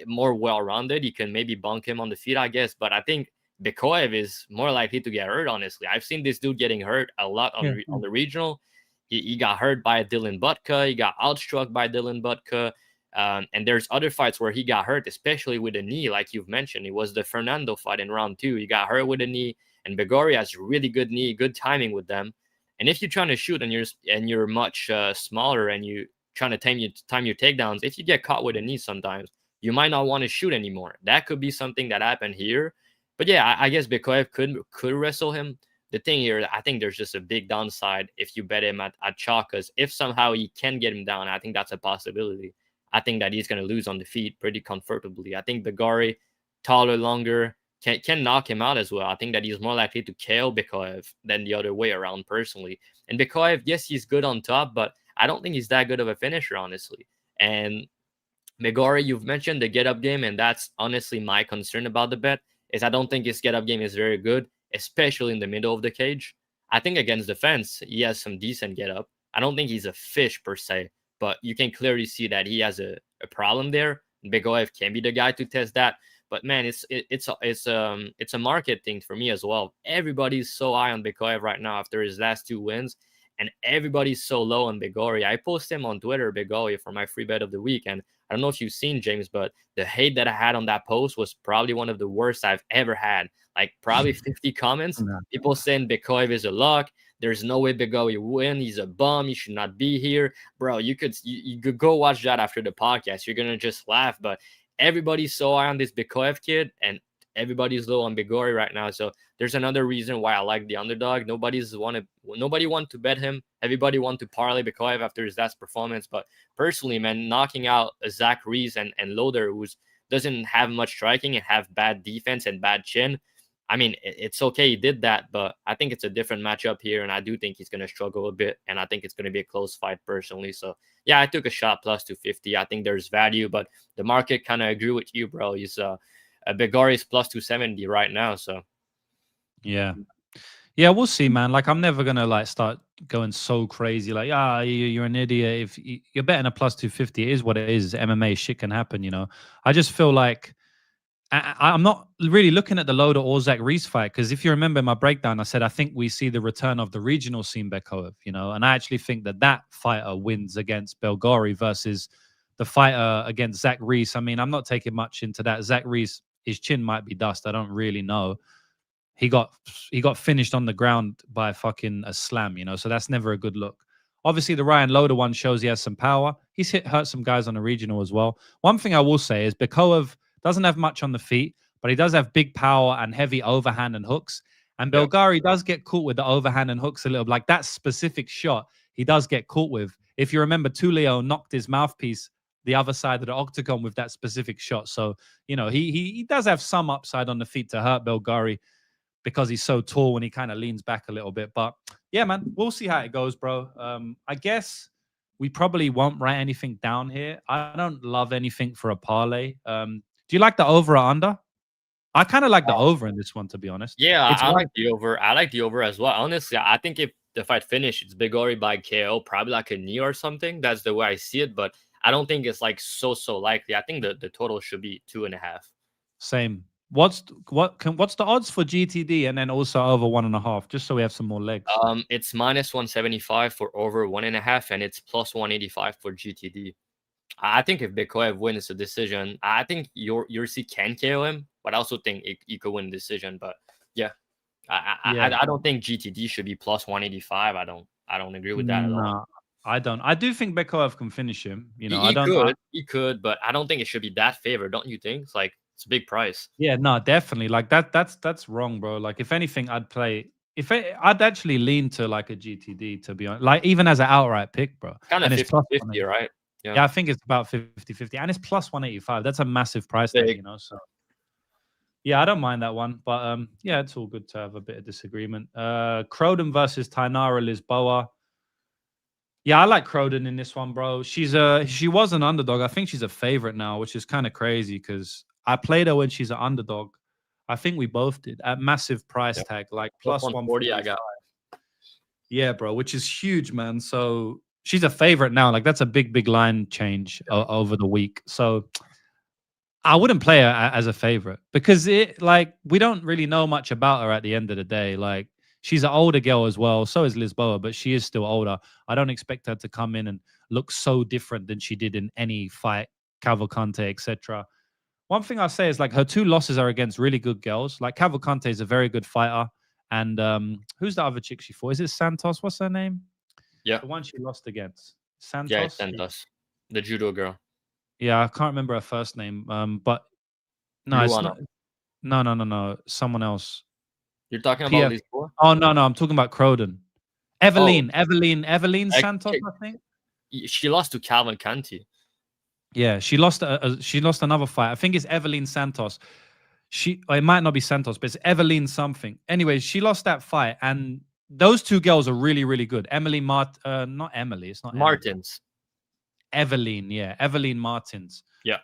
more well-rounded. You can maybe bunk him on the feet, I guess, but I think Bikoev is more likely to get hurt, honestly. I've seen this dude getting hurt a lot on the regional. He got hurt by Dylan Butka. He got outstruck by Dylan Butka. And there's other fights where he got hurt, especially with a knee, like you've mentioned. It was the Fernando fight in round 2. He got hurt with a knee, and Begori has really good knee, good timing with them. And if you're trying to shoot and you're much smaller and you trying to time your takedowns, if you get caught with a knee sometimes, you might not want to shoot anymore. That could be something that happened here. But yeah, I guess Bikoev could wrestle him. The thing here, I think there's just a big downside if you bet him at chalk, because if somehow he can get him down, I think that's a possibility. I think that he's going to lose on the feet pretty comfortably. I think Begari, taller, longer, can knock him out as well. I think that he's more likely to KO Bikoev than the other way around, personally. And Bikoev, yes, he's good on top, but I don't think he's that good of a finisher, honestly. And Begari, you've mentioned the get-up game, and that's honestly my concern about the bet, is I don't think his get-up game is very good, especially in the middle of the cage. I think against the fence, he has some decent get-up. I don't think he's a fish per se, but you can clearly see that he has a problem there. Begoev can be the guy to test that. But man, it's a market thing for me as well. Everybody's so high on Begoev right now after his last 2 wins, and everybody's so low on Begori. I post him on Twitter, Begori, for my free bet of the week, and I don't know if you've seen, James, but the hate that I had on that post was probably one of the worst I've ever had. Like probably 50 comments, people saying Bekoev is a lock. There's no way Begoev will win. He's a bum. He should not be here. Bro, you could go watch that after the podcast. You're going to just laugh. But everybody's so high on this Bekoev kid, and everybody's low on Begori right now. So there's another reason why I like the underdog. Nobody want to bet him. Everybody want to parlay Bekoev after his last performance. But personally, man, knocking out Zach Reese and Loader, who doesn't have much striking and have bad defense and bad chin, I mean, it's okay he did that, but I think it's a different matchup here, and I do think he's going to struggle a bit, and I think it's going to be a close fight personally. So, yeah, I took a shot plus 250. I think there's value, but the market kind of agree with you, bro. He's Begori's plus 270 right now, so. Yeah, we'll see, man. Like, I'm never going to, start going so crazy, like, you're an idiot. If you're betting a plus 250, it is what it is. MMA, shit can happen, you know? I just feel like I'm not really looking at the Loader or Zach Reese fight, because if you remember my breakdown, I said I think we see the return of the regional scene Bekoev, you know, and I actually think that fighter wins against Belgori versus the fighter against Zach Reese. I mean, I'm not taking much into that. Zach Reese, his chin might be dust. I don't really know. He got finished on the ground by fucking a slam, you know, so that's never a good look. Obviously, the Ryan Loader one shows he has some power. He's hurt some guys on the regional as well. One thing I will say is Bekoev doesn't have much on the feet, but he does have big power and heavy overhand and hooks. And Belgari does get caught with the overhand and hooks a little. Like that specific shot, he does get caught with. If you remember, Tulio knocked his mouthpiece the other side of the octagon with that specific shot. So, you know, he does have some upside on the feet to hurt Belgari because he's so tall when he kind of leans back a little bit. But yeah, man, we'll see how it goes, bro. I guess we probably won't write anything down here. I don't love anything for a parlay. Do you like the over or under? I kind of like the over in this one, to be honest. Yeah, I like the over. I like the over as well. Honestly, I think if the fight finishes, it's Begori by KO, probably like a knee or something. That's the way I see it, but I don't think it's like so likely. I think the total should be 2.5. Same. What's the odds for GTD and then also over 1.5, just so we have some more legs? It's minus 175 for over 1.5, and it's plus 185 for GTD. I think if Bekoev wins the decision, I think UFC can KO him, but I also think he could win the decision. But yeah, I don't think GTD should be plus 185. I don't agree with that at all. I don't. I do think Bekoev can finish him. You know, he could, but I don't think it should be that favored. Don't you think? It's a big price. Yeah, no, definitely. Like that's wrong, bro. Like if anything, I'd actually lean to like a GTD, to be honest. Like even as an outright pick, bro. Kind of 50-50, right? Yeah, I think it's about 50-50, and it's plus 185. That's a massive price tag, you know. So yeah, I don't mind that one, but yeah, it's all good to have a bit of disagreement. Croden versus Tainara Lisboa. Yeah, I like Croden in this one, bro. She was an underdog. I think she's a favorite now, which is kind of crazy because I played her when she's an underdog. I think we both did at massive price tag, like plus 140. I got. Yeah, bro, which is huge, man. So she's a favorite now. Like that's a big line change over the week. So I wouldn't play her as a favorite because we don't really know much about her at the end of the day. Like she's an older girl as well. So is Lisboa, but she is still older. I don't expect her to come in and look so different than she did in any fight, Cavalcante, etc. One thing I'll say is like her 2 losses are against really good girls. Like Cavalcante is a very good fighter. And who's the other chick she fought? Is it Santos? What's her name? Yeah. The one she lost against. Santos? Yeah, it's Santos. The judo girl. Yeah, I can't remember her first name. But no, it's not. No. Someone else. You're talking about Lisboa? Oh, no. I'm talking about Croden. Evelyn Santos, I think. She lost to Cavalcante. Yeah, she lost another fight. I think it's Evelyn Santos. It might not be Santos, but it's Evelyn something. Anyway, she lost that fight, and those 2 girls are really, really good. Not Emily. It's not Martins. Evelyn, yeah, Evelyn Martins. Yeah,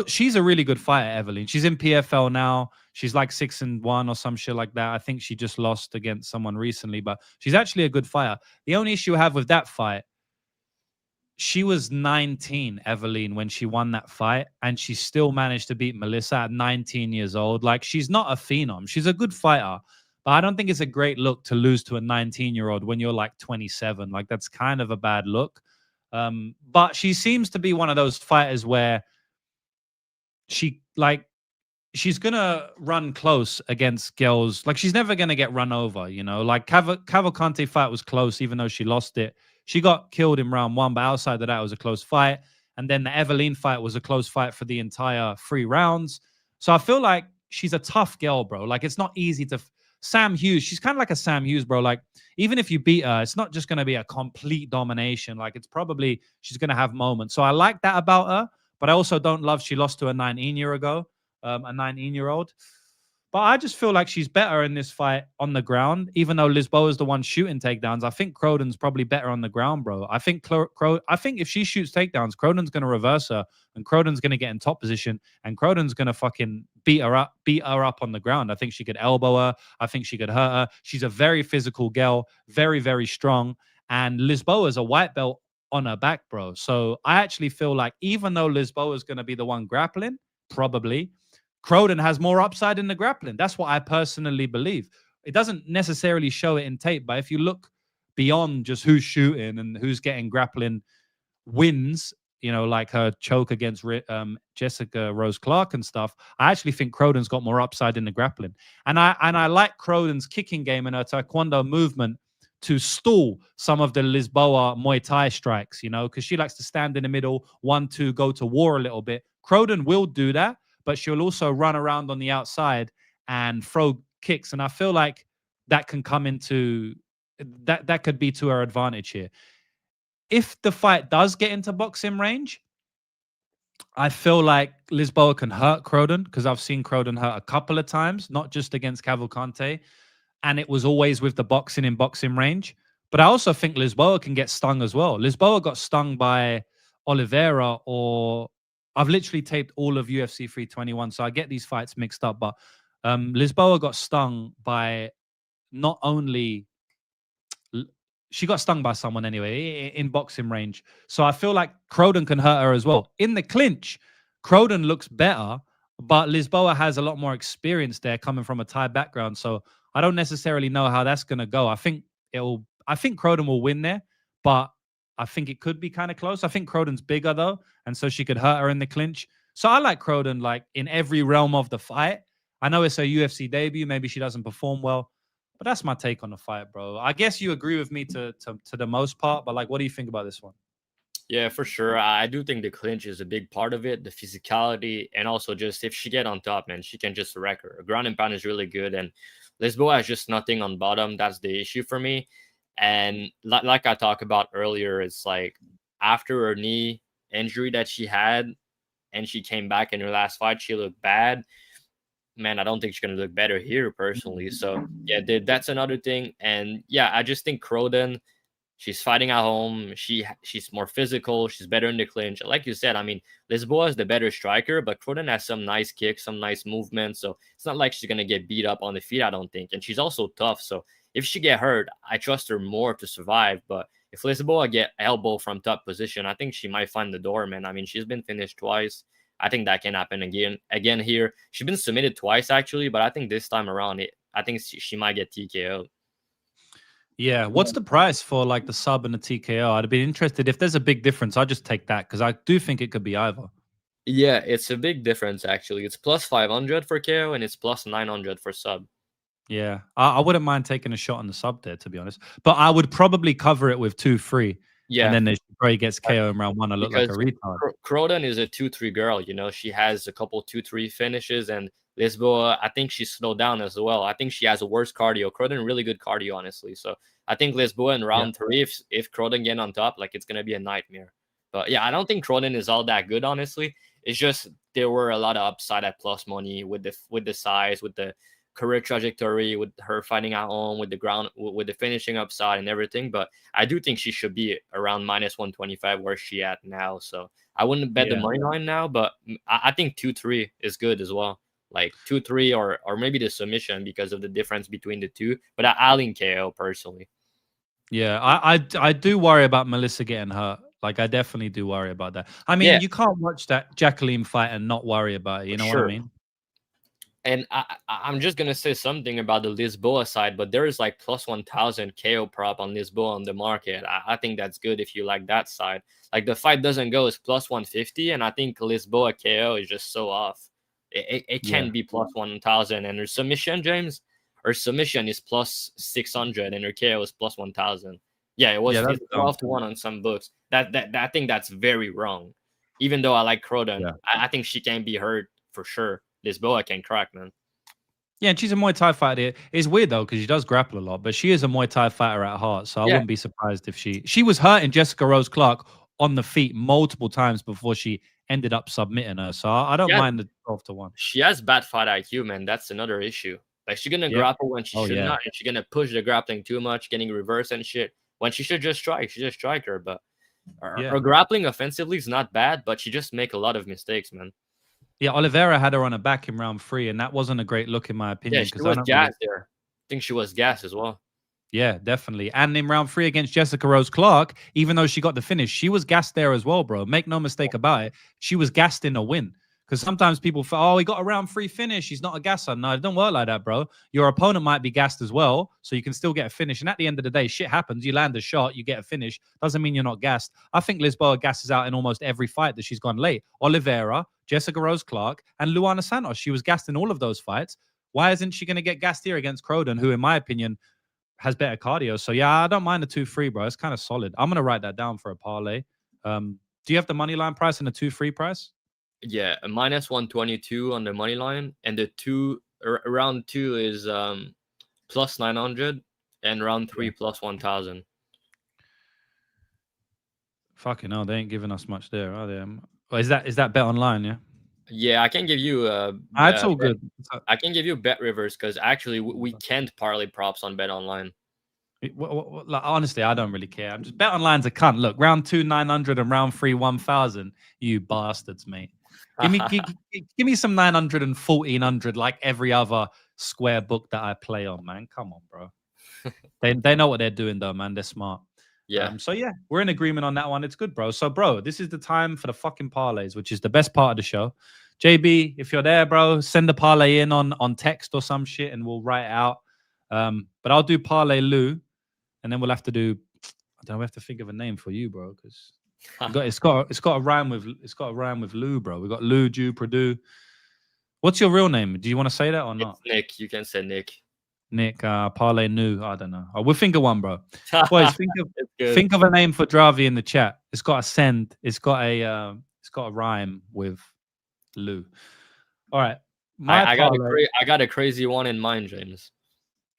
she's a really good fighter. Evelyn. She's in PFL now. She's like 6-1 or some shit like that. I think she just lost against someone recently, but she's actually a good fighter. The only issue I have with that fight, she was 19, Evelyn, when she won that fight, and she still managed to beat Melissa at 19 years old. Like, she's not a phenom. She's a good fighter, but I don't think it's a great look to lose to a 19-year-old when you're like 27. Like, that's kind of a bad look. But she seems to be one of those fighters where she's gonna run close against girls. Like, she's never gonna get run over, you know. Like Cavalcante fight was close, even though she lost it. She got killed in round 1, but outside of that, it was a close fight. And then the Evelyn fight was a close fight for the entire 3 rounds. So I feel like she's a tough girl, bro. Like, it's not easy to. Sam Hughes, she's kind of like a Sam Hughes, bro. Like, even if you beat her, it's not just going to be a complete domination. Like, it's probably she's going to have moments. So I like that about her, but I also don't love she lost to a 19-year-old. But I just feel like she's better in this fight on the ground, even though Lisboa is the one shooting takedowns. I think Croden's probably better on the ground, bro. I think if she shoots takedowns, Croden's going to reverse her, and Croden's going to get in top position, and Croden's going to fucking beat her up on the ground. I think she could elbow her. I think she could hurt her. She's a very physical girl, very, very strong. And Lisboa is a white belt on her back, bro. So I actually feel like even though Lisboa is going to be the one grappling, probably, Croden has more upside in the grappling. That's what I personally believe. It doesn't necessarily show it in tape, but if you look beyond just who's shooting and who's getting grappling wins, you know, like her choke against Jessica Rose Clark and stuff, I actually think Croden's got more upside in the grappling. And I like Croden's kicking game and her taekwondo movement to stall some of the Lisboa Muay Thai strikes, you know, because she likes to stand in the middle, 1-2, go to war a little bit. Croden will do that, but she'll also run around on the outside and throw kicks. And I feel like that can come into that could be to her advantage here. If the fight does get into boxing range, I feel like Lisboa can hurt Croden, because I've seen Croden hurt a couple of times, not just against Cavalcante, and it was always with the boxing in boxing range. But I also think Lisboa can get stung as well. Lisboa got stung by Oliveira, or I've literally taped all of UFC 321, so I get these fights mixed up. But Lisboa got stung by not only... She got stung by someone anyway in boxing range. So I feel like Croden can hurt her as well. In the clinch, Croden looks better, but Lisboa has a lot more experience there coming from a Thai background. So I don't necessarily know how that's going to go. I think Croden will win there, but I think it could be kind of close. I think Croden's bigger though, and so she could hurt her in the clinch. So I like Croden like in every realm of the fight. I know it's her UFC debut. Maybe she doesn't perform well, but that's my take on the fight, bro. I guess you agree with me to the most part, but like, what do you think about this one? Yeah, for sure. I do think the clinch is a big part of it, the physicality, and also just if she get on top, man, she can just wreck her. Ground and pound is really good, and Lisboa has just nothing on bottom. That's the issue for me. And like I talked about earlier, it's like after her knee injury that she had, and she came back in her last fight, she looked bad. Man, I don't think she's going to look better here personally. So yeah, that's another thing. And yeah, I just think Croden, She's fighting at home. She's more physical. She's better in the clinch. Like you said, I mean, Lisboa is the better striker, but Croden has some nice kicks, some nice movement. So it's not like she's gonna get beat up on the feet, I don't think. And she's also tough. So if she get hurt, I trust her more to survive. But if Lisboa get elbow from top position, I think she might find the door, man. I mean, she's been finished twice. I think that can happen again here. She's been submitted twice actually, but I think this time around, I think she might get TKO. Yeah, what's the price for like the sub and the TKO? I'd be interested if there's a big difference. I'll just take that because I do think it could be either. Yeah, it's a big difference actually. It's plus 500 for KO and it's plus 900 for sub. Yeah, I wouldn't mind taking a shot on the sub there, to be honest. But I would probably cover it with 2-3. Yeah, and then she probably gets KO in round 1. I look like a retard. Croden is a 2-3 girl. You know, she has a couple 2-3 finishes, and Lisboa, I think she's slowed down as well. I think she has a worse cardio. Croden really good cardio, honestly. So I think Lisboa in round 3, if Croden get on top, like it's gonna be a nightmare. But yeah, I don't think Croden is all that good, honestly. It's just there were a lot of upside at plus money with the size, with the career trajectory, with her fighting at home, with the ground, with the finishing upside and everything. But I do think she should be around minus 125 where she at now. So I wouldn't bet the money line now, but I think 2-3 is good as well. Like 2-3 or maybe the submission because of the difference between the two. But I'll lean KO personally. Yeah, I do worry about Melissa getting hurt. Like I definitely do worry about that. I mean, you can't watch that Jacqueline fight and not worry about it. You know what I mean? And I'm just gonna say something about the Lisboa side, but there is like plus 1,000 KO prop on Lisboa on the market. I think that's good if you like that side. Like the fight doesn't go as plus 150, and I think Lisboa KO is just so off. It can be plus 1,000, and her submission, James, her submission is plus 600, and her KO is plus 1,000. Yeah, it was 12-1 on some books. That I think that's very wrong. Even though I like Croden, I think she can be hurt for sure. Lisboa can crack, man. Yeah, and she's a Muay Thai fighter. It's weird though because she does grapple a lot, but she is a Muay Thai fighter at heart. So I wouldn't be surprised if she was hurting Jessica Rose Clark on the feet multiple times before she ended up submitting her. So I don't mind the 12-1. She has bad fight IQ, man. That's another issue. Like she's gonna grapple when she should not, and she's gonna push the grappling too much, getting reverse and shit. When she should just strike, she just strike her. But her grappling offensively is not bad, but she just make a lot of mistakes, man. Yeah, Oliveira had her on her back in round 3, and that wasn't a great look in my opinion. Yeah, she was gassed there. I think she was gassed as well. Yeah, definitely. And in round 3 against Jessica Rose Clark, even though she got the finish, she was gassed there as well, bro. Make no mistake about it. She was gassed in a win. Because sometimes people feel, oh, he got a round 3 finish. He's not a gasser. No, it don't work like that, bro. Your opponent might be gassed as well, so you can still get a finish. And at the end of the day, shit happens. You land a shot, you get a finish. Doesn't mean you're not gassed. I think Lisboa gasses out in almost every fight that she's gone late. Oliveira, Jessica Rose Clark, and Luana Santos. She was gassed in all of those fights. Why isn't she going to get gassed here against Croden, who, in my opinion, has better cardio? So, yeah, I don't mind the 2-3, bro. It's kind of solid. I'm going to write that down for a parlay. Do you have the money line price and the 2-3 price? Yeah, a minus 122 on the money line, and the round 2 is plus 900, and round 3 plus 1,000. Fucking hell, they ain't giving us much there, are they? Well, is that bet online? Yeah. Yeah, I can give you. That's all good. I can give you bet rivers because actually we can't parlay props on bet online. Like, honestly, I don't really care. I'm just bet online's a cunt. Look, round 2 900 and round 3 1,000. You bastards, mate. Give me some 900 and 1,400 like every other square book that I play on, man. Come on, bro. They know what they're doing though, man. They're smart. Yeah. So yeah, we're in agreement on that one. It's good, bro. So, bro, this is the time for the fucking parlays, which is the best part of the show. JB, if you're there, bro, send the parlay in on text or some shit, and we'll write it out. But I'll do parlay Lou, and then we'll have to do. I don't know. We have to think of a name for you, bro, because it's got a rhyme with Lou, bro. We got Lou, Jew, Purdue. What's your real name? Do you want to say that or not? It's Nick. You can say Nick. Nick, parlay new. I don't know. We'll think of one, bro. Boys, think of a name for Dravi in the chat. It's got a send. It's got a rhyme with Lou. All right. I got a crazy one in mind, James.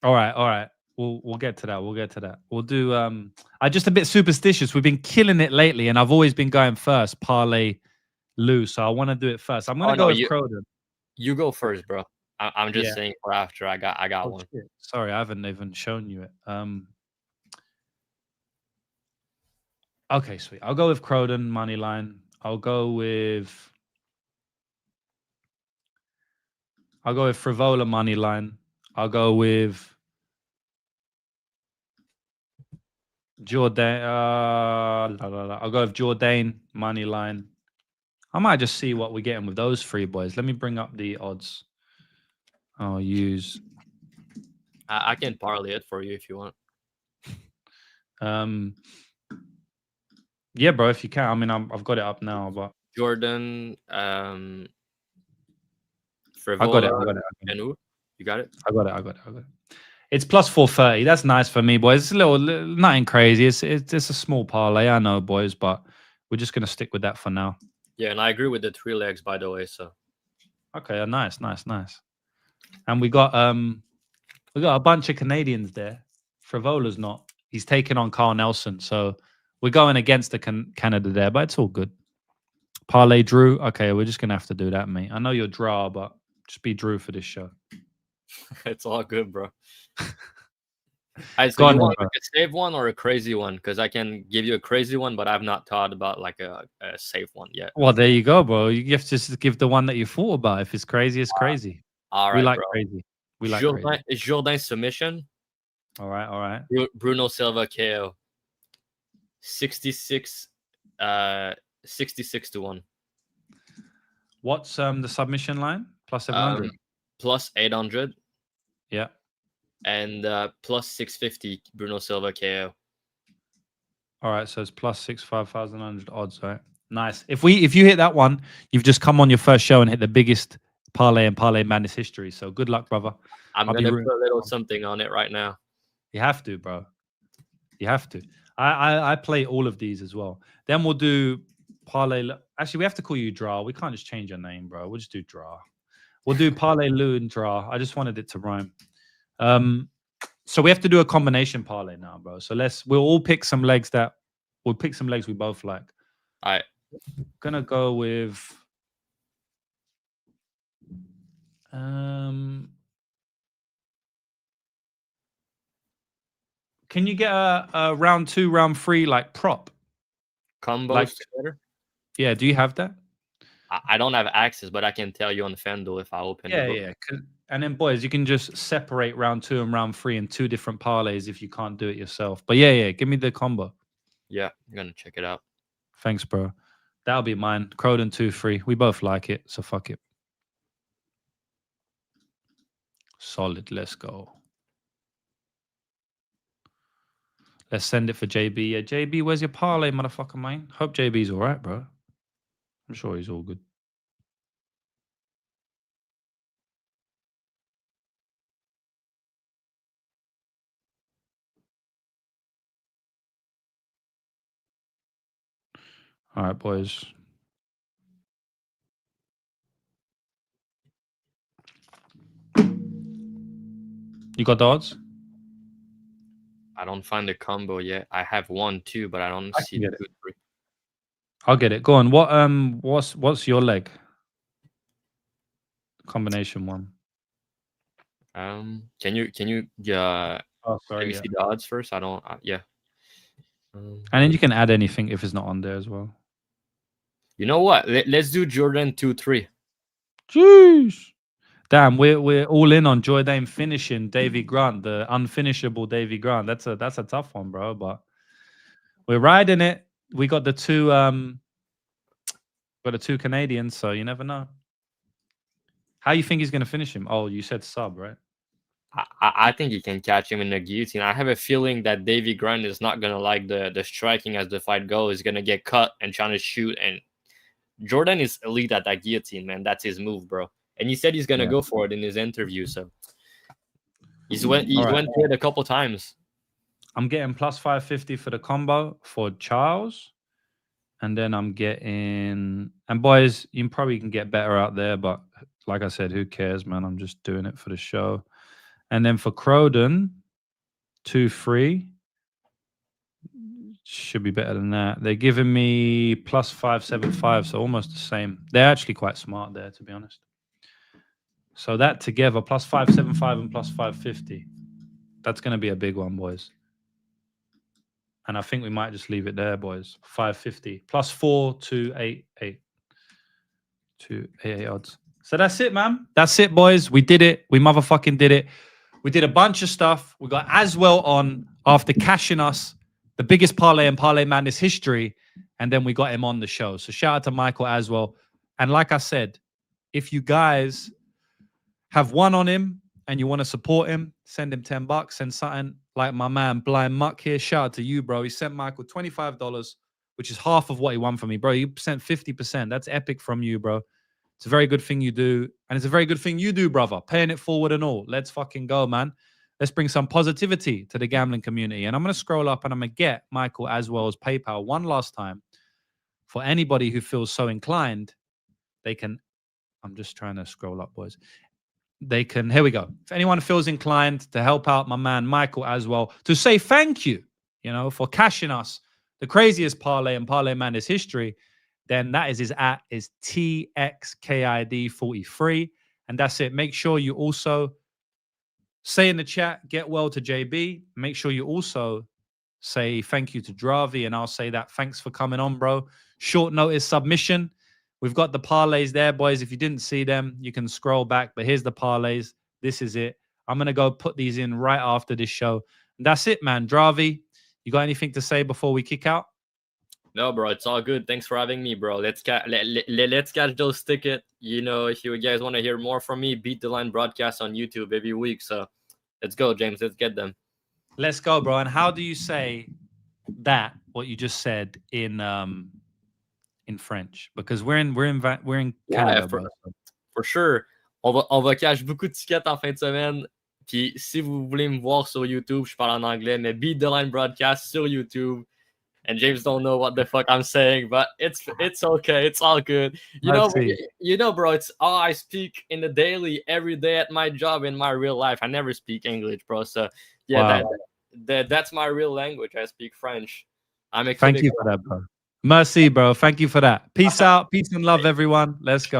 All right. We'll get to that. We'll do. I'm just a bit superstitious. We've been killing it lately, and I've always been going first. Parlay Lou, so I want to do it first. I'm gonna go with Croden. You go first, bro. I'm just saying for after. I got one. Shit. Sorry, I haven't even shown you it. Okay, sweet. I'll go with Croden money line. I'll go with Fravola money line. I'll go with Jordane. I'll go with Jordane money line. I might just see what we're getting with those three boys. Let me bring up the odds. I'll use. I can parlay it for you if you want. Yeah, bro. If you can, I mean, I've got it up now, but Jordan, I Fravola, got it. and who? You got it? I got it. It's plus 430. That's nice for me, boys. It's a little nothing crazy. It's a small parlay, I know, boys, but we're just gonna stick with that for now. Yeah, and I agree with the 3 legs, by the way. So Okay, nice. And we got a bunch of Canadians there. Fravola's not. He's taking on Carl Nelson, so we're going against the Canada there, but it's all good. Parlay Drew. Okay, we're just gonna have to do that, mate. I know you're draw, but just be Drew for this show. it's all good, bro. So Go you on, want bro. like a safe one or a crazy one? Because I can give you a crazy one, but I've not thought about like a safe one yet. Well, there you go, bro. You have to just give the one that you thought about. If it's crazy, it's crazy. All right, we like bro. crazy. We like Jourdain, crazy. Is Jourdain submission? All right. Bruno Silva KO. 66 to 1. What's the submission line? Plus 700. Plus 800 Yeah. and plus 650 Bruno Silva KO. All right, so it's plus 5,100 odds, right? Nice. If you hit that one, you've just come on your first show and hit the biggest parlay in Parlay Madness history. So good luck, brother. I'm gonna put a little something on it right now. You have to, bro. You have to. I play all of these as well. Then we'll do Parlay. Actually, we have to call you Draw. We can't just change your name, bro. We'll just do Draw. We'll do Parlay Lou and Draw. I just wanted it to rhyme. So we have to do a combination parlay now, bro. So we'll all pick some legs we both like. All right. Gonna go with can you get a round 2, round 3 like prop Combos together? Yeah, do you have that? I don't have access, but I can tell you on the FanDuel if I open the book. Yeah. And then, boys, you can just separate round 2 and round 3 in 2 different parlays if you can't do it yourself. But yeah, give me the combo. Yeah, I'm gonna check it out. Thanks, bro. That'll be mine. Croden 2-3. We both like it, so fuck it. Solid. Let's go. Let's send it for JB. Yeah, JB, where's your parlay, motherfucker, man? Hope JB's all right, bro. I'm sure he's all good. All right, boys. You got the odds? I don't find the combo yet. I have 1, 2, but I don't see get 2, it. 3. I'll get it. Go on. What's your leg? Combination one. Can you Oh, sorry. maybe see the odds first? I don't. Yeah. And then you can add anything if it's not on there as well. You know what? Let's do Jordan 2-3. Jeez. Damn, we're all in on Jordane finishing Davy Grant, the unfinishable Davy Grant. That's a tough one, bro. But we're riding it. We got the two Canadians, so you never know. How you think he's gonna finish him? Oh, you said sub, right? I think you can catch him in the guillotine. I have a feeling that Davy Grant is not gonna like the striking as the fight goes. He's gonna get cut and trying to shoot. And Jordan is elite at that guillotine, man. That's his move, bro. And he said he's gonna go for it in his interview. So he went for it a couple times. I'm getting plus 550 for the combo for Charles. And then I'm getting, and boys, you probably can get better out there, but like I said, who cares, man? I'm just doing it for the show. And then for Croden, 2-3. Should be better than that. They're giving me plus 575, so almost the same. They're actually quite smart there, to be honest. So that together, plus 575 and plus 550. That's going to be a big one, boys. And I think we might just leave it there, boys. 550 plus 4 to 8 odds. So that's it, man. That's it, boys. We did it. We motherfucking did it. We did a bunch of stuff. We got Aswell on after cashing us the biggest parlay in Parlay Madness history. And then we got him on the show. So shout out to Michael Aswell. And like I said, if you guys have won on him and you want to support him, send him $10, send something like my man Blind Muck here. Shout out to you, bro. He sent Michael $25, which is half of what he won for me, bro. You sent 50%. That's epic from you, bro. It's a very good thing you do. And it's a very good thing you do, brother. Paying it forward and all. Let's fucking go, man. Let's bring some positivity to the gambling community. And I'm going to scroll up and I'm going to get Michael Aswell's PayPal one last time. For anybody who feels so inclined, they can... I'm just trying to scroll up, boys. They can... Here we go. If anyone feels inclined to help out my man Michael Aswell, to say thank you, for cashing us the craziest parlay in Parlay Madness history, then that is his @ is TXKID43. And that's it. Make sure you also say in the chat, get well to JB. Make sure you also say thank you to Dravi. And I'll say that thanks for coming on, bro. Short notice submission. We've got the parlays there, boys. If you didn't see them, you can scroll back. But here's the parlays. This is it. I'm going to go put these in right after this show. And that's it, man. Dravi, you got anything to say before we kick out? No, bro, it's all good. Thanks for having me, bro. Let's catch those tickets. If you guys want to hear more from me, Beat the Line broadcast on YouTube every week. So let's go, James. Let's get them. Let's go, bro. And how do you say that? What you just said in French? Because we're in Canada, yeah, bro. For sure. On va cash beaucoup de tickets en fin de semaine. Puis si vous voulez me voir sur YouTube, je parle en anglais, mais Beat the Line broadcast sur YouTube. And James don't know what the fuck I'm saying, but it's okay. It's all good. Bro, it's all I speak in the daily, every day at my job, in my real life. I never speak English, bro. So yeah, wow. That's my real language. I speak French. Thank you for that, bro. Merci, bro. Thank you for that. Peace out. Peace and love, everyone. Let's go.